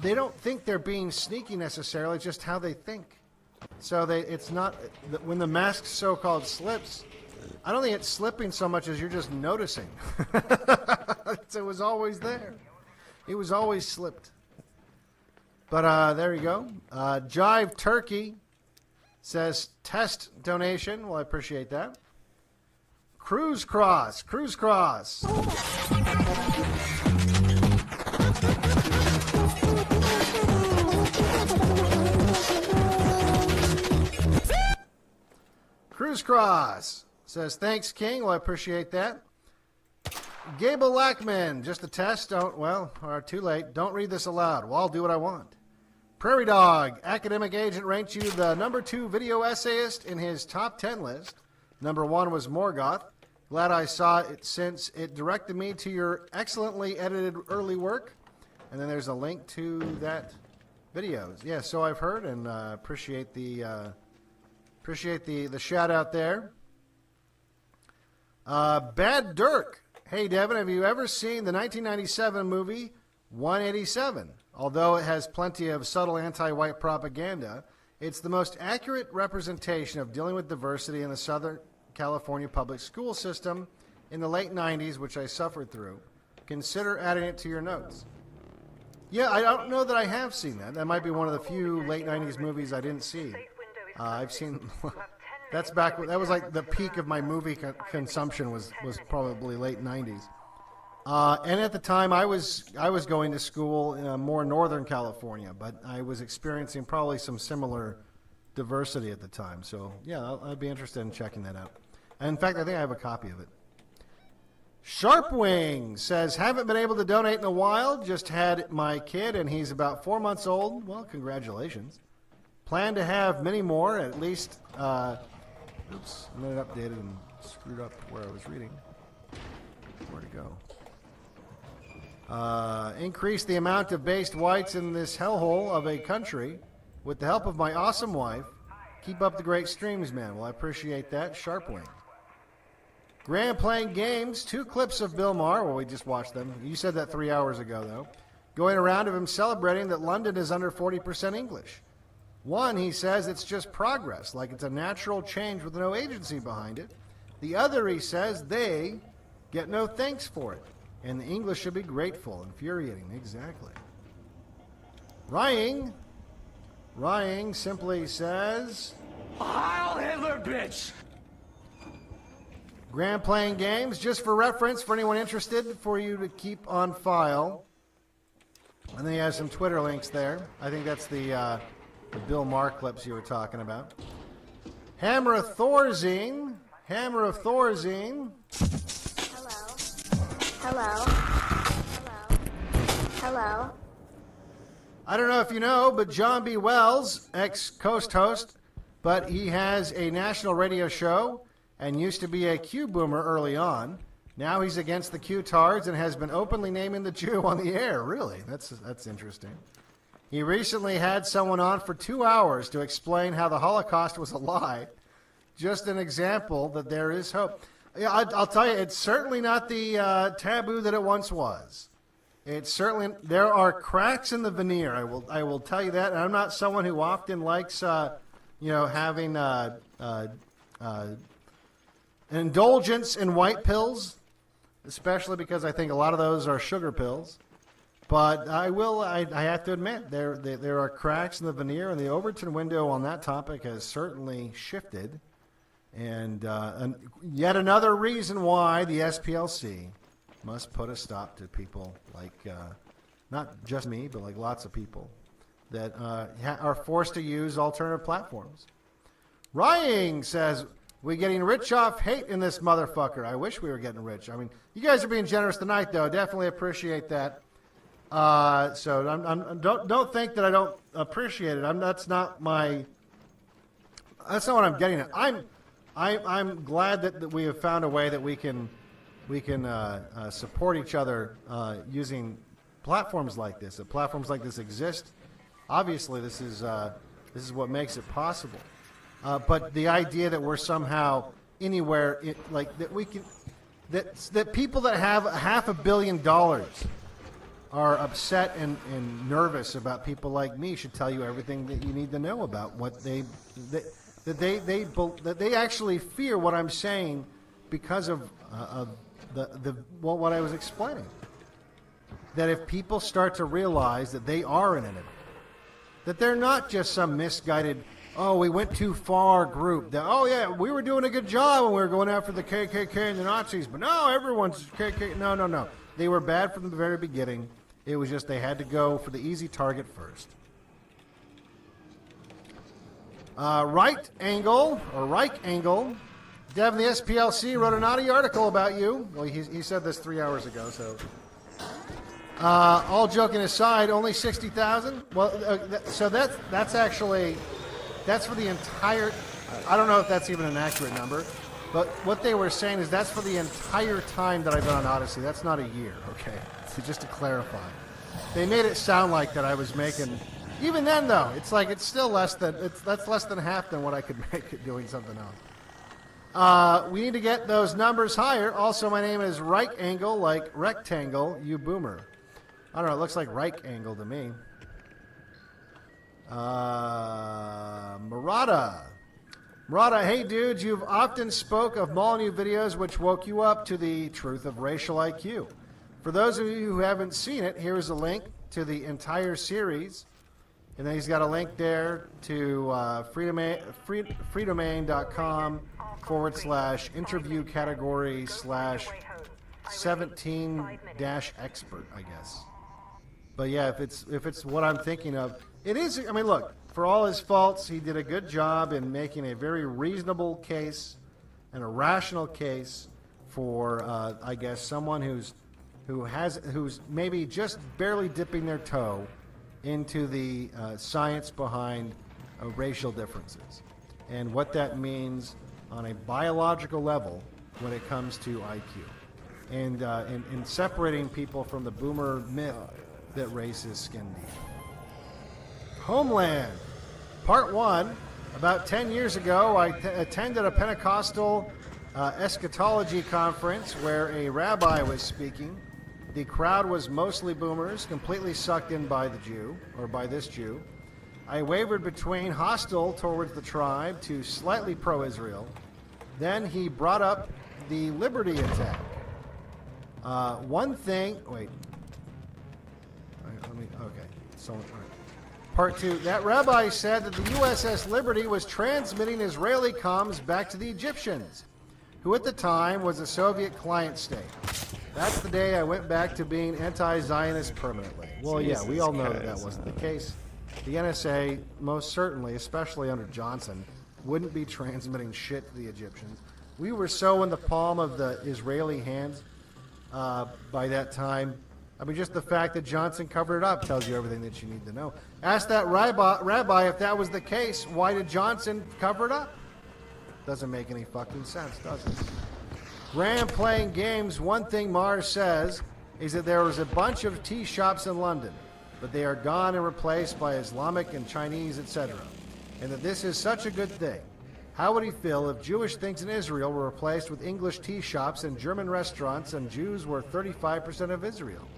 they don't think they're being sneaky necessarily. It's just how they think. So it's not when the mask so-called slips. I don't think it's slipping so much as you're just noticing. It was always there. It was always slipped. But there you go. Jive Turkey says test donation. Well, I appreciate that. Cruise Cross. Cruise Cross says, thanks, King. Well, I appreciate that. Gable Lackman, just a test. Too late. Don't read this aloud. Well, I'll do what I want. Prairie Dog, academic agent, ranked you the #2 video essayist in his top 10 list. #1 was Morgoth. Glad I saw it since it directed me to your excellently edited early work. And then there's a link to that video. Yeah, so I've heard, and appreciate the shout out there. Bad Dirk. Hey, Devin, have you ever seen the 1997 movie 187. Although it has plenty of subtle anti-white propaganda, it's the most accurate representation of dealing with diversity in the Southern California public school system in the late 90s, which I suffered through. Consider adding it to your notes. Yeah, I don't know that I have seen that. That might be one of the few late 90s movies I didn't see. I've seen... That's back... That was like the peak of my movie consumption was probably late 90s. And at the time, I was going to school in more Northern California, but I was experiencing probably some similar diversity at the time. So, yeah, I'd be interested in checking that out. And in fact, I think I have a copy of it. Sharpwing says, haven't been able to donate in a while. Just had my kid, and he's about 4 months old. Well, congratulations. Plan to have many more, at least. Oops, I made it updated and screwed up where I was reading. Where'd it go? Increase the amount of based whites in this hellhole of a country with the help of my awesome wife. Keep up the great streams, man. Well, I appreciate that. Sharpwing. Graham playing games. 2 clips of Bill Maher. Well, we just watched them. You said that 3 hours ago, though. Going around of him celebrating that London is under 40% English. One, he says it's just progress, like it's a natural change with no agency behind it. The other, he says, they get no thanks for it. And the English should be grateful. Infuriating. Exactly. Rying simply says... Heil Hitler, bitch! Graham playing games, just for reference, for anyone interested, for you to keep on file. And then he has some Twitter links there. I think that's the Bill Maher clips you were talking about. Hammer of Thorazine. Hello. I don't know if you know, but John B. Wells, ex-Coast host, but he has a national radio show and used to be a Q boomer early on. Now he's against the Q-tards and has been openly naming the Jew on the air. Really? That's interesting. He recently had someone on for 2 hours to explain how the Holocaust was a lie. Just an example that there is hope. Yeah, I'll tell you, it's certainly not the taboo that it once was. It's certainly, there are cracks in the veneer. I will tell you that. And I'm not someone who often likes, having indulgence in white pills, especially because I think a lot of those are sugar pills. But I have to admit, there are cracks in the veneer, and the Overton window on that topic has certainly shifted. And yet another reason why the SPLC must put a stop to people like, not just me, but like lots of people that are forced to use alternative platforms. Rying says, we're getting rich off hate in this motherfucker. I wish we were getting rich. I mean, you guys are being generous tonight, though. Definitely appreciate that. So don't think that I don't appreciate it. That's not what I'm getting at. I'm glad that we have found a way that we can support each other using platforms like this. That platforms like this exist. Obviously, this is what makes it possible. But the idea that we're somehow anywhere that people that have $500 million are upset and nervous about people like me should tell you everything that you need to know about what they actually fear what I'm saying because of what I was explaining. That if people start to realize that they are an enemy, that they're not just some misguided, oh, we went too far group, that, oh yeah, we were doing a good job when we were going after the KKK and the Nazis, but no, everyone's KKK. No. They were bad from the very beginning. It was just they had to go for the easy target first. Right Angle, Devin, the SPLC wrote a naughty article about you. Well, he said this 3 hours ago, so. All joking aside, only 60,000? Well, so that's actually, that's for the entire, I don't know if that's even an accurate number, but what they were saying is that's for the entire time that I've been on Odyssey. That's not a year, okay? So just to clarify. They made it sound like that I was making, even then though, it's like it's still less than, that's less than half than what I could make it doing something else. We need to get those numbers higher. Also, my name is Right Angle, like rectangle, you boomer. I don't know. It looks like right angle to me. Murata, hey dudes, you've often spoke of Molyneux videos which woke you up to the truth of racial IQ. For those of you who haven't seen it, here's a link to the entire series. And then he's got a link there to freedomain.com/interview category /17-expert, I guess. But yeah, if it's what I'm thinking of, it is. I mean, look, for all his faults, he did a good job in making a very reasonable case and a rational case for, I guess, someone who's maybe just barely dipping their toe into the science behind racial differences and what that means on a biological level when it comes to IQ, and in separating people from the boomer myth that race is skin deep. Homeland, Part 1. About 10 years ago, I attended a Pentecostal eschatology conference where a rabbi was speaking. The crowd was mostly boomers, completely sucked in by the Jew, or by this Jew. I wavered between hostile towards the tribe to slightly pro-Israel. Then he brought up the Liberty attack. Part 2. That rabbi said that the USS Liberty was transmitting Israeli comms back to the Egyptians, who at the time was a Soviet client state. That's the day I went back to being anti-Zionist permanently. Well, yeah, we all know that wasn't the case. The NSA, most certainly, especially under Johnson, wouldn't be transmitting shit to the Egyptians. We were so in the palm of the Israeli hands by that time. I mean, just the fact that Johnson covered it up tells you everything that you need to know. Ask that rabbi if that was the case. Why did Johnson cover it up? Doesn't make any fucking sense, does it? Graham playing games. One thing Mars says is that there was a bunch of tea shops in London, but they are gone and replaced by Islamic and Chinese, etc. And that this is such a good thing. How would he feel if Jewish things in Israel were replaced with English tea shops and German restaurants and Jews were 35% of Israel?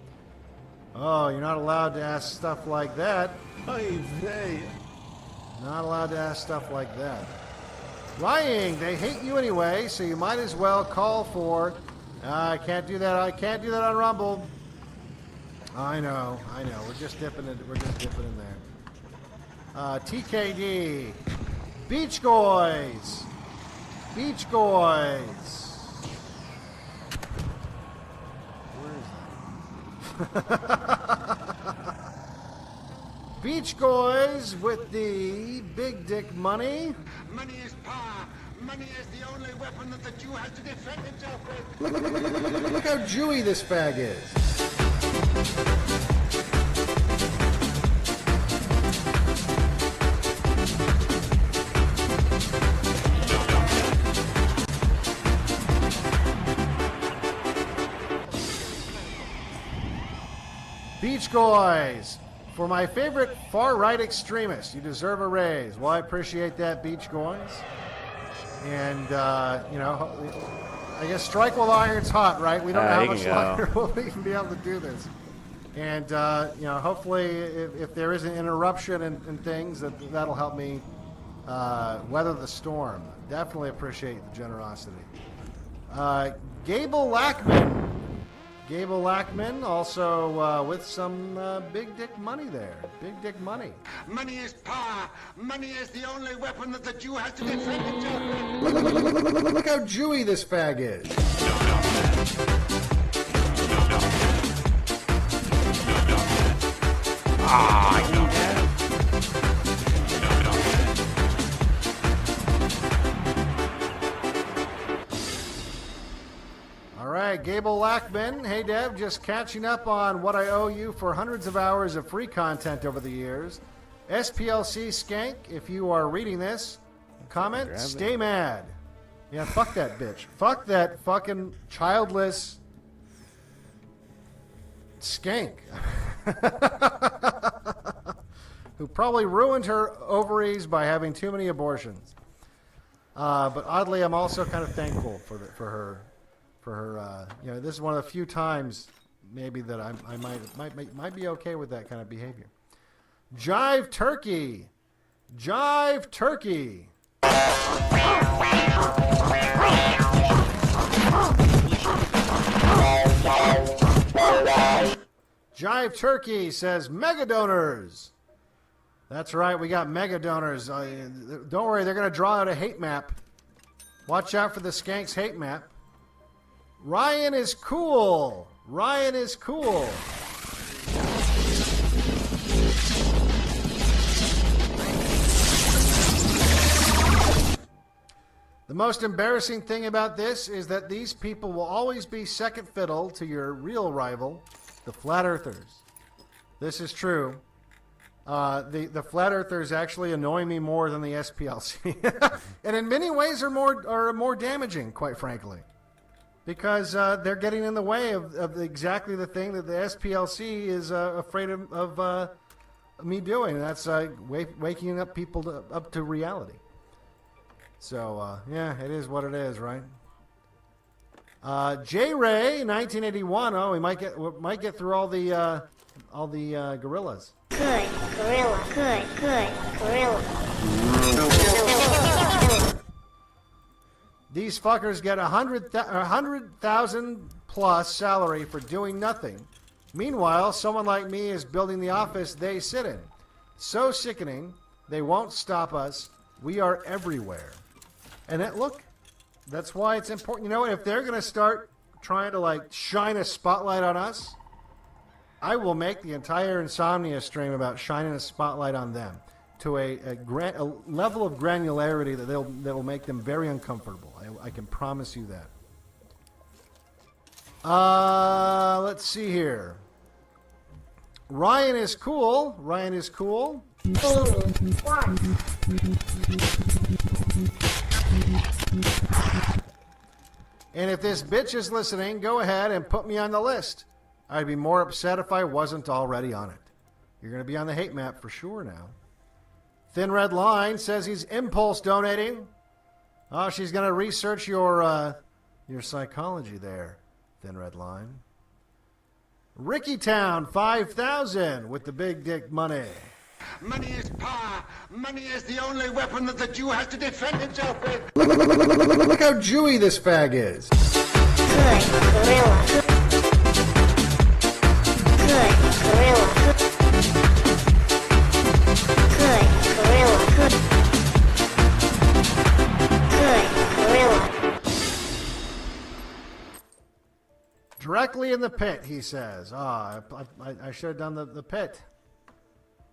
Oh, you're not allowed to ask stuff like that. Not allowed to ask stuff like that. Lying, they hate you anyway, so you might as well call for. I can't do that. I can't do that on Rumble. I know. We're just dipping in there. TKD, Beach Boys. Beach Boys with the big dick money. Money is power. Money is the only weapon that the Jew has to defend himself with. Look how Jewy this fag is. Beach Boys. For my favorite far-right extremist, you deserve a raise. Well, I appreciate that, Beach Boys. And, I guess strike while the iron's hot, right? We don't know how much longer we'll even be able to do this. And, hopefully if there is an interruption and things, that'll help me weather the storm. Definitely appreciate the generosity. Gable Lackman, also with some big dick money there. Big dick money. Money is power. Money is the only weapon that the Jew has to defend himself with. Look how Jewy this fag is. All right, Gable Lackman. Hey, Dev, just catching up on what I owe you for hundreds of hours of free content over the years. SPLC Skank, if you are reading this, comment, stay mad. Yeah, fuck that bitch. Fuck that fucking childless skank. Who probably ruined her ovaries by having too many abortions. But oddly, I'm also kind of thankful for her. This is one of the few times maybe that I might be okay with that kind of behavior. Jive Turkey. Jive Turkey. Jive Turkey says mega donors. That's right, we got mega donors. Don't worry, they're going to draw out a hate map. Watch out for the Skanks hate map. Ryan is cool. Ryan is cool. The most embarrassing thing about this is that these people will always be second fiddle to your real rival, the Flat Earthers. This is true. The Flat Earthers actually annoy me more than the SPLC. And in many ways are more damaging, quite frankly. Because they're getting in the way of exactly the thing that the SPLC is afraid of me doing. And that's waking up people up to reality. So, yeah, it is what it is, right? J. Ray, 1981. Oh, we might get through all the gorillas. Good gorilla. Good gorilla. These fuckers get 100,000 plus salary for doing nothing. Meanwhile, someone like me is building the office they sit in. So sickening, they won't stop us. We are everywhere. And look, that's why it's important. You know, if they're going to start trying to shine a spotlight on us, I will make the entire Insomnia stream about shining a spotlight on them to a level of granularity that will make them very uncomfortable. I can promise you that. Let's see here. Ryan is cool. Ryan is cool. And if this bitch is listening, go ahead and put me on the list. I'd be more upset if I wasn't already on it. You're going to be on the hate map for sure now. Thin Red Line says he's impulse donating. Oh, she's going to research your psychology there, Thin Red Line. Ricky Town 5,000 with the big dick money. Money is power. Money is the only weapon that the Jew has to defend himself with. Look how Jewy this fag is. Good gorilla. Good gorilla. Good gorilla. Good gorilla. Directly in the pit, he says. I should have done the pit.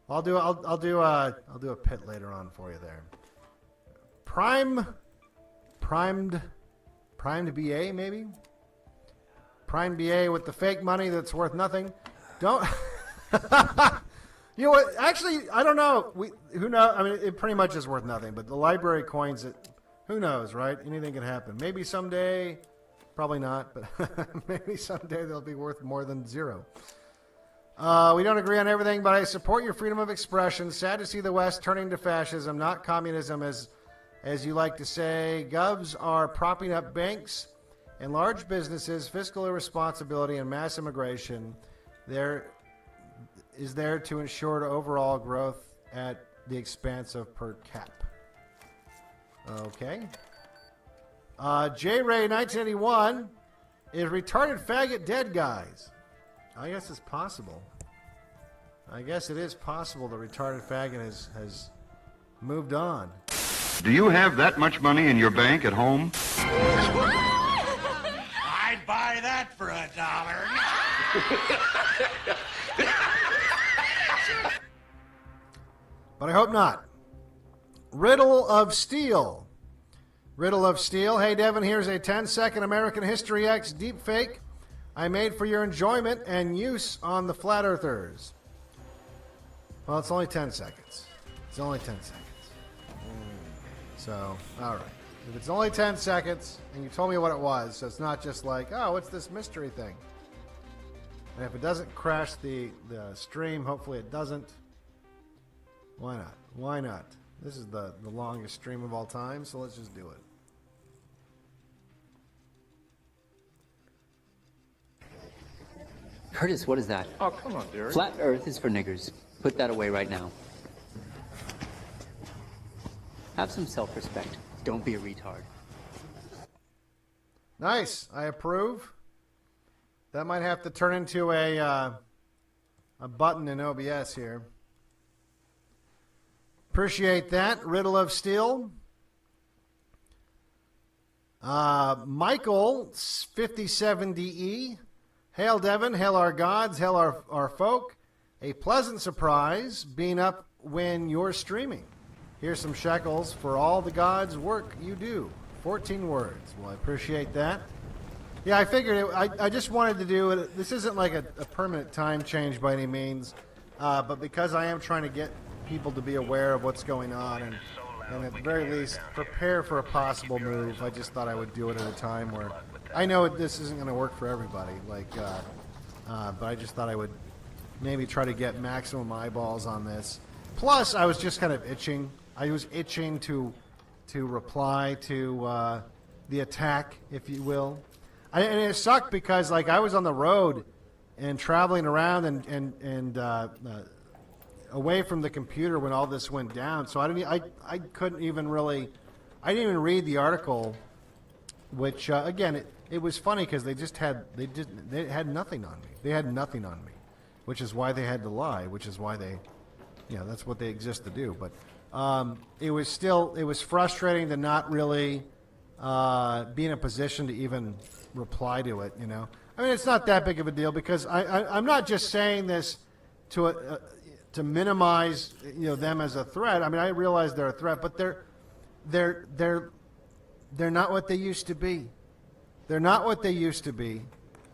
I'll do a pit later on for you there. Primed BA maybe. Primed BA with the fake money that's worth nothing. Don't. You know what? Actually, I don't know. Who knows? I mean, it pretty much is worth nothing. But the library coins, who knows, right? Anything can happen. Maybe someday, probably not, but maybe someday they'll be worth more than zero. We don't agree on everything, but I support your freedom of expression. Sad to see the West turning to fascism, not communism, as you like to say. Govs are propping up banks and large businesses, fiscal irresponsibility, and mass immigration. There is there to ensure overall growth at the expense of per cap. Okay. J. Ray 1981 is retarded faggot dead guys. I guess it's possible. I guess it is possible the retarded faggot has moved on. Do you have that much money in your bank at home? I'd buy that for $1. But I hope not. Riddle of Steel. Riddle of Steel. Hey, Devin, here's a 10-second American History X deepfake I made for your enjoyment and use on the Flat Earthers. Well, it's only 10 seconds. It's only 10 seconds. So, all right. If it's only 10 seconds and you told me what it was, so it's not just like, oh, what's this mystery thing? And if it doesn't crash the stream, hopefully it doesn't. Why not? Why not? This is the longest stream of all time, so let's just do it. Curtis, what is that? Oh, come on, Derek. Flat Earth is for niggers. Put that away right now. Have some self-respect. Don't be a retard. Nice. I approve. That might have to turn into a button in OBS here. Appreciate that. Riddle of Steel. Michael, 57DE. Hail Devon, hail our gods, hail our folk. A pleasant surprise being up when you're streaming. Here's some shekels for all the gods' work you do. 14 words. Well, I appreciate that. Yeah, I figured I just wanted to do it. This isn't like a permanent time change by any means, but because I am trying to get people to be aware of what's going on and at the very least prepare for a possible move, I just thought I would do it at a time where I know this isn't going to work for everybody. But I just thought I would maybe try to get maximum eyeballs on this. Plus, I was just kind of itching. I was itching to reply to the attack, if you will. And it sucked because I was on the road and traveling around and away from the computer when all this went down. So I couldn't even really, I didn't even read the article, which again it was funny because they had nothing on me. They had nothing on me, which is why they had to lie. Which is why they, that's what they exist to do. But it was frustrating to not really be in a position to even reply to it. I mean, it's not that big of a deal because I'm not just saying this to minimize them as a threat. I mean, I realize they're a threat, but they're not what they used to be. They're not what they used to be.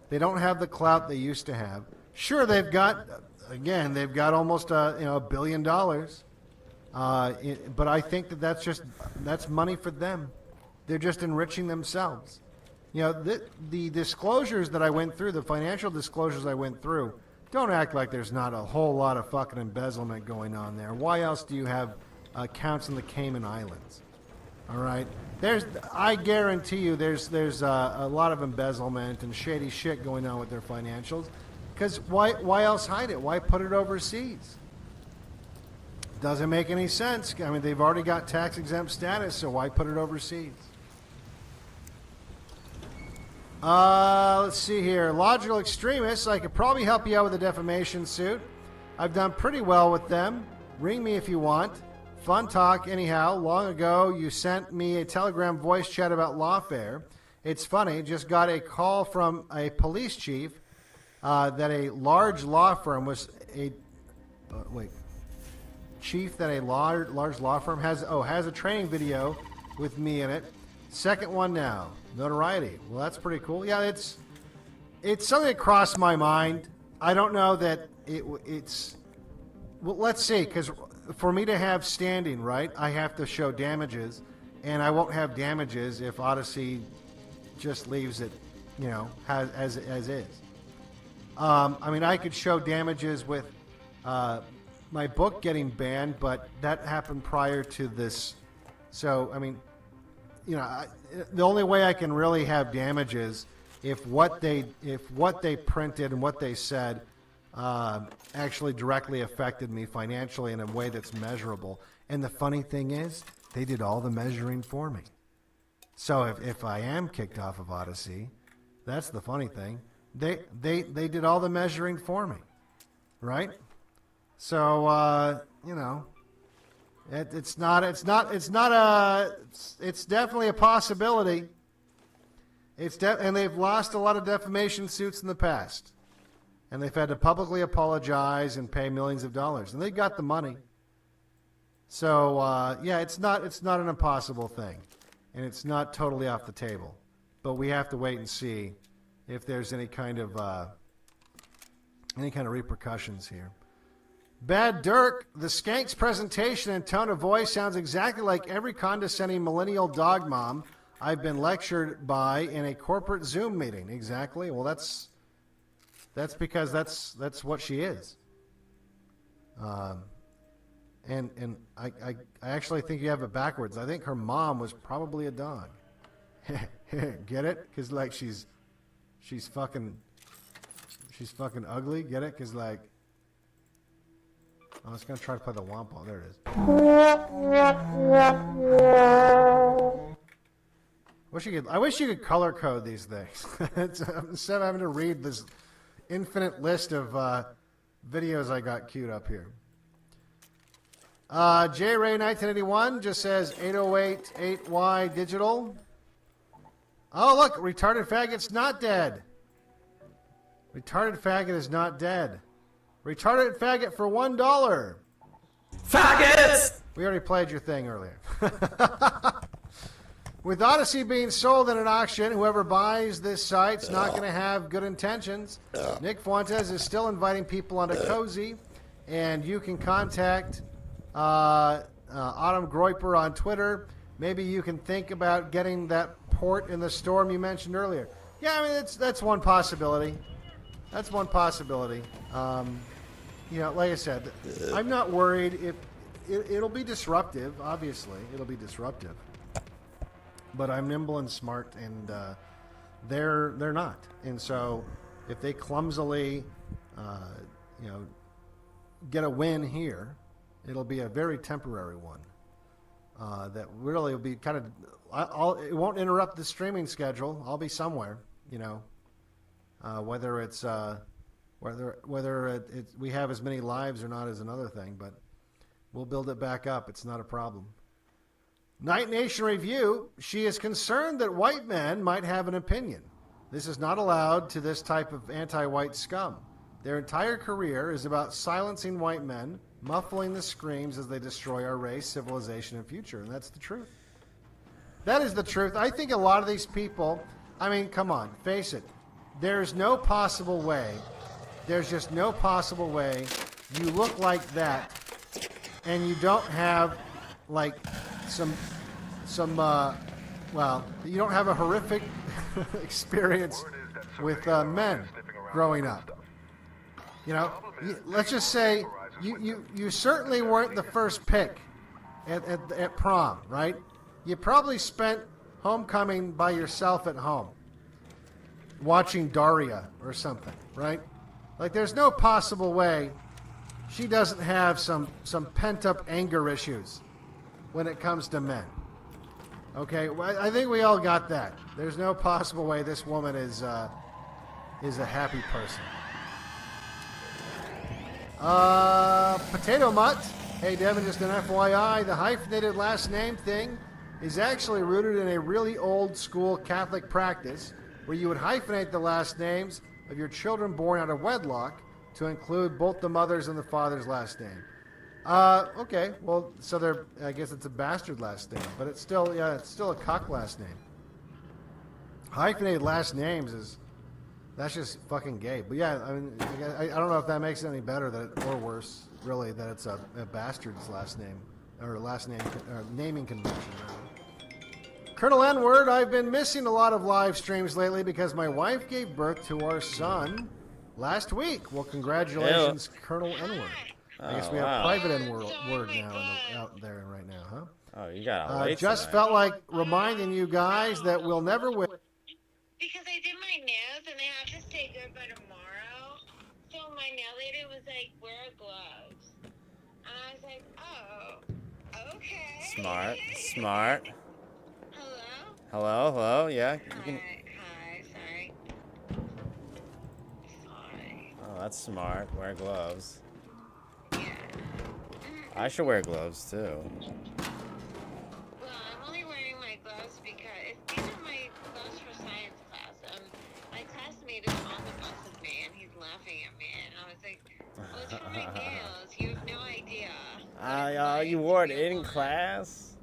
They don't have the clout they used to have. Sure, they've got almost $1 billion. But I think that's money for them. They're just enriching themselves. The disclosures that I went through, the financial disclosures I went through, don't act like there's not a whole lot of fucking embezzlement going on there. Why else do you have accounts in the Cayman Islands? All right, I guarantee you, there's a lot of embezzlement and shady shit going on with their financials. Because why else hide it? Why put it overseas? Doesn't make any sense. I mean, they've already got tax-exempt status, so why put it overseas? Let's see here. Logical Extremists, I could probably help you out with a defamation suit. I've done pretty well with them. Ring me if you want. Fun talk, anyhow. Long ago, you sent me a Telegram voice chat about lawfare. It's funny, just got a call from a police chief that a large law firm was a... Chief that a large law firm has a training video with me in it. Second one now. Notoriety. Well, that's pretty cool. Yeah, it's something that crossed my mind. I don't know that it's... Well, let's see, because for me to have standing, right, I have to show damages, and I won't have damages if Odyssey just leaves it, as is. I mean, I could show damages with my book getting banned, but that happened prior to this. So, I mean, the only way I can really have damages if what they printed and what they said actually directly affected me financially in a way that's measurable. And the funny thing is, they did all the measuring for me. So if I am kicked off of Odyssey, that's the funny thing. They did all the measuring for me, right? So it's definitely a possibility. And they've lost a lot of defamation suits in the past, and they've had to publicly apologize and pay millions of dollars, and they got the money. So it's not an impossible thing, and it's not totally off the table. But we have to wait and see if there's any kind of repercussions here. Bad Dirk, the Skank's presentation and tone of voice sounds exactly like every condescending millennial dog mom I've been lectured by in a corporate Zoom meeting. Exactly. Well, that's because that's what she is. And I actually think you have it backwards. I think her mom was probably a dog. Get it? Because she's She's fucking ugly. Get it? Because, like... I was going to try to play the Wampa. There it is. I wish you could color code these things. Instead of having to read this infinite list of videos I got queued up here. J Ray 1981 just says 808 8Y digital. Oh look, retarded faggot's not dead. Retarded faggot is not dead. Retarded faggot for $1. Faggots! We already played your thing earlier. With Odyssey being sold in an auction, whoever buys this site's not going to have good intentions. Nick Fuentes is still inviting people onto Cozy, and you can contact Autumn Groiper on Twitter. Maybe you can think about getting that port in the storm you mentioned earlier. Yeah, I mean, that's one possibility. That's one possibility. You know, like I said, I'm not worried if it'll be disruptive. Obviously, it'll be disruptive. But I'm nimble and smart, and they're not. And so, if they clumsily, you know, get a win here, it'll be a very temporary one. That really will be kind of. It won't interrupt the streaming schedule. I'll be somewhere, you know. Whether it's whether we have as many lives or not is another thing, but we'll build it back up. It's not a problem. Night Nation Review, she is concerned that white men might have an opinion. This is not allowed to this type of anti-white scum. Their entire career is about silencing white men, muffling the screams as they destroy our race, civilization, and future. And that's the truth. That is the truth. I think a lot of these people, I mean, come on, face it. There's no possible way, there's just no possible way you look like that and you don't have, like, well, you don't have a horrific experience with men growing up. You know, let's just say you certainly weren't the first pick at prom, right? You probably spent homecoming by yourself at home, watching Daria or something, right? Like, there's no possible way she doesn't have some pent-up anger issues when it comes to men. Okay, well, I think we all got that. There's no possible way this woman is a happy person. Potato Mutt. Hey, Devin, just an FYI, the hyphenated last name thing is actually rooted in a really old school Catholic practice where you would hyphenate the last names of your children born out of wedlock to include both the mother's and the father's last name. Okay, well, so I guess it's a bastard last name, but it's still a cock last name. Hyphenated last names that's just fucking gay. But yeah, I mean, I don't know if that makes it any better or worse, really, that it's a bastard's last name, or last name, or naming convention, really. Colonel N-Word, I've been missing a lot of live streams lately because my wife gave birth to our son last week. Well, congratulations, Colonel N-Word. I guess we have private N-word now out there right now, huh? Oh, you got it. Just felt like reminding you guys that we'll never win. Because I did my nails and they have to stay good by tomorrow. So my nail lady was like, wear gloves. And I was like, oh, okay. Smart. Hello, yeah. You can... Hi, sorry. Oh, that's smart. Wear gloves. I should wear gloves too. Well, I'm only wearing my gloves because these are my gloves for science class. My classmate is on the bus with me, and he's laughing at me, and I was like, "Well, it's for my nails. You have no idea." You wore it in class?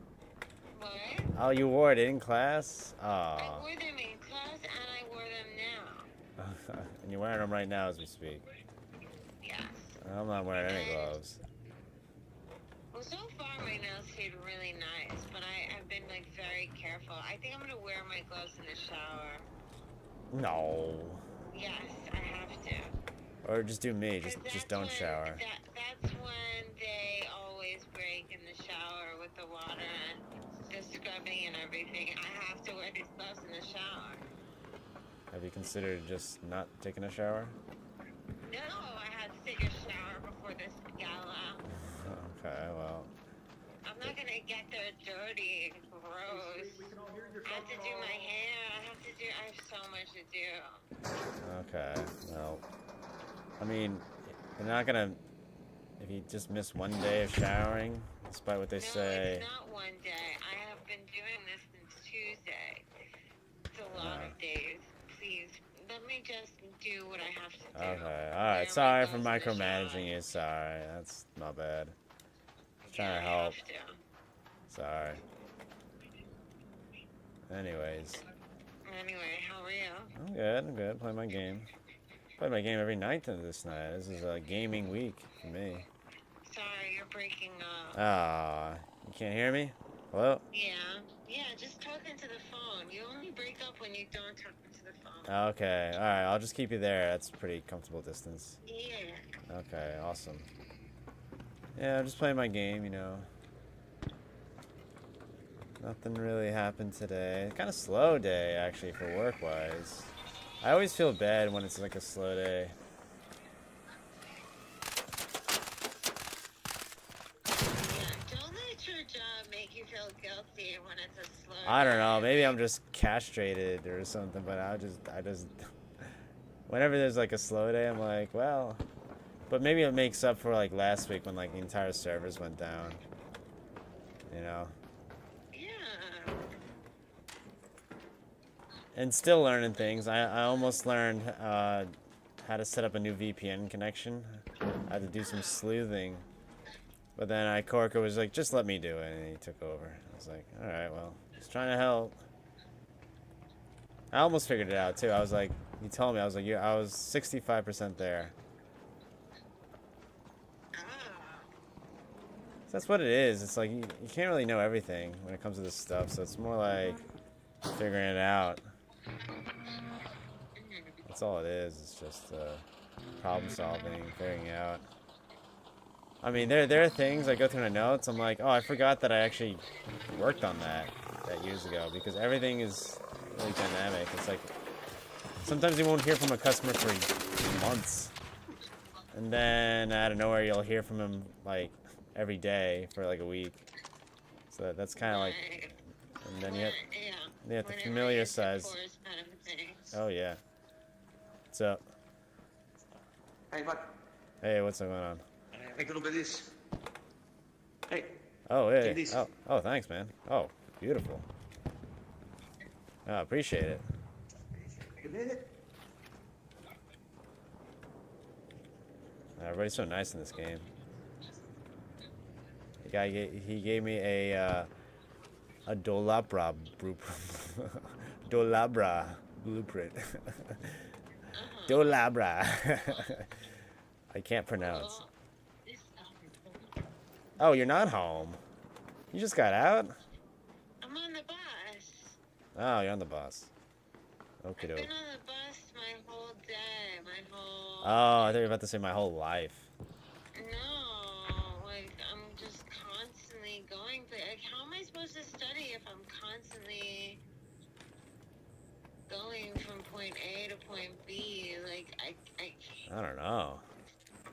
What? Oh, you wore it in class? Oh. I wore them in class, and I wore them now. And you're wearing them right now as we speak. Yes. I'm not wearing any gloves. Well, so far my nails feel really nice, but I've been like very careful. I think I'm gonna wear my gloves in the shower. No. Yes, I have to. Or just do me. Just don't shower. That's when they always break in the shower with the water and the scrubbing and everything. I have to wear these gloves in the shower. Have you considered just not taking a shower? No, I had to take a shower before this gala. Okay, well. I'm not gonna get there dirty and gross. I have to do my hair. I have so much to do. Okay, well. I mean, you're not gonna. If you just miss one day of showering, despite what they say. It's not one day. I have been doing this since Tuesday. It's a lot of days. Please, let me just do what I have to do. Okay, alright. Sorry for micromanaging you. Sorry. That's not bad. Trying to help. Sorry. Anyways. Anyway, how are you? I'm good. I'm good. Playing my game. Play my game every night this night. This is a gaming week for me. Sorry, you're breaking up. Ah, you can't hear me? Hello? Yeah, just talking to the phone. You only break up when you don't talk to the phone. Okay, alright. I'll just keep you there. That's a pretty comfortable distance. Yeah. Okay, awesome. Yeah, I'm just playing my game, you know. Nothing really happened today. Kind of slow day, actually, for work-wise. I always feel bad when it's like a slow day. Don't let your job make you feel guilty when it's a slow I don't know. Maybe I'm just castrated or something, but I just, whenever there's like a slow day, I'm like, well, but maybe it makes up for like last week when like the entire servers went down. You know. And still learning things. I almost learned how to set up a new VPN connection. I had to do some sleuthing. But then Korka was like, just let me do it, and he took over. I was like, alright, well, just trying to help. I almost figured it out, too. I was like, he told me, I was like, I was 65% there. So that's what it is. It's like, you can't really know everything when it comes to this stuff, so it's more like figuring it out. That's all it is. It's just problem solving, figuring out. I mean, there are things I go through my notes. I'm like, oh, I forgot that I actually worked on that years ago, because everything is really dynamic. It's like sometimes you won't hear from a customer for months, and then out of nowhere you'll hear from him like every day for like a week. So that's kind of like, and then you have the familiar size. Oh yeah. What's up? Hey, bud. Hey, what's going on? Take a little bit of this. Hey. Oh, hey. Take this. Oh, thanks, man. Oh, beautiful. Oh, appreciate it. Take a minute. Everybody's so nice in this game. The guy he gave me a Dolabra blueprint. Dolabra. I can't pronounce. Oh, you're not home. You just got out? I'm on the bus. Oh, you're on the bus. Okay, I've been on the bus my whole day, my whole... Oh, I thought you were about to say my whole life. No, like, I'm just constantly going, like, how am I supposed to study if I'm constantly going from point A to point B? Like, I don't know.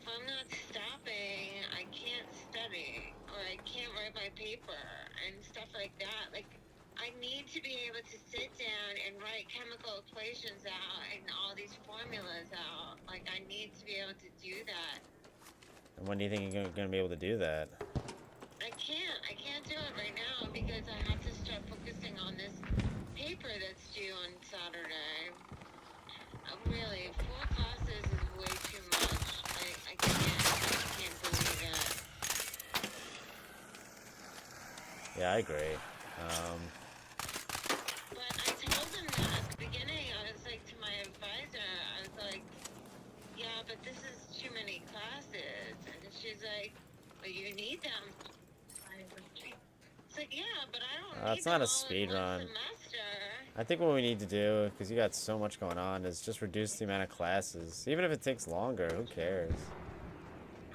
if I'm not stopping, I can't study, or I can't write my paper, and stuff like that. Like, I need to be able to sit down and write chemical equations out and all these formulas out. Like, I need to be able to do that. And when do you think you're going to be able to do that? I can't do it right now because I have to start focusing on this paper that's due on Saturday. Really, 4 classes is way too much. I can't believe it. Yeah, I agree. But I told him that at the beginning. I was like, to my advisor, I was like, yeah, but this is too many classes. And she's like, well, you need them. It's like, yeah, but I don't need It's not them a all speed in one run. semester. I think what we need to do, because you got so much going on, is just reduce the amount of classes. Even if it takes longer, who cares?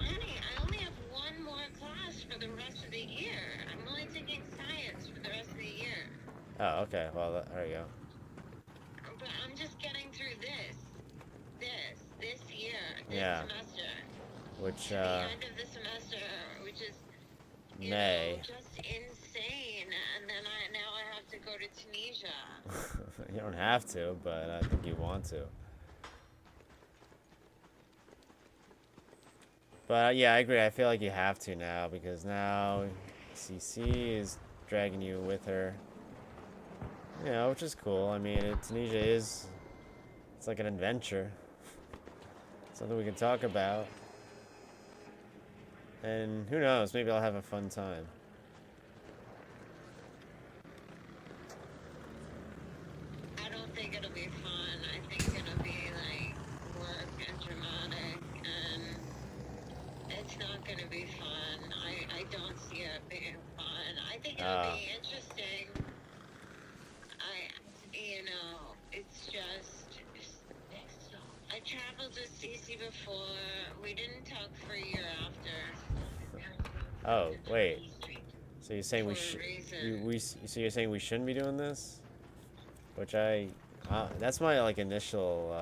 Honey, I only have 1 more class for the rest of the year. I'm only taking science for the rest of the year. Oh, okay. Well, there you go. But I'm just getting through this year. Yeah. semester. Which, The end of the semester, which is May. just insane. And then now I have to go to Tunisia. You don't have to, but I think you want to. But yeah, I agree. I feel like you have to now because now CC is dragging you with her. You know, which is cool. I mean, Tunisia it's like an adventure. Something we can talk about. And who knows, maybe I'll have a fun time. I don't think it'll be fun. I think it'll be like work and dramatic, and it's not gonna be fun. I don't see it being fun. I think it'll be interesting. It's just I traveled with Cece before. We didn't talk for a year after. Oh, wait. So you're saying For a so you're saying we shouldn't be doing this? Which that's my like initial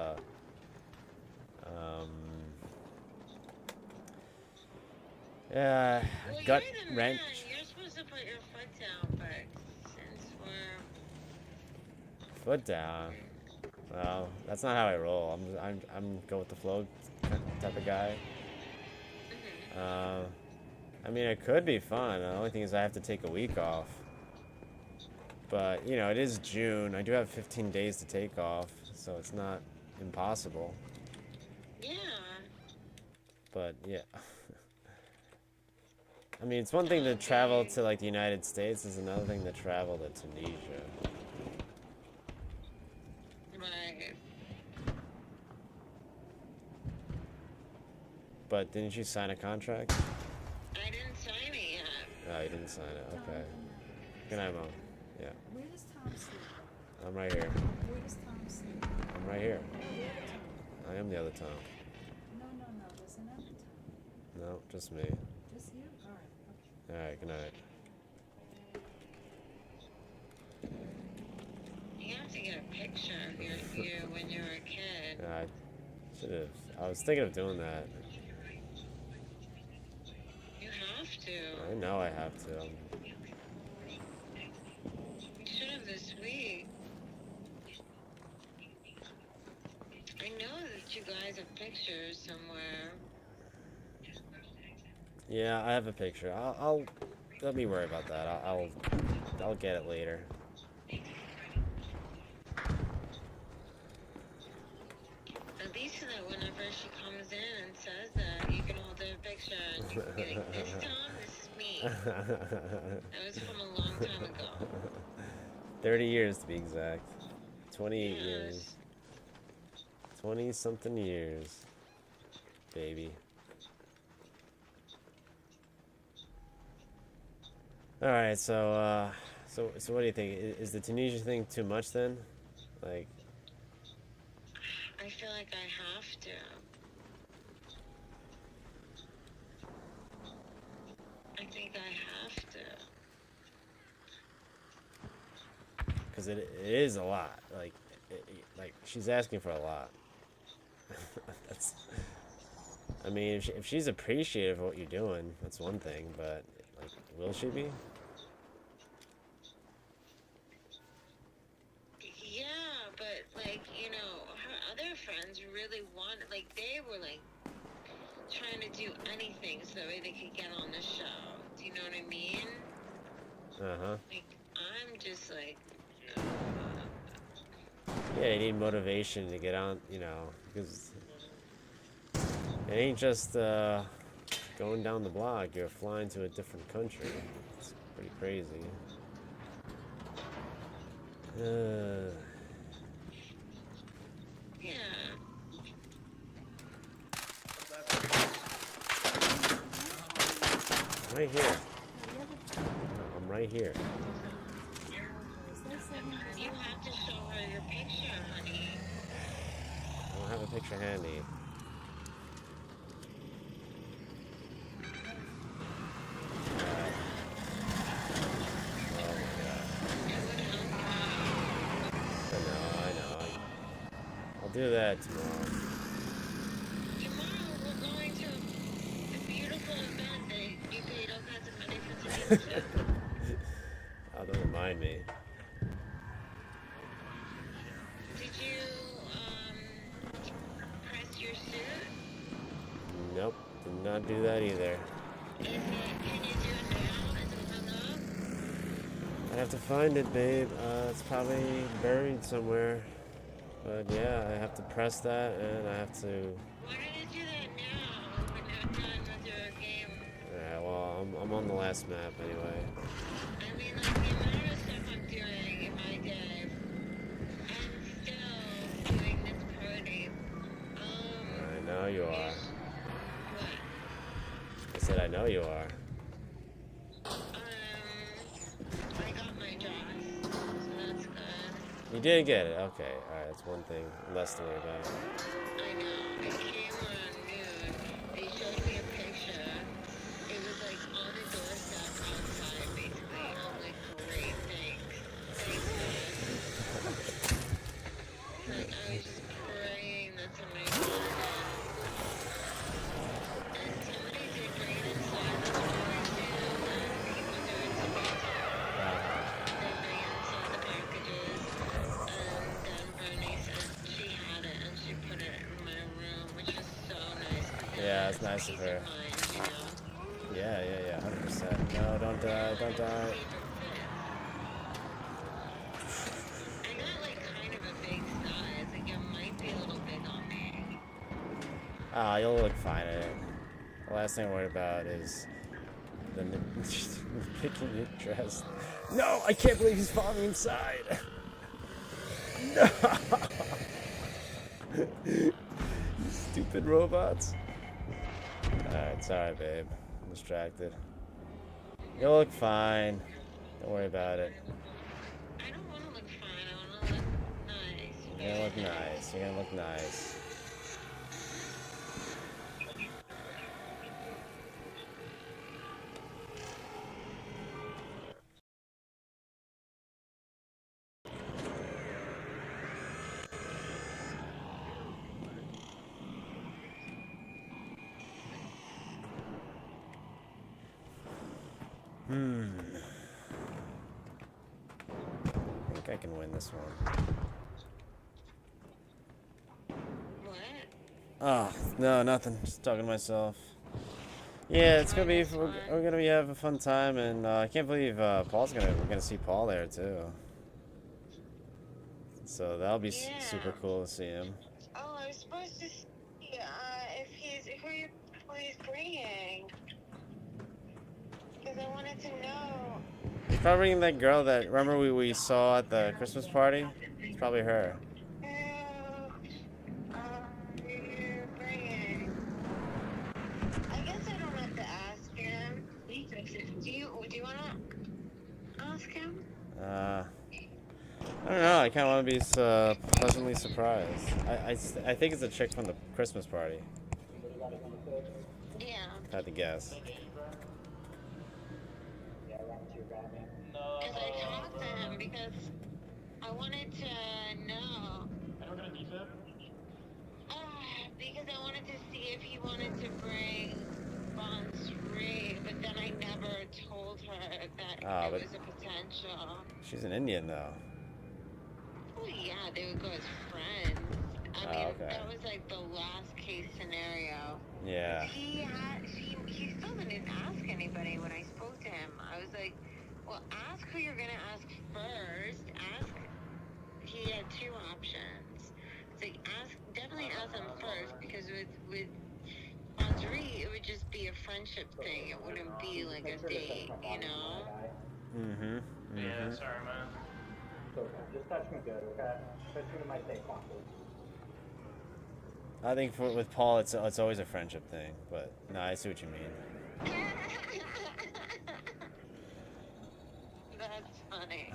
Well, gut you're the wrench. man. You're supposed to put your foot down, but since we're Foot down. Well, that's not how I roll. I'm go with the flow type of guy. I mean, it could be fun. The only thing is I have to take a week off. But, you know, it is June. I do have 15 days to take off, so it's not impossible. yeah. But, yeah. I mean, it's one thing to travel to, like, the United States. It's another thing to travel to Tunisia. Right. But didn't you sign a contract? I didn't sign it yet. No, you didn't sign it. Okay. Good night, Mom. Yeah. Where does Tom sleep? I'm right here. Where does Tom sleep? I'm right here. I am the other Tom. No, there's another Tom. No, just me. Just you? Alright, okay. Alright, good night. You have to get a picture of you when you were a kid. Yeah, I should have. I was thinking of doing that. You have to. I know I have to. You should have this week. I know that you guys have pictures somewhere. Yeah, I have a picture. I'll let me worry about that. I'll get it later. At least so that whenever she comes in and says that, you can hold her picture and you can be like, this Tom, this is me. That was from a long time ago. 30 years to be exact. 28 years. 20-something years. Baby. Alright, so what do you think? Is the Tunisia thing too much then? Like, I feel like I have to. I think I have to. because it is a lot. Like she's asking for a lot. That's. I mean, if she's appreciative of what you're doing, that's one thing. But like, will she be? Yeah, but like, her other friends really wanted, like, they were like trying to do anything so that way they could get on the show. Do you know what I mean? Uh-huh. Like, I'm just like, Yeah, you need motivation to get on, because it ain't just going down the block. You're flying to a different country. It's pretty crazy. yeah. Right here. I'm right here. You have to show her your picture, honey. I don't have a picture handy. I know. I'll do that tomorrow. Tomorrow Oh, don't remind me. Did you press your suit? Nope, did not do that either. Can you do it now? Is it hung up? I have to find it, babe. It's probably buried somewhere. But yeah, I have to press that, and I have to. Why don't you do that now when you're done with your game? Yeah, well, I'm on the last map anyway. I mean, like, the amount of stuff I'm doing in my day, I'm still doing this party. I know you are. What? I said I know you are. I got my dress, so that's good. You did get it. Okay, alright, that's one thing less to worry about. I know. It came around noon. They showed me a picture. It was like on the doorstep outside, basically. I'm like, great, thanks. Thanks, God. Like, I was just praying that somebody got it. And somebody did bring it inside. That's what I always do. When people do it to me, they bring it inside the packages. And then Bernie said she had it and she put it in my room, which was so nice. Yeah, it's nice of her. Yeah, 100%. No, don't die, don't die. I got like kind of a big size. Like it might be a little big on me. Ah, you'll look fine at it. The last thing I'm worried about is the picking your dress. No, I can't believe he's following me inside. No! You stupid robots. Alright, sorry, babe. I'm distracted. You'll look fine. Don't worry about it. I don't want to look fine. I want to look nice. You're gonna look nice. You're gonna look nice. I think I can win this one. What? Oh, no, nothing. Just talking to myself. Yeah, it's gonna be. We're gonna be having a fun time, and I can't believe Paul's we're gonna see Paul there too. So that'll be super cool to see him. Oh, I was supposed to see who he's bringing. Because I wanted to know. He's probably bringing that girl that remember we saw at the Christmas party. It's probably her. You're bringing. I guess I don't have to ask him. Do you want to ask him? I don't know. I kind of want to be pleasantly surprised. I think it's a chick from the Christmas party. Yeah. If I had to guess. Because I talked to him because I wanted to know. Because I wanted to see if he wanted to bring Bon Sri, but then I never told her that there was a potential. She's an Indian though. Oh yeah, they would go as friends. I mean, that was like the last case scenario. Yeah. He still didn't ask anybody when I spoke to him. I was like, well, ask who you're gonna ask first. He had two options. It's like definitely ask him first, because with Audrey, it would just be a friendship thing. It wouldn't be like a date, you know? Mm-hmm. Yeah, sorry, man. Just touch me good, okay? Touch me to my safe boxes. I think with Paul, it's always a friendship thing. But no, I see what you mean. That's funny.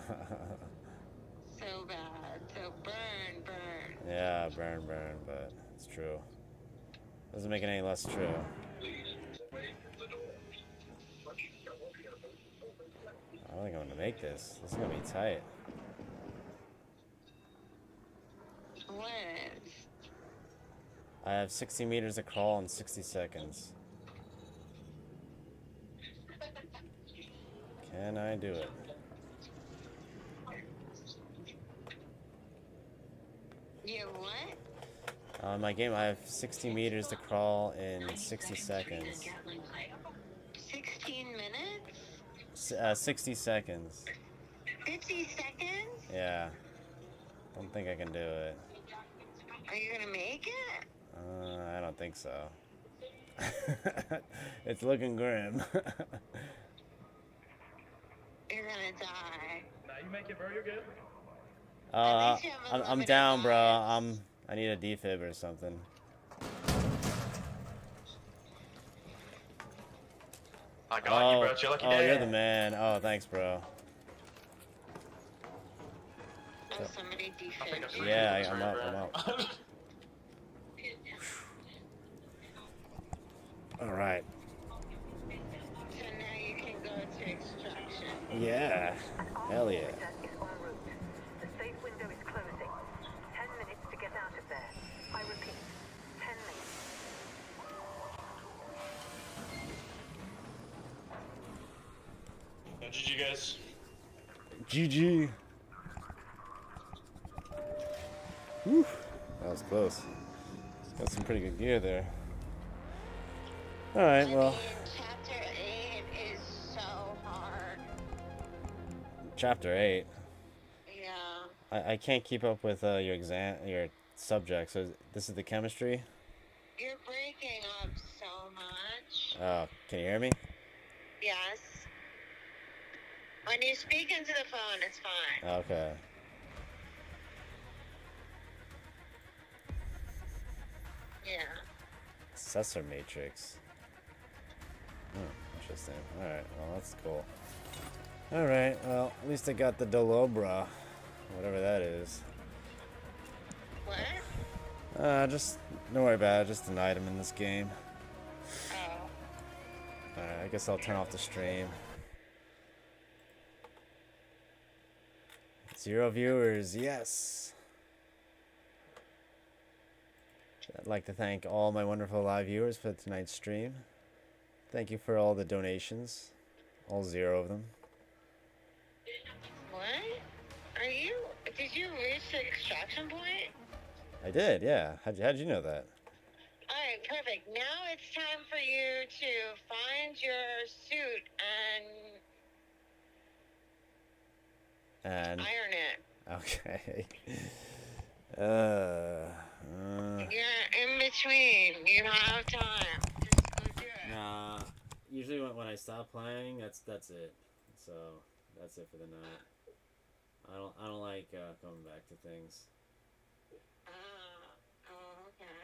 So bad. So burn. Yeah, burn, but it's true. Doesn't make it any less true. I don't think I'm gonna make this. This is gonna be tight. What? I have 60 meters to crawl in 60 seconds. Can I do it? You what? On my game, I have 60 meters to crawl in 60 seconds. 16 minutes? 60 seconds. 50 seconds? Yeah. Don't think I can do it. Are you gonna make it? I don't think so. It's looking grim. You're gonna die. Now you make it, bro. You're good. I'm down, bro. I need a defib or something. I got you, bro. It's your lucky day. You're the man. Oh, thanks, bro. Oh, somebody defib. Yeah, I'm up. All right. So now you can go to extraction. Yeah. Hell yeah. The safe window is closing. 10 minutes to get out of there. I repeat, 10 minutes. GG, guys. GG. Whew. That was close. Got some pretty good gear there. Alright, well. Chapter 8 is so hard. Chapter 8. Yeah. I can't keep up with your subject. So this is the chemistry? You're breaking up so much. Oh, can you hear me? Yes. When you speak into the phone, it's fine. Okay. Yeah. Successor matrix. Interesting. Alright, well that's cool. Alright, well, at least I got the Dolobra. Whatever that is. What? Just don't worry about it, just an item in this game. Oh. Alright, I guess I'll turn off the stream. 0 viewers, yes. I'd like to thank all my wonderful live viewers for tonight's stream. Thank you for all the donations. All 0 of them. What? Did you reach the extraction point? I did, yeah. How'd you know that? Alright, perfect. Now it's time for you to find your suit and iron it. Okay. You're in between. You don't have time. Just go do it. Nah. Usually when I stop playing, that's it. So that's it for the night. I don't like coming back to things. Oh, okay.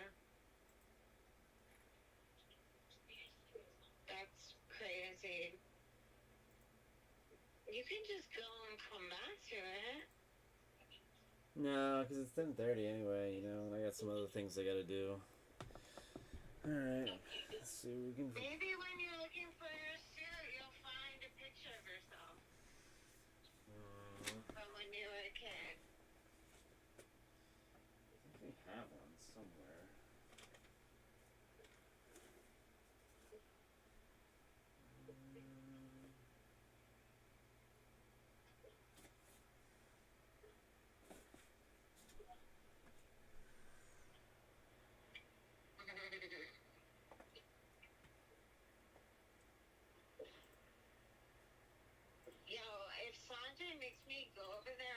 That's crazy. You can just go and come back to it. No, because it's 10:30 anyway, you know, and I got some other things I gotta do. Alright, let's see what we can... Maybe when you're looking for your suit, you'll find a picture of yourself. From when you were a kid. I think we have one somewhere. Yo, if Sanjay makes me go over there